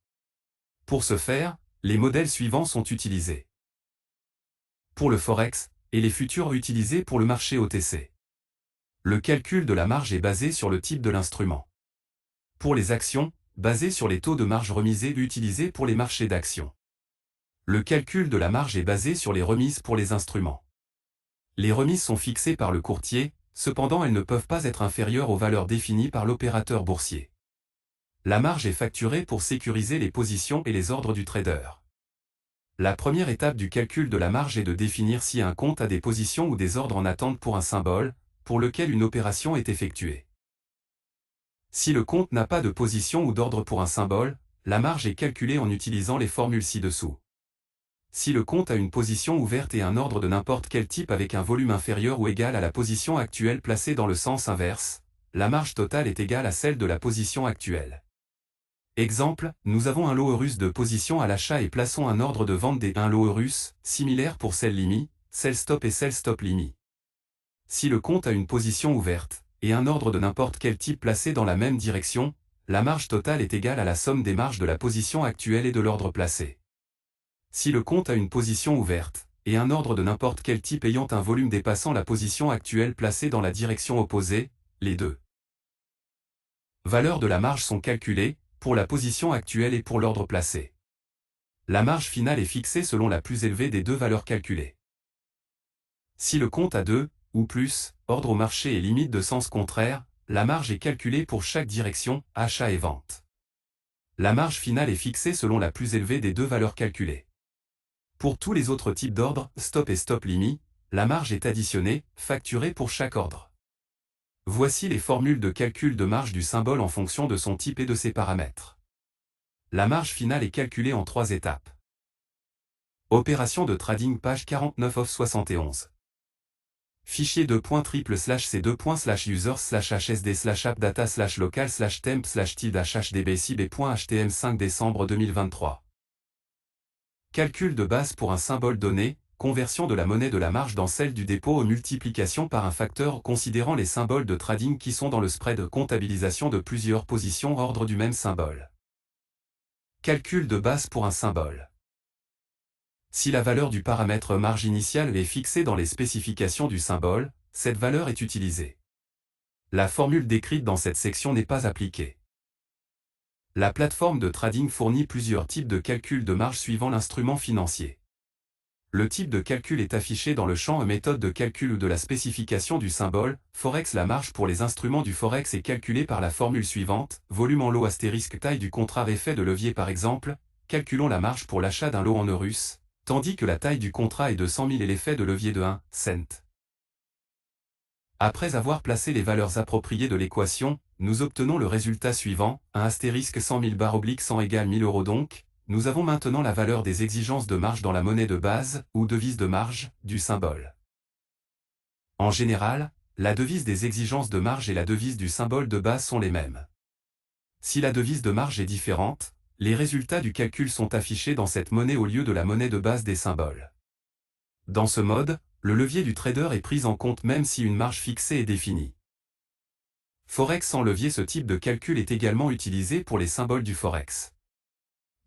S1: Pour ce faire, les modèles suivants sont utilisés. Pour le Forex, et les futurs utilisés pour le marché OTC. Le calcul de la marge est basé sur le type de l'instrument. Pour les actions, basé sur les taux de marge remisés utilisés pour les marchés d'actions. Le calcul de la marge est basé sur les remises pour les instruments. Les remises sont fixées par le courtier, cependant elles ne peuvent pas être inférieures aux valeurs définies par l'opérateur boursier. La marge est facturée pour sécuriser les positions et les ordres du trader. La première étape du calcul de la marge est de définir si un compte a des positions ou des ordres en attente pour un symbole, pour lequel une opération est effectuée. Si le compte n'a pas de position ou d'ordre pour un symbole, la marge est calculée en utilisant les formules ci-dessous. Si le compte a une position ouverte et un ordre de n'importe quel type avec un volume inférieur ou égal à la position actuelle placée dans le sens inverse, la marge totale est égale à celle de la position actuelle. Exemple, nous avons un lot Eurus de position à l'achat et plaçons un ordre de vente des 1 lot Eurus, similaire pour sell limit, sell stop et sell stop limit. Si le compte a une position ouverte, et un ordre de n'importe quel type placé dans la même direction, la marge totale est égale à la somme des marges de la position actuelle et de l'ordre placé. Si le compte a une position ouverte, et un ordre de n'importe quel type ayant un volume dépassant la position actuelle placée dans la direction opposée, les deux valeurs de la marge sont calculées, pour la position actuelle et pour l'ordre placé. La marge finale est fixée selon la plus élevée des deux valeurs calculées. Si le compte a 2, ou plus, ordre au marché et limite de sens contraire, la marge est calculée pour chaque direction, achat et vente. La marge finale est fixée selon la plus élevée des deux valeurs calculées. Pour tous les autres types d'ordres, stop et stop limit, la marge est additionnée, facturée pour chaque ordre. Voici les formules de calcul de marge du symbole en fonction de son type et de ses paramètres. La marge finale est calculée en 3 étapes. Opération de trading page 49 of 71. Fichier $.3//users/hsd/appdata/local/temp/tid/hdb/cb.htm 5 décembre 2023. Calcul de base pour un symbole donné, conversion de la monnaie de la marge dans celle du dépôt ou multiplication par un facteur considérant les symboles de trading qui sont dans le spread, comptabilisation de plusieurs positions ordre du même symbole. Calcul de base pour un symbole. Si la valeur du paramètre marge initiale est fixée dans les spécifications du symbole, cette valeur est utilisée. La formule décrite dans cette section n'est pas appliquée. La plateforme de trading fournit plusieurs types de calcul de marge suivant l'instrument financier. Le type de calcul est affiché dans le champ méthode de calcul ou de la spécification du symbole. Forex. La marge pour les instruments du Forex est calculée par la formule suivante, volume en lot astérisque taille du contrat effet de levier par exemple, calculons la marge pour l'achat d'un lot en Eurus, tandis que la taille du contrat est de 100 000 et l'effet de levier de 1 cent. Après avoir placé les valeurs appropriées de l'équation, nous obtenons le résultat suivant, 1 astérisque 100 000 /100 égale 1000 € donc, nous avons maintenant la valeur des exigences de marge dans la monnaie de base, ou devise de marge, du symbole. En général, la devise des exigences de marge et la devise du symbole de base sont les mêmes. Si la devise de marge est différente, les résultats du calcul sont affichés dans cette monnaie au lieu de la monnaie de base des symboles. Dans ce mode, le levier du trader est pris en compte même si une marge fixée est définie. Forex sans levier. Ce type de calcul est également utilisé pour les symboles du Forex.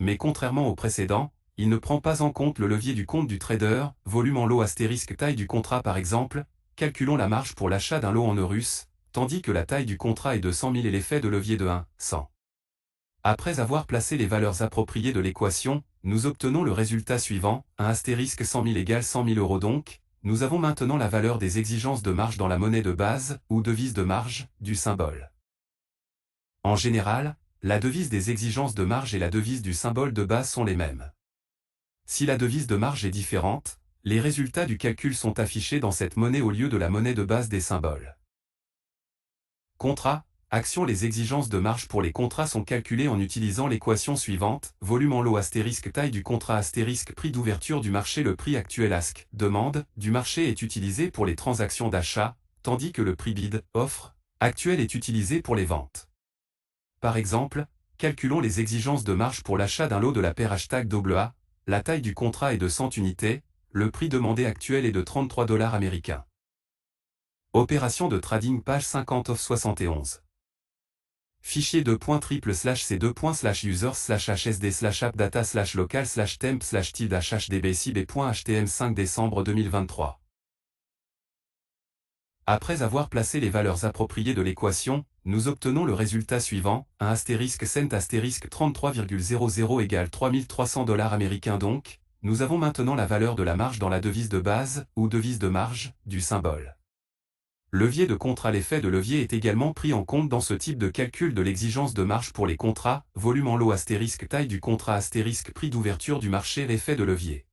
S1: Mais contrairement au précédent, il ne prend pas en compte le levier du compte du trader, volume en lot astérisque taille du contrat par exemple, calculons la marge pour l'achat d'un lot en Eurus, tandis que la taille du contrat est de 100 000 et l'effet de levier de 1 100. Après avoir placé les valeurs appropriées de l'équation, nous obtenons le résultat suivant, 1 astérisque 100 000 égale 100 000 € donc, nous avons maintenant la valeur des exigences de marge dans la monnaie de base, ou devise de marge, du symbole. En général, la devise des exigences de marge et la devise du symbole de base sont les mêmes. Si la devise de marge est différente, les résultats du calcul sont affichés dans cette monnaie au lieu de la monnaie de base des symboles. Contrat, action. Les exigences de marge pour les contrats sont calculées en utilisant l'équation suivante, volume en lot astérisque taille du contrat astérisque prix d'ouverture du marché. Le prix actuel ASC, demande, du marché est utilisé pour les transactions d'achat, tandis que le prix bid, offre, actuel est utilisé pour les ventes. Par exemple, calculons les exigences de marge pour l'achat d'un lot de la paire #AA, la taille du contrat est de 100 unités, le prix demandé actuel est de 33 $ américains. Opération de trading page 50 of 71. Fichier $.3//users/hsd/appdata/local/temp/tid/hdb/cb.htm 5 décembre 2023. Après avoir placé les valeurs appropriées de l'équation, nous obtenons le résultat suivant, 1 astérisque cent astérisque 33,00 égale 3300 $ américains donc, nous avons maintenant la valeur de la marge dans la devise de base, ou devise de marge, du symbole. Levier de contrat. L'effet de levier est également pris en compte dans ce type de calcul de l'exigence de marge pour les contrats, volume en lot astérisque taille du contrat astérisque prix d'ouverture du marché. L'effet de levier.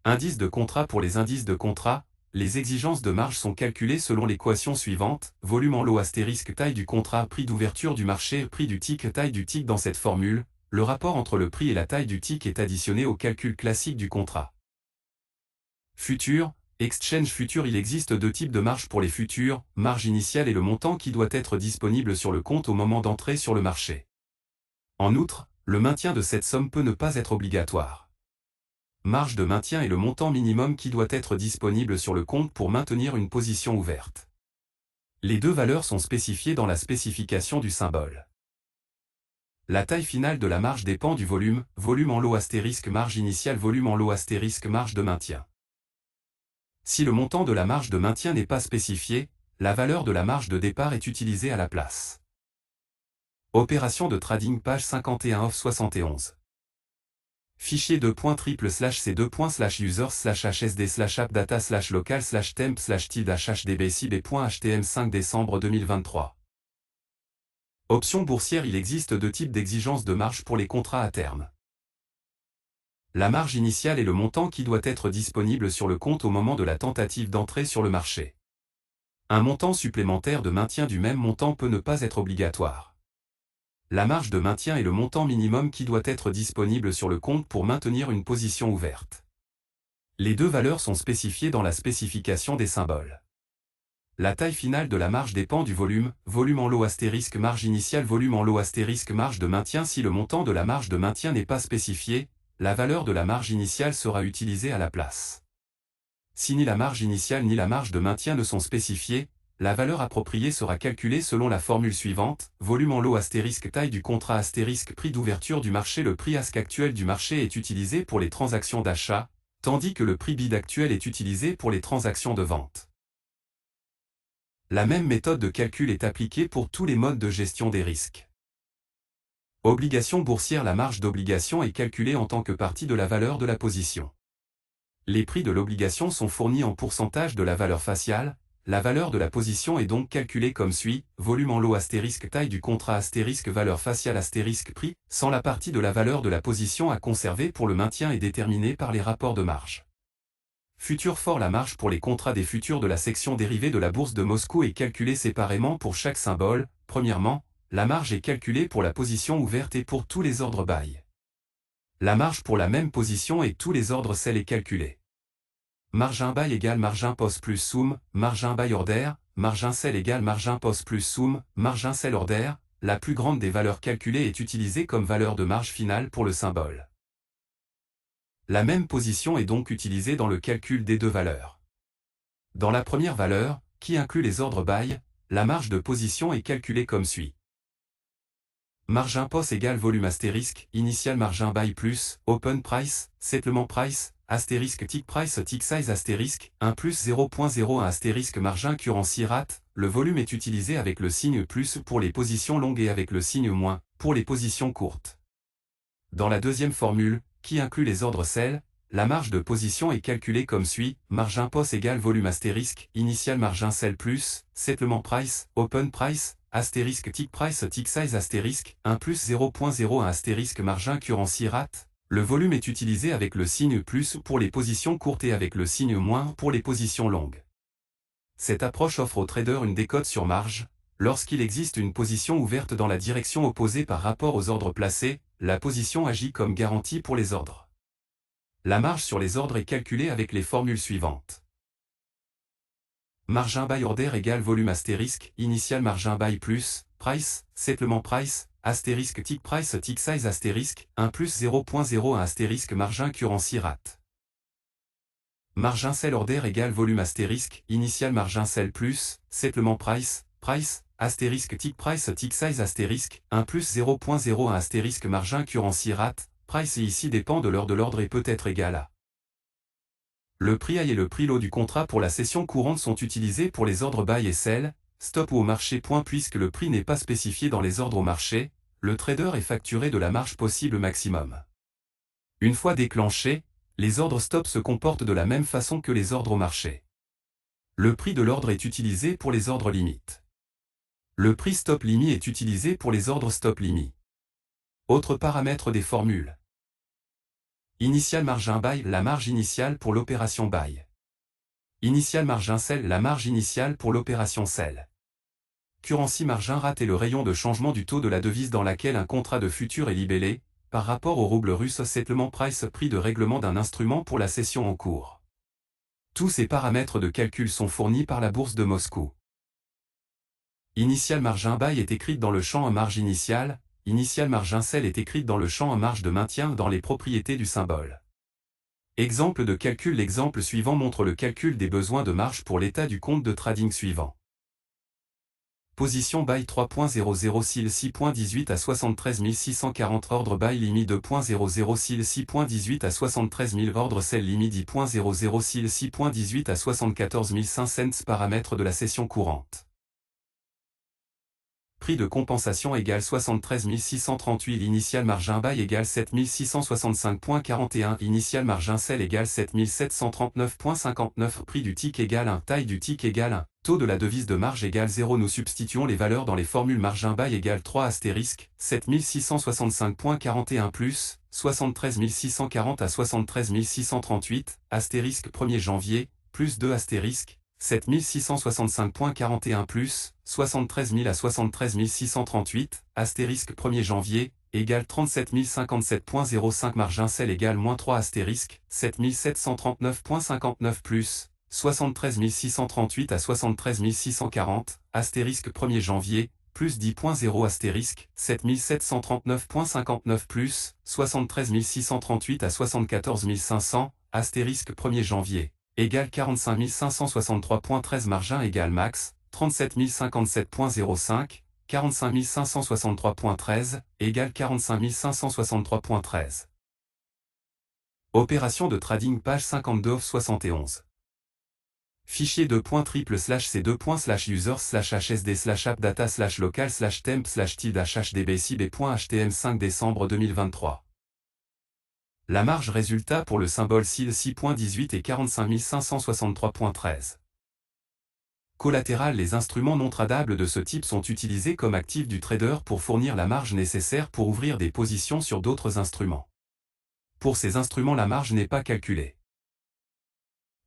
S1: Indice de contrat. Pour les indices de contrat, les exigences de marge sont calculées selon l'équation suivante, volume en lot astérisque taille du contrat prix d'ouverture du marché prix du tick taille du tick. Dans cette formule, le rapport entre le prix et la taille du tick est additionné au calcul classique du contrat. Futur, exchange futur. Il existe deux types de marge pour les futurs, marge initiale et le montant qui doit être disponible sur le compte au moment d'entrée sur le marché. En outre, le maintien de cette somme peut ne pas être obligatoire. Marge de maintien est le montant minimum qui doit être disponible sur le compte pour maintenir une position ouverte. Les deux valeurs sont spécifiées dans la spécification du symbole. La taille finale de la marge dépend du volume, volume en lot astérisque marge initiale volume en lot astérisque marge de maintien. Si le montant de la marge de maintien n'est pas spécifié, la valeur de la marge de départ est utilisée à la place. Opération de trading page 51 of 71. Fichier $.3//users/hsd/appdata/local/temp/tid/hdb/cb.htm 5 décembre 2023. Option boursière. Il existe deux types d'exigences de marge pour les contrats à terme. La marge initiale est le montant qui doit être disponible sur le compte au moment de la tentative d'entrée sur le marché. Un montant supplémentaire de maintien du même montant peut ne pas être obligatoire. La marge de maintien est le montant minimum qui doit être disponible sur le compte pour maintenir une position ouverte. Les deux valeurs sont spécifiées dans la spécification des symboles. La taille finale de la marge dépend du volume, volume en lot astérisque marge initiale volume en lot astérisque marge de maintien. Si le montant de la marge de maintien n'est pas spécifié, la valeur de la marge initiale sera utilisée à la place. Si ni la marge initiale ni la marge de maintien ne sont spécifiées, la valeur appropriée sera calculée selon la formule suivante, volume en lot astérisque taille du contrat astérisque prix d'ouverture du marché. Le prix ASC actuel du marché est utilisé pour les transactions d'achat, tandis que le prix bid actuel est utilisé pour les transactions de vente. La même méthode de calcul est appliquée pour tous les modes de gestion des risques. Obligation boursière. La marge d'obligation est calculée en tant que partie de la valeur de la position. Les prix de l'obligation sont fournis en pourcentage de la valeur faciale. La valeur de la position est donc calculée comme suit, volume en lot astérisque taille du contrat astérisque valeur faciale astérisque prix, sans la partie de la valeur de la position à conserver pour le maintien est déterminée par les rapports de marge. Futur fort. La marge pour les contrats des futurs de la section dérivée de la bourse de Moscou est calculée séparément pour chaque symbole. Premièrement, la marge est calculée pour la position ouverte et pour tous les ordres buy. La marge pour la même position et tous les ordres sell est calculée. Margin buy égale margin post plus soum, margin buy order, margin sell égale margin post plus soum, margin sell order. La plus grande des valeurs calculées est utilisée comme valeur de marge finale pour le symbole. La même position est donc utilisée dans le calcul des deux valeurs. Dans la première valeur, qui inclut les ordres buy, la marge de position est calculée comme suit. Margin post égale volume astérisque, initial margin buy plus, open price, settlement price, astérisque tick price tick size astérisque, 1 plus 0.01 astérisque margin currency rate. Le volume est utilisé avec le signe plus pour les positions longues et avec le signe moins pour les positions courtes. Dans la deuxième formule, qui inclut les ordres sell, la marge de position est calculée comme suit, margin post égale volume astérisque, initial margin sell plus, settlement price, open price, astérisque tick price tick size astérisque, 1 plus 0.01 astérisque margin currency rate. Le volume est utilisé avec le signe plus pour les positions courtes et avec le signe moins pour les positions longues. Cette approche offre au trader une décote sur marge. Lorsqu'il existe une position ouverte dans la direction opposée par rapport aux ordres placés, la position agit comme garantie pour les ordres. La marge sur les ordres est calculée avec les formules suivantes. Margin buy order égale volume astérisque, initial margin buy plus, price, settlement price, astérisque tick price tick size astérisque, 1 plus 0.01 astérisque margin currency rate. Margin sell order égale volume astérisque, initial margin sell plus, settlement price, price, astérisque tick price tick size astérisque, 1 plus 0.01 astérisque margin currency rate, price et ici dépend de l'heure de l'ordre et peut être égal à. Le prix high et le prix low du contrat pour la session courante sont utilisés pour les ordres buy et sell, stop ou au marché. Puisque le prix n'est pas spécifié dans les ordres au marché, le trader est facturé de la marge possible maximum. Une fois déclenchés, les ordres stop se comportent de la même façon que les ordres au marché. Le prix de l'ordre est utilisé pour les ordres limites. Le prix stop limit est utilisé pour les ordres stop limit. Autres paramètres des formules. Initial margin buy, la marge initiale pour l'opération buy. Initial margin sell, la marge initiale pour l'opération sell. Currency margin rate est le rayon de changement du taux de la devise dans laquelle un contrat de futur est libellé, par rapport au rouble russe. Settlement price, prix de règlement d'un instrument pour la session en cours. Tous ces paramètres de calcul sont fournis par la bourse de Moscou. Initial margin buy est écrite dans le champ marge initiale, initial margin sell est écrite dans le champ marge de maintien dans les propriétés du symbole. Exemple de calcul. L'exemple suivant montre le calcul des besoins de marge pour l'état du compte de trading suivant. Position buy 3.00 SIL 6.18 à 73 640 ordre buy limit 2.00 SIL 6.18 à 73 000 ordre sell limit 10.00 SIL 6.18 à 74 500 paramètres de la session courante. prix de compensation égale 73 638, initial margin buy égale 7665.41, initial margin sell égale 7739.59, prix du tick égale 1, taille du tick égale 1, taux de la devise de marge égale 0. Nous substituons les valeurs dans les formules margin buy égale 3 astérisque, 7665.41 plus, 73 640 à 73 638, astérisque 1er janvier, plus 2 astérisque, 7665.41 plus, 73 000 à 73 638, astérisque 1er janvier, égale 37 057.05, margin sell égale moins 3 astérisque, 7739.59 plus, 73 638 à 73 640, astérisque 1er janvier, plus 10.0 astérisque, 7739.59 plus, 73 638 à 74 500, astérisque 1er janvier, égale 45 563.13, margin égale max, 37 057.05, 45 563.13, égale 45 563.13. Opération de trading page 52 of 71. Fichier .triple/c2/users/hsd/appdata/local/temp/tilde/hdb/cb.htm 5 décembre 2023. La marge résultat pour le symbole SIL 6.18 et 45 563.13. Collatéral. Les instruments non tradables de ce type sont utilisés comme actifs du trader pour fournir la marge nécessaire pour ouvrir des positions sur d'autres instruments. Pour ces instruments, la marge n'est pas calculée.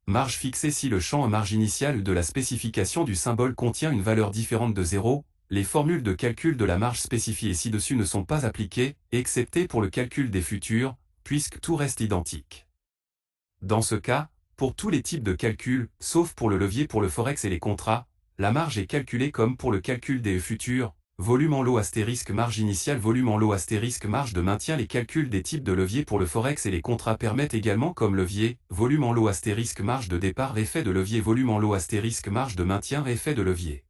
S1: Marge fixée. Si le champ marge initiale de la spécification du symbole contient une valeur différente de 0, les formules de calcul de la marge spécifiée ci-dessus ne sont pas appliquées, excepté pour le calcul des futurs, puisque tout reste identique. Dans ce cas, pour tous les types de calculs, sauf pour le levier pour le forex et les contrats, la marge est calculée comme pour le calcul des futurs, volume en lot astérisque marge initiale, volume en lot astérisque marge de maintien. Les calculs des types de levier pour le forex et les contrats permettent également comme levier, volume en lot astérisque marge de départ, effet de levier, volume en lot astérisque marge de maintien, effet de levier.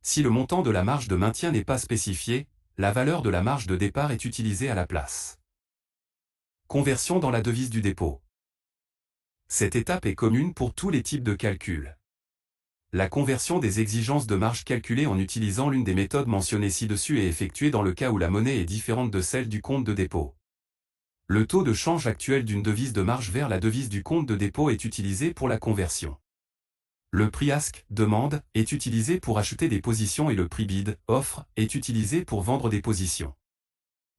S1: Si le montant de la marge de maintien n'est pas spécifié, la valeur de la marge de départ est utilisée à la place. Conversion dans la devise du dépôt. Cette étape est commune pour tous les types de calculs. La conversion des exigences de marge calculée en utilisant l'une des méthodes mentionnées ci-dessus est effectuée dans le cas où la monnaie est différente de celle du compte de dépôt. Le taux de change actuel d'une devise de marge vers la devise du compte de dépôt est utilisé pour la conversion. Le prix ask, demande, est utilisé pour acheter des positions et le prix bid, offre, est utilisé pour vendre des positions.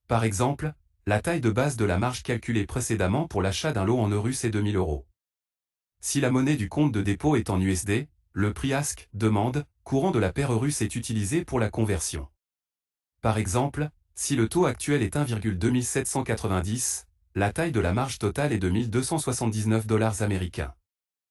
S1: Par exemple, la taille de base de la marge calculée précédemment pour l'achat d'un lot en Eurus est 2000 €. Si la monnaie du compte de dépôt est en USD, le prix ask, demande, courant de la paire Eurus est utilisé pour la conversion. Par exemple, si le taux actuel est 1,2790, la taille de la marge totale est de $1279 américains.